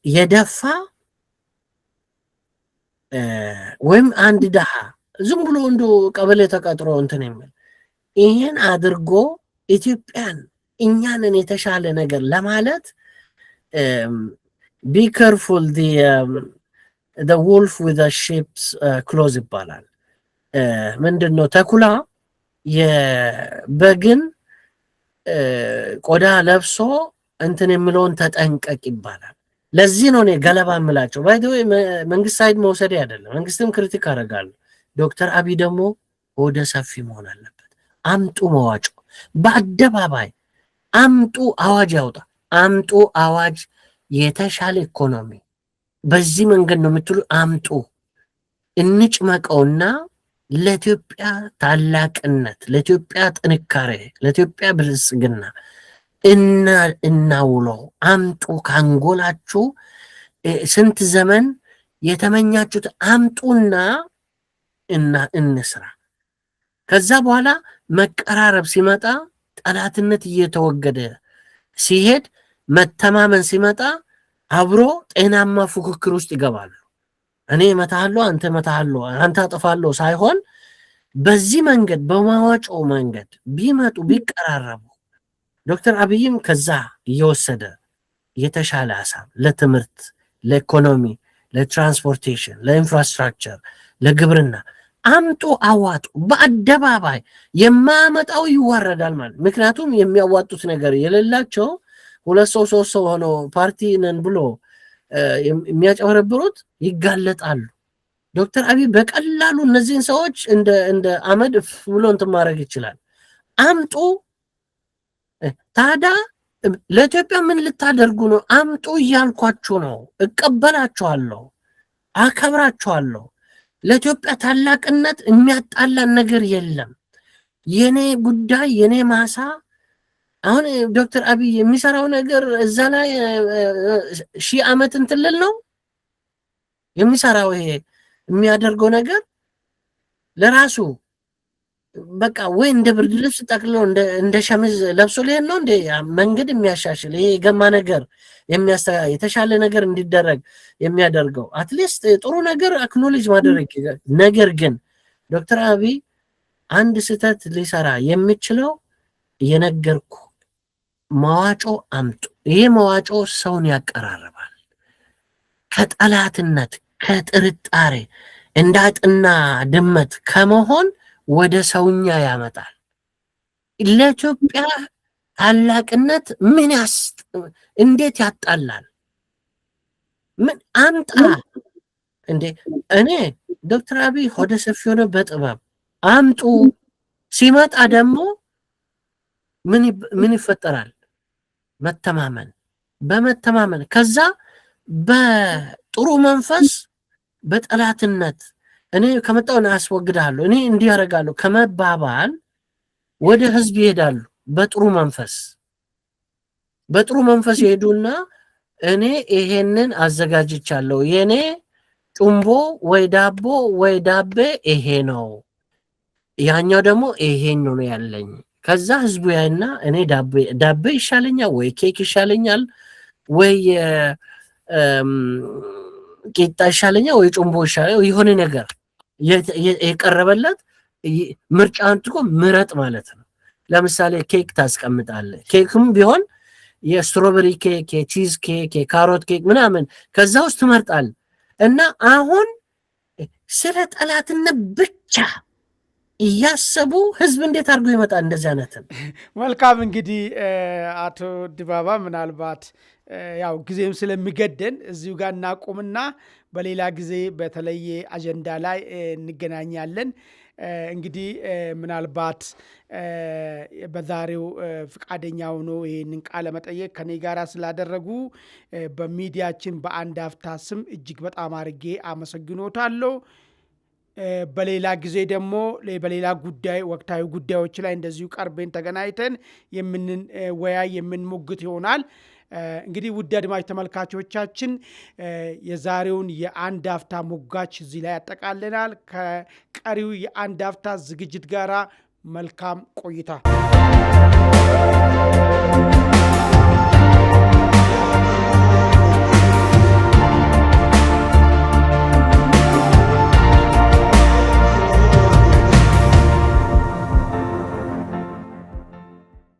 የደፋ ወይም አንድ ደሃ ዝም ብሎ እንዶ ቀበሌ ተቀጥሮ እንትን የሚል ይሄን አድርጎ ኢትዮጵያን እኛንን የተሻለ ነገር ለማለት be careful the wolf with the sheep's clothes ይባላል። ምንድነው ተኩላ የበግን ቆዳ ለብሶ እንትን የሚለውን ተጠንቀቅ ይባላል። ለዚህ ነው እኔ ገለባ የምላቸው። ባይ ዘ ዌይ መንግስት ሳይድ መውሰድ አይደለም፣ መንግስትም ክሪቲክ አደርጋለሁ። ዶክተር አብይ ደግሞ ወደ ሰፊ መሆን አለበት። አምጡ መዋጮ በአደባባይ አምጡ፣ አዋጅ ያውጣ፣ አምጡ አዋጅ፣ የተሻለ ኢኮኖሚ በዚህ መንገድ ነው የምትሉ አምጡ፣ እንጭመቀውና ለኢትዮጵያ ታላቅነት፣ ለኢትዮጵያ ጥንካሬ፣ ለኢትዮጵያ ብልጽግና እናውለው። አምጡ፣ ካንጎላችሁ ስንት ዘመን የተመኛችሁት አምጡና እንስራ። ከዛ በኋላ መቀራረብ ሲመጣ፣ ጠላትነት እየተወገደ ሲሄድ፣ መተማመን ሲመጣ አብሮ ጤናማ ፉክክር ውስጥ ይገባሉ። እኔ እመታለሁ፣ አንተ እመታለሁ፣ አንተ አጥፋለሁ ሳይሆን በዚህ መንገድ በማዋጮ መንገድ ቢመጡ ቢቀራረቡ፣ ዶክተር አብይም ከዛ እየወሰደ የተሻለ ሀሳብ ለትምህርት፣ ለኢኮኖሚ፣ ለትራንስፖርቴሽን፣ ለኢንፍራስትራክቸር፣ ለግብርና አምጡ፣ አዋጡ። በአደባባይ የማመጣው ይዋረዳል ማለት። ምክንያቱም የሚያዋጡት ነገር የሌላቸው ሁለት ሰው ሶስት ሰው ሆኖ ፓርቲ ነን ብሎ የሚያጨበረብሩት ይጋለጣሉ። ዶክተር አብይ በቀላሉ እነዚህን ሰዎች እንደ አመድ ብሎ እንትን ማድረግ ይችላል። አምጡ። ታዲያ ለኢትዮጵያ ምን ልታደርጉ ነው? አምጡ እያልኳችሁ ነው። እቀበላችኋለሁ፣ አከብራችኋለሁ። ለኢትዮጵያ ታላቅነት የሚያጣላን ነገር የለም። የኔ ጉዳይ የኔ ማሳ። አሁን ዶክተር አብይ የሚሰራው ነገር እዛ ላይ 1000 ዓመት እንትልል ነው የሚሰራው። ይሄ የሚያደርገው ነገር ለራሱ በቃ ወይ እንደ ብርድ ልብስ ጠቅልሎ እንደ ሸሚዝ ለብሶ ሊሄድ ነው እንደ መንገድ የሚያሻሽል ይሄ የገማ ነገር የተሻለ ነገር እንዲደረግ የሚያደርገው አትሊስት ጥሩ ነገር አክኖሌጅ ማድረግ። ነገር ግን ዶክተር አብይ አንድ ስህተት ሊሰራ የሚችለው የነገርኩ መዋጮ አምጡ። ይሄ መዋጮ ሰውን ያቀራርባል፣ ከጠላትነት ከጥርጣሬ እንዳጥና ድመት ከመሆን ወደ ሰውኛ ያመጣል። ለኢትዮጵያ ታላቅነት እንዴት ያጣላል? ምን አምጣ እንዴ! እኔ ዶክተር አብይ ሆደ ሰፊ ሆነ በጥበብ አምጡ። ሲመጣ ደግሞ ምን ይፈጠራል? መተማመን፣ በመተማመን ከዛ በጥሩ መንፈስ በጠላትነት እኔ ከመጣው አስወግዳለሁ፣ እኔ እንዲህ ያደርጋለሁ ከመባባል ወደ ህዝብ ይሄዳሉ። በጥሩ መንፈስ ይሄዱና እኔ ይሄንን አዘጋጅቻለሁ፣ የኔ ጩምቦ ወይ ዳቦ ወይ ዳቤ ይሄ ነው፣ ያኛው ደግሞ ይሄን ነው ያለኝ ከዛ ህዝቡ ያይና እኔ ዳቤ ይሻለኛል ወይ ኬክ ይሻለኛል ወይ ቂጣ ይሻለኛል ወይ ጮምቦ ይሻለኛል የሆነ ነገር የቀረበለት ምርጫን ትቆ ምረጥ ማለት ነው። ለምሳሌ ኬክ ታስቀምጣለህ። ኬክም ቢሆን የስትሮበሪ ኬክ፣ የቺዝ ኬክ፣ የካሮት ኬክ ምናምን ከዛ ውስጥ ትመርጣለህ እና አሁን ስለ ጠላትነት ብቻ እያሰቡ ህዝብ እንዴት አድርጎ ይመጣል እንደዚህ አይነትን? መልካም እንግዲህ አቶ ዲባባ ምናልባት ያው ጊዜም ስለሚገደን እዚሁ ጋር እናቁምና በሌላ ጊዜ በተለየ አጀንዳ ላይ እንገናኛለን። እንግዲህ ምናልባት በዛሬው ፍቃደኛ ሆኖ ይህንን ቃለ መጠየቅ ከኔ ጋር ስላደረጉ በሚዲያችን በአንድ አፍታ ስም እጅግ በጣም አድርጌ አመሰግኖታለሁ። በሌላ ጊዜ ደግሞ በሌላ ጉዳይ ወቅታዊ ጉዳዮች ላይ እንደዚሁ ቀርበን ተገናኝተን የምንወያይ የምንሞግት ይሆናል። እንግዲህ ውድ አድማጭ ተመልካቾቻችን የዛሬውን የአንድ አፍታ ሞጋች እዚህ ላይ ያጠቃልናል። ከቀሪው የአንድ አፍታ ዝግጅት ጋራ መልካም ቆይታ